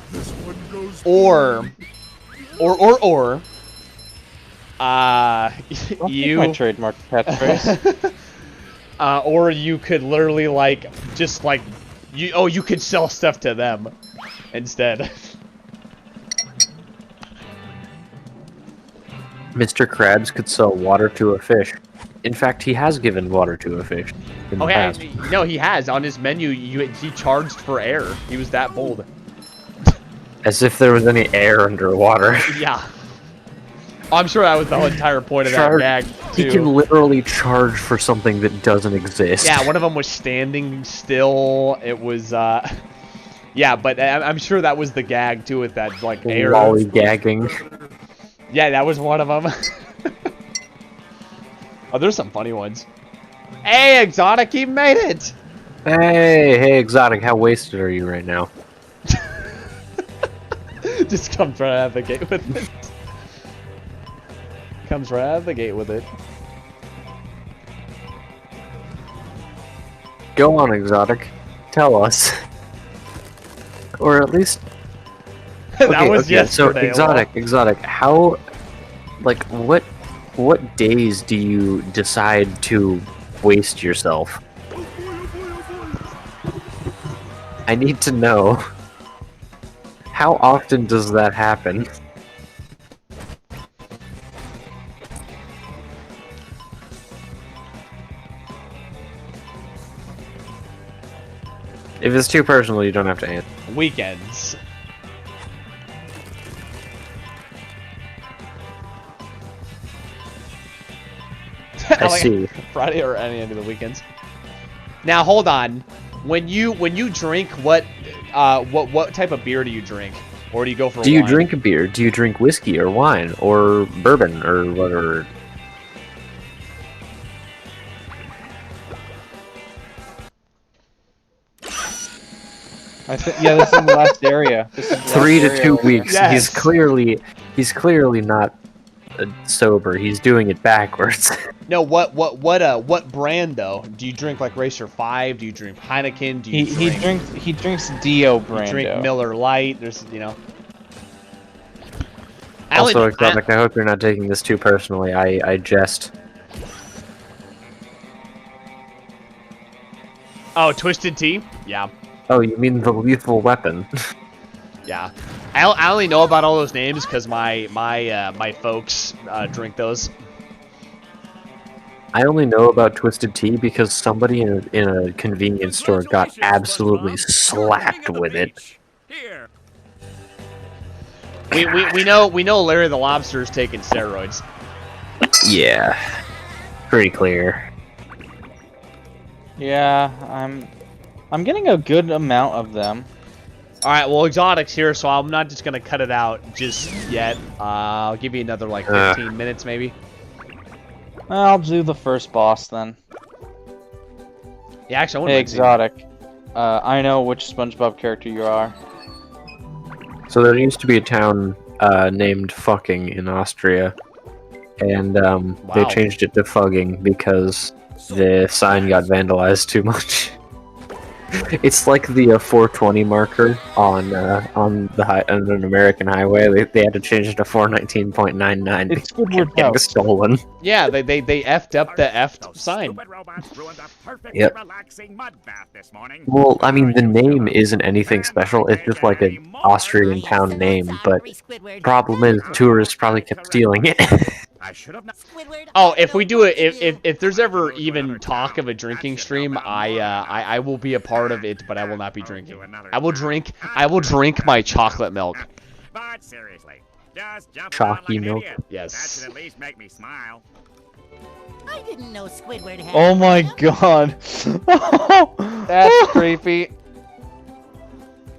you... my trademark catchphrase. Or you could literally like just like you could sell stuff to them instead. Mr. Krabs could sell water to a fish. In fact, he has given water to a fish in the past. No, he has on his menu. He charged for air. He was that bold. As if there was any air underwater. Yeah. I'm sure that was the whole entire point of that gag, too. He can literally charge for something that doesn't exist. Yeah, one of them was standing still. It was, yeah, but I'm sure that was the gag, too, with that, like, air. Lollygagging. Yeah, that was one of them. Oh, there's some funny ones. Hey, Exotic, you made it! Hey, Exotic, how wasted are you right now? Just comes right out of the gate with it. Comes right out of the gate with it. Go on, Exotic. Tell us. Or at least... That was yesterday. So, Exotic, how... Like, what days do you decide to waste yourself? I need to know. How often does that happen? If it's too personal, you don't have to answer. Weekends. I see. Friday or any of the weekends. Now hold on. When you drink, what type of beer do you drink, or do you go for? Do you drink a beer? Do you drink whiskey or wine or bourbon or whatever? Yeah, this is the last area. This is the 3 to 2 area. weeks. Yes. He's clearly not sober. He's doing it backwards. No, what brand though? Do you drink like Racer 5? Do you drink Heineken? Do you he drinks Dio brand. You drink Miller Lite. There's Also, Exotic, I hope you're not taking this too personally. I jest. Oh, Twisted Tea? Yeah. Oh, you mean the Lethal Weapon? Yeah. I only know about all those names because my folks drink those. I only know about Twisted Tea because somebody in a convenience store got absolutely slapped with it. We know Larry the Lobster's taking steroids. Yeah. Pretty clear. Yeah, I'm getting a good amount of them. Alright, well, Exotic's here, so I'm not just gonna cut it out just yet. I'll give you another, like, 15 minutes, maybe. I'll do the first boss, then. Yeah, actually, Hey, Exotic. I know which SpongeBob character you are. So there used to be a town named Fucking in Austria. And they changed it to Fugging because the sign got vandalized too much. It's like the 420 marker on an American highway. They had to change it to 419.99. It's Squidward getting Boss. stolen. Yeah, they effed up the effed sign. Yep. Well, I mean, the name isn't anything special. It's just like an Austrian town name, but problem is tourists probably kept stealing it. Oh, if we do it, if there's ever even talk of a drinking stream, I will be a part of it, but I will not be drinking. I will drink my chocolate milk. But seriously, just jump Chalky around like an milk. idiot. Yes. That should at least make me smile. I didn't know Squidward had. Oh my god. That's creepy.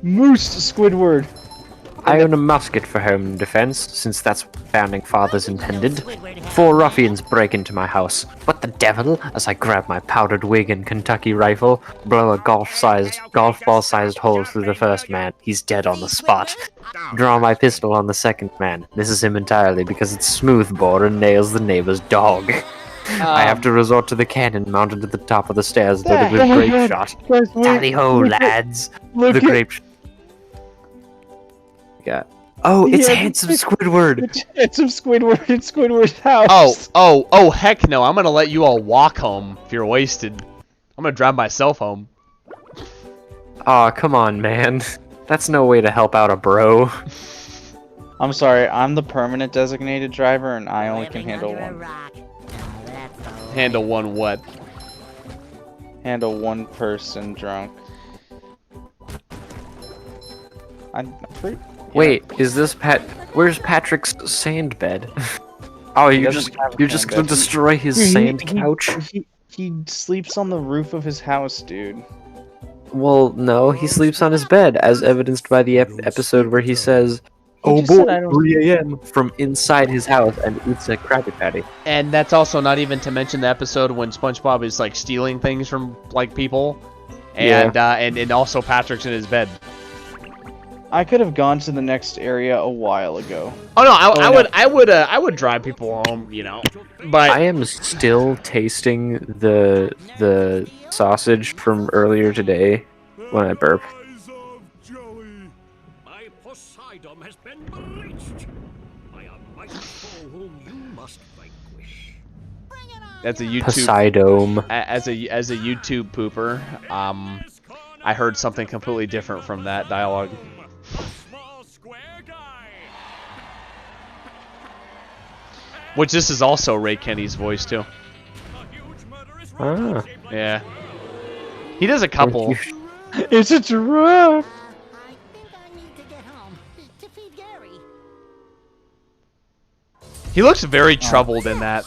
Moose Squidward. I own a musket for home defense, since that's what founding fathers intended. 4 ruffians break into my house. What the devil? As I grab my powdered wig and Kentucky rifle, blow a golf ball-sized hole through the first man. He's dead on the spot. Draw my pistol on the second man. Misses him entirely because it's smoothbore and nails the neighbor's dog. I have to resort to the cannon mounted at the top of the stairs, loaded with grape shot. Tally-ho, lads! The grape shot. Yeah. Oh, it's Handsome Squidward! It's Handsome Squidward in Squidward's house! Oh, heck no, I'm gonna let you all walk home if you're wasted. I'm gonna drive myself home. Aw, come on, man. That's no way to help out a bro. I'm sorry, I'm the permanent designated driver, and I only can handle one. Handle one what? Handle one person drunk. I'm pretty... Wait, is this Where's Patrick's sand bed? Oh, you're just gonna destroy his sand couch? He sleeps on the roof of his house, dude. Well, no, he sleeps on his bed, as evidenced by the episode where he says, "Oh boy, 3 a.m." from inside his house and eats a Krabby Patty. And that's also not even to mention the episode when SpongeBob is like stealing things from like people, and and also Patrick's in his bed. I could have gone to the next area a while ago. Oh no, I would drive people home, you know. But I am still tasting the sausage from earlier today when I burp. My Poseidon has been breached by a mighty foe whom you must vanquish. That's a YouTube Poseidon. As a YouTube pooper, I heard something completely different from that dialogue. Which this is also Ray Kenny's voice too. Ah. Yeah. He does a couple. It's a giraffe. He looks very troubled in that.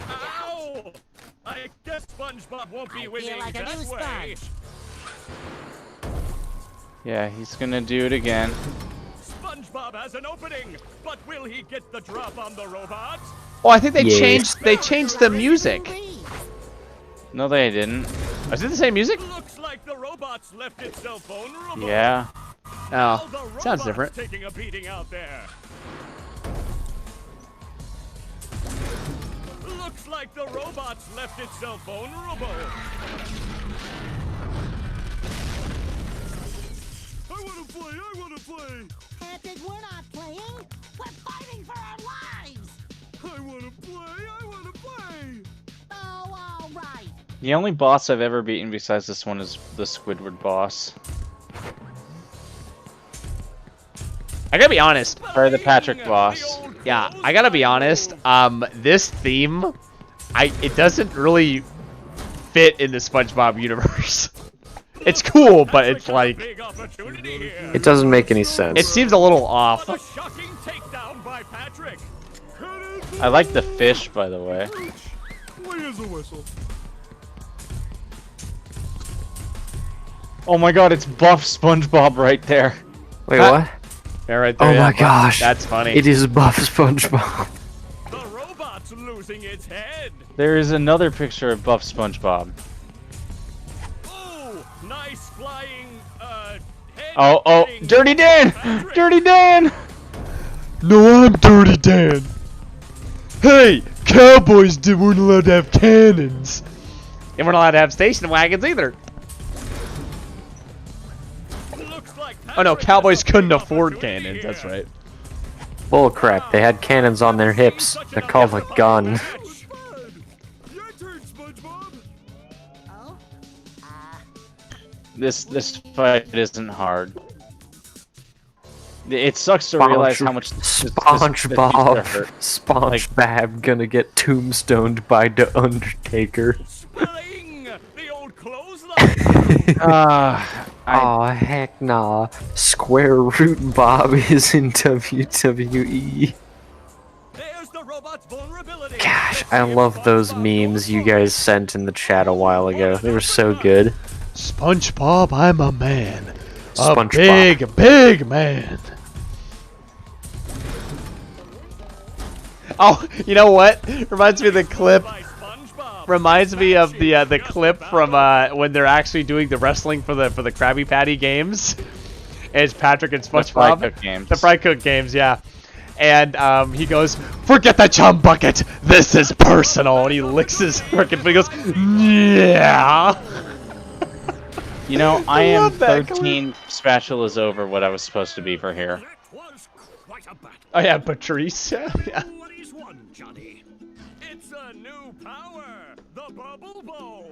Ow! I guess SpongeBob won't be winning like a that new way. Yeah, he's gonna do it again. SpongeBob has an opening, but will he get the drop on the robot? Oh, I think they changed the music. No, they didn't. Is it the same music? Looks like the robot's left itself vulnerable. Yeah. Oh, The sounds robot's different. Taking a beating out there. Looks like the robot's left itself vulnerable. I wanna play! Patrick, we're not playing. We're fighting for our lives. I wanna play! Oh, all right. The only boss I've ever beaten besides this one is the Squidward Boss. I gotta be honest. Or the Patrick Boss. Yeah, I gotta be honest. This theme, it doesn't really fit in the SpongeBob universe. It's cool, but it's like It doesn't make any sense. it seems a little off. Shocking takedown by Patrick. I like the fish, by the way. Where's the whistle? Oh my god, it's buff SpongeBob right there. Wait, what? Yeah, right there. Oh yeah, my gosh. That's funny. It is buff SpongeBob. The robot's losing its head. There is another picture of buff SpongeBob. Oh, nice flying head. Oh, Dirty Dan! Dirty Dan! No, I'm Dirty Dan. Hey, cowboys weren't allowed to have cannons. They weren't allowed to have station wagons either. Oh no, cowboys couldn't afford cannons. That's right. Bull crap, they had cannons on their hips. They're called a gun. Your turn, SpongeBob! This fight isn't hard. It sucks to realize how much SpongeBob. SpongeBob gonna get tombstoned by the Undertaker. The old clothesline. Oh heck nah. Square Root Bob is in WWE. There's the robot's vulnerability. Gosh, I love those memes you guys sent in the chat a while ago. They were so good. SpongeBob, I'm a man. SpongeBob. A big man. Oh, you know what? Reminds me of the clip. Reminds me of the clip from when they're actually doing the wrestling for the Krabby Patty games. It's Patrick and SpongeBob. The Fry Cook games. The Fry Cook games, yeah. And he goes, "Forget the chum bucket. This is personal." And he licks his frickin' foot. He goes, "Yeah." You know, I am 13 spatulas over what I was supposed to be for here. Oh yeah, Patrice. Yeah. It's a new power. The the Bubble Bowl.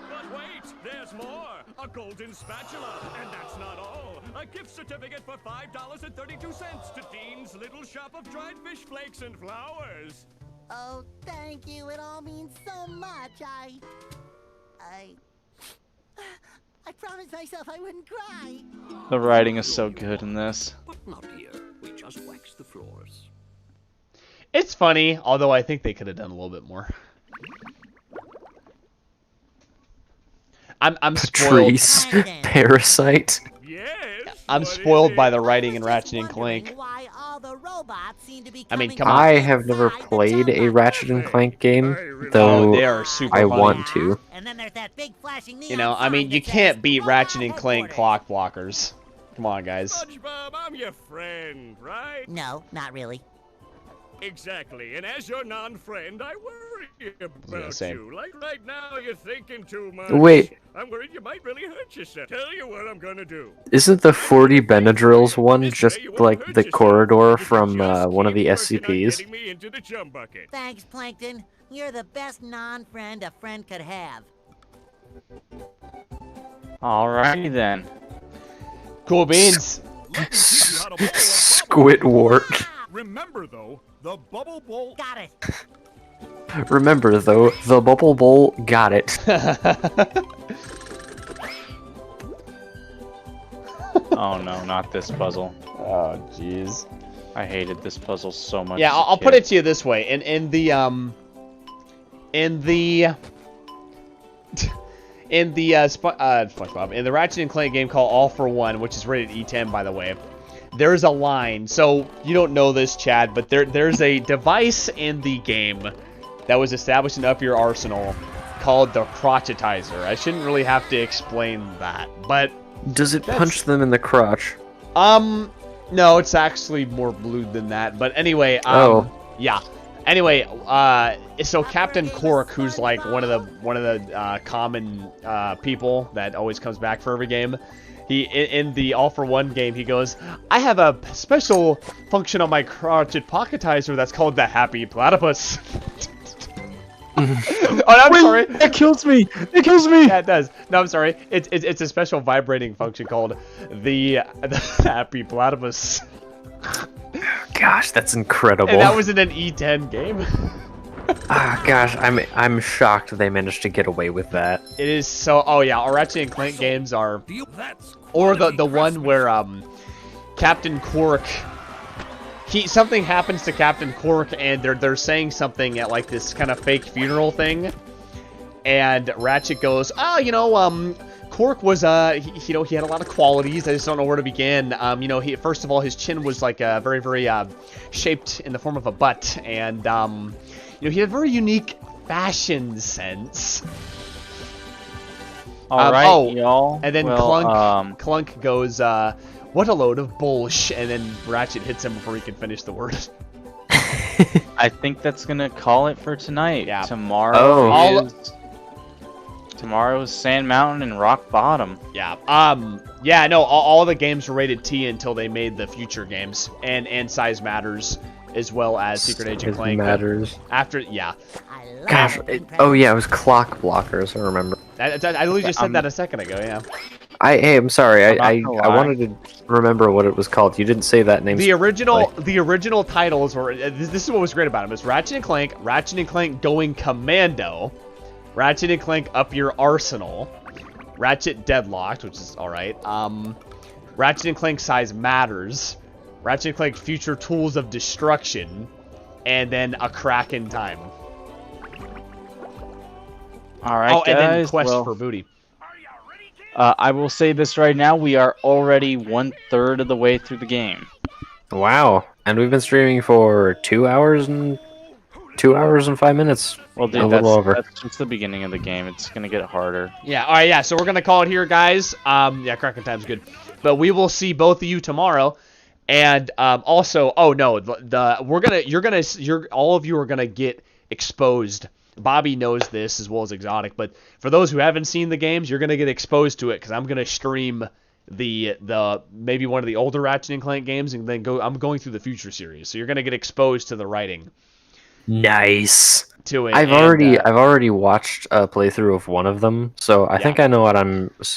But wait, there's more. A golden spatula. And that's not all. A gift certificate for $5.32 to Dean's Little Shop of Dried Fish Flakes and Flowers. Oh, thank you. It all means so much. I promised myself I wouldn't cry. The writing is so good in this. But not here. We just wax the floors. It's funny, although I think they could have done a little bit more. I'm spoiled. Patrice, Parasite. I'm spoiled by the writing in Ratchet and Clank. I mean, come on. I have never played a Ratchet and Clank game, though they are super I funny. want to. And then there's that big flashing neon You know, I mean, you can't beat Ratchet and Clank clock blockers. Come on, guys. SpongeBob, I'm your friend, right? No, not really. Exactly, and as your non-friend, I worry about same. you. Like right now, you're thinking too much. Wait. I'm worried you might really hurt yourself. Tell you what I'm gonna do. Isn't the 40 Benadryls one just like the corridor from one of the SCPs? Getting me into the chum bucket. Thanks, Plankton. You're the best non-friend a friend could have. Alrighty then. Cool beans. Squidward. Remember, though, the Bubble Bowl... Got it. Remember, though, the Bubble Bowl got it. Oh no, not this puzzle. Oh, jeez. I hated this puzzle so much. Yeah, as a I'll put kid. it to you this way. In the SpongeBob, in the Ratchet and Clank game called All for One, which is rated E10, by the way, there's a line. So you don't know this, Chad, but there's a device in the game that was established in Up Your Arsenal called the crotchetizer. I shouldn't really have to explain that, but Does it punch them in the crotch? no, it's actually more blue than that. But anyway, yeah. Anyway, so Captain Cork, who's like one of the common people that always comes back for every game, he in the All for One game, he goes, "I have a special function on my crotchet pocketizer that's called the Happy Platypus." Oh, I'm sorry. It kills me. It kills me. Yeah, it does. No, I'm sorry. It's a special vibrating function called the Happy Platypus. Gosh, that's incredible. And that was in an E10 game. Gosh, I'm shocked they managed to get away with that. It is so. Oh yeah, our Ratchet and Clank games are, or the one where Captain Cork. Something happens to Captain Cork, and they're saying something at like this kind of fake funeral thing, and Ratchet goes, "Oh, you know, Cork was he had a lot of qualities. I just don't know where to begin. You know, first of all, his chin was like very shaped in the form of a butt, and you know, he had a very unique fashion sense." All right, y'all. And then well, Clunk goes, "What a load of bullsh," and then Ratchet hits him before he can finish the word. I think that's gonna call it for tonight. Yeah. Tomorrow is Sand Mountain and Rock Bottom. Yeah. Yeah. No. All the games were rated T until they made the future games, and Size Matters, as well as Secret Agent Clank. Matters. After, yeah. Gosh. Oh yeah, it was clock blockers. I remember. I literally just said that a second ago. Yeah. Hey, I'm sorry. I lie. wanted to remember what it was called. You didn't say that name. The original titles were. This is what was great about them. It's Ratchet and Clank Going Commando, Ratchet and Clank Up Your Arsenal, Ratchet Deadlocked, which is all right. Ratchet and Clank Size Matters, Ratchet and Clank Future Tools of Destruction, and then A Crack in Time. All right, oh, guys. And then Quest for Booty. I will say this right now: we are already 1/3 of the way through the game. Wow, and we've been streaming for 2 hours and 5 minutes. Well, dude, that's just the beginning of the game. It's gonna get harder. Yeah. All right. Yeah. So we're gonna call it here, guys. Yeah, Cracking Time's good, but we will see both of you tomorrow, and also, oh no, all of you are gonna get exposed. Bobby knows this as well as Exotic, but for those who haven't seen the games, you're gonna get exposed to it because I'm gonna stream the maybe one of the older Ratchet and Clank games, and then I'm going through the future series, so you're gonna get exposed to the writing. Nice. To it. I've already watched a playthrough of one of them, so I think I know what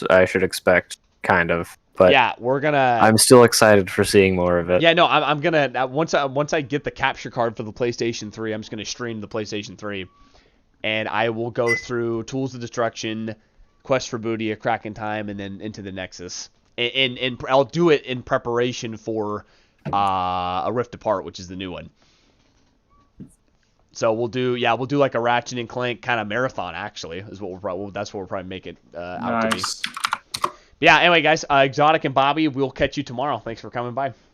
I should expect, kind of. But yeah, we're gonna. I'm still excited for seeing more of it. Yeah, no, I'm gonna once I get the capture card for the PlayStation 3, I'm just gonna stream the PlayStation 3, and I will go through Tools of Destruction, Quest for Booty, A Crack in Time, and then into the Nexus. And I'll do it in preparation for A Rift Apart, which is the new one. So we'll do like a Ratchet and Clank kind of marathon. Actually, is what that's what we'll probably make it out to be. Yeah. Anyway, guys, Exotic and Bobby, we'll catch you tomorrow. Thanks for coming by.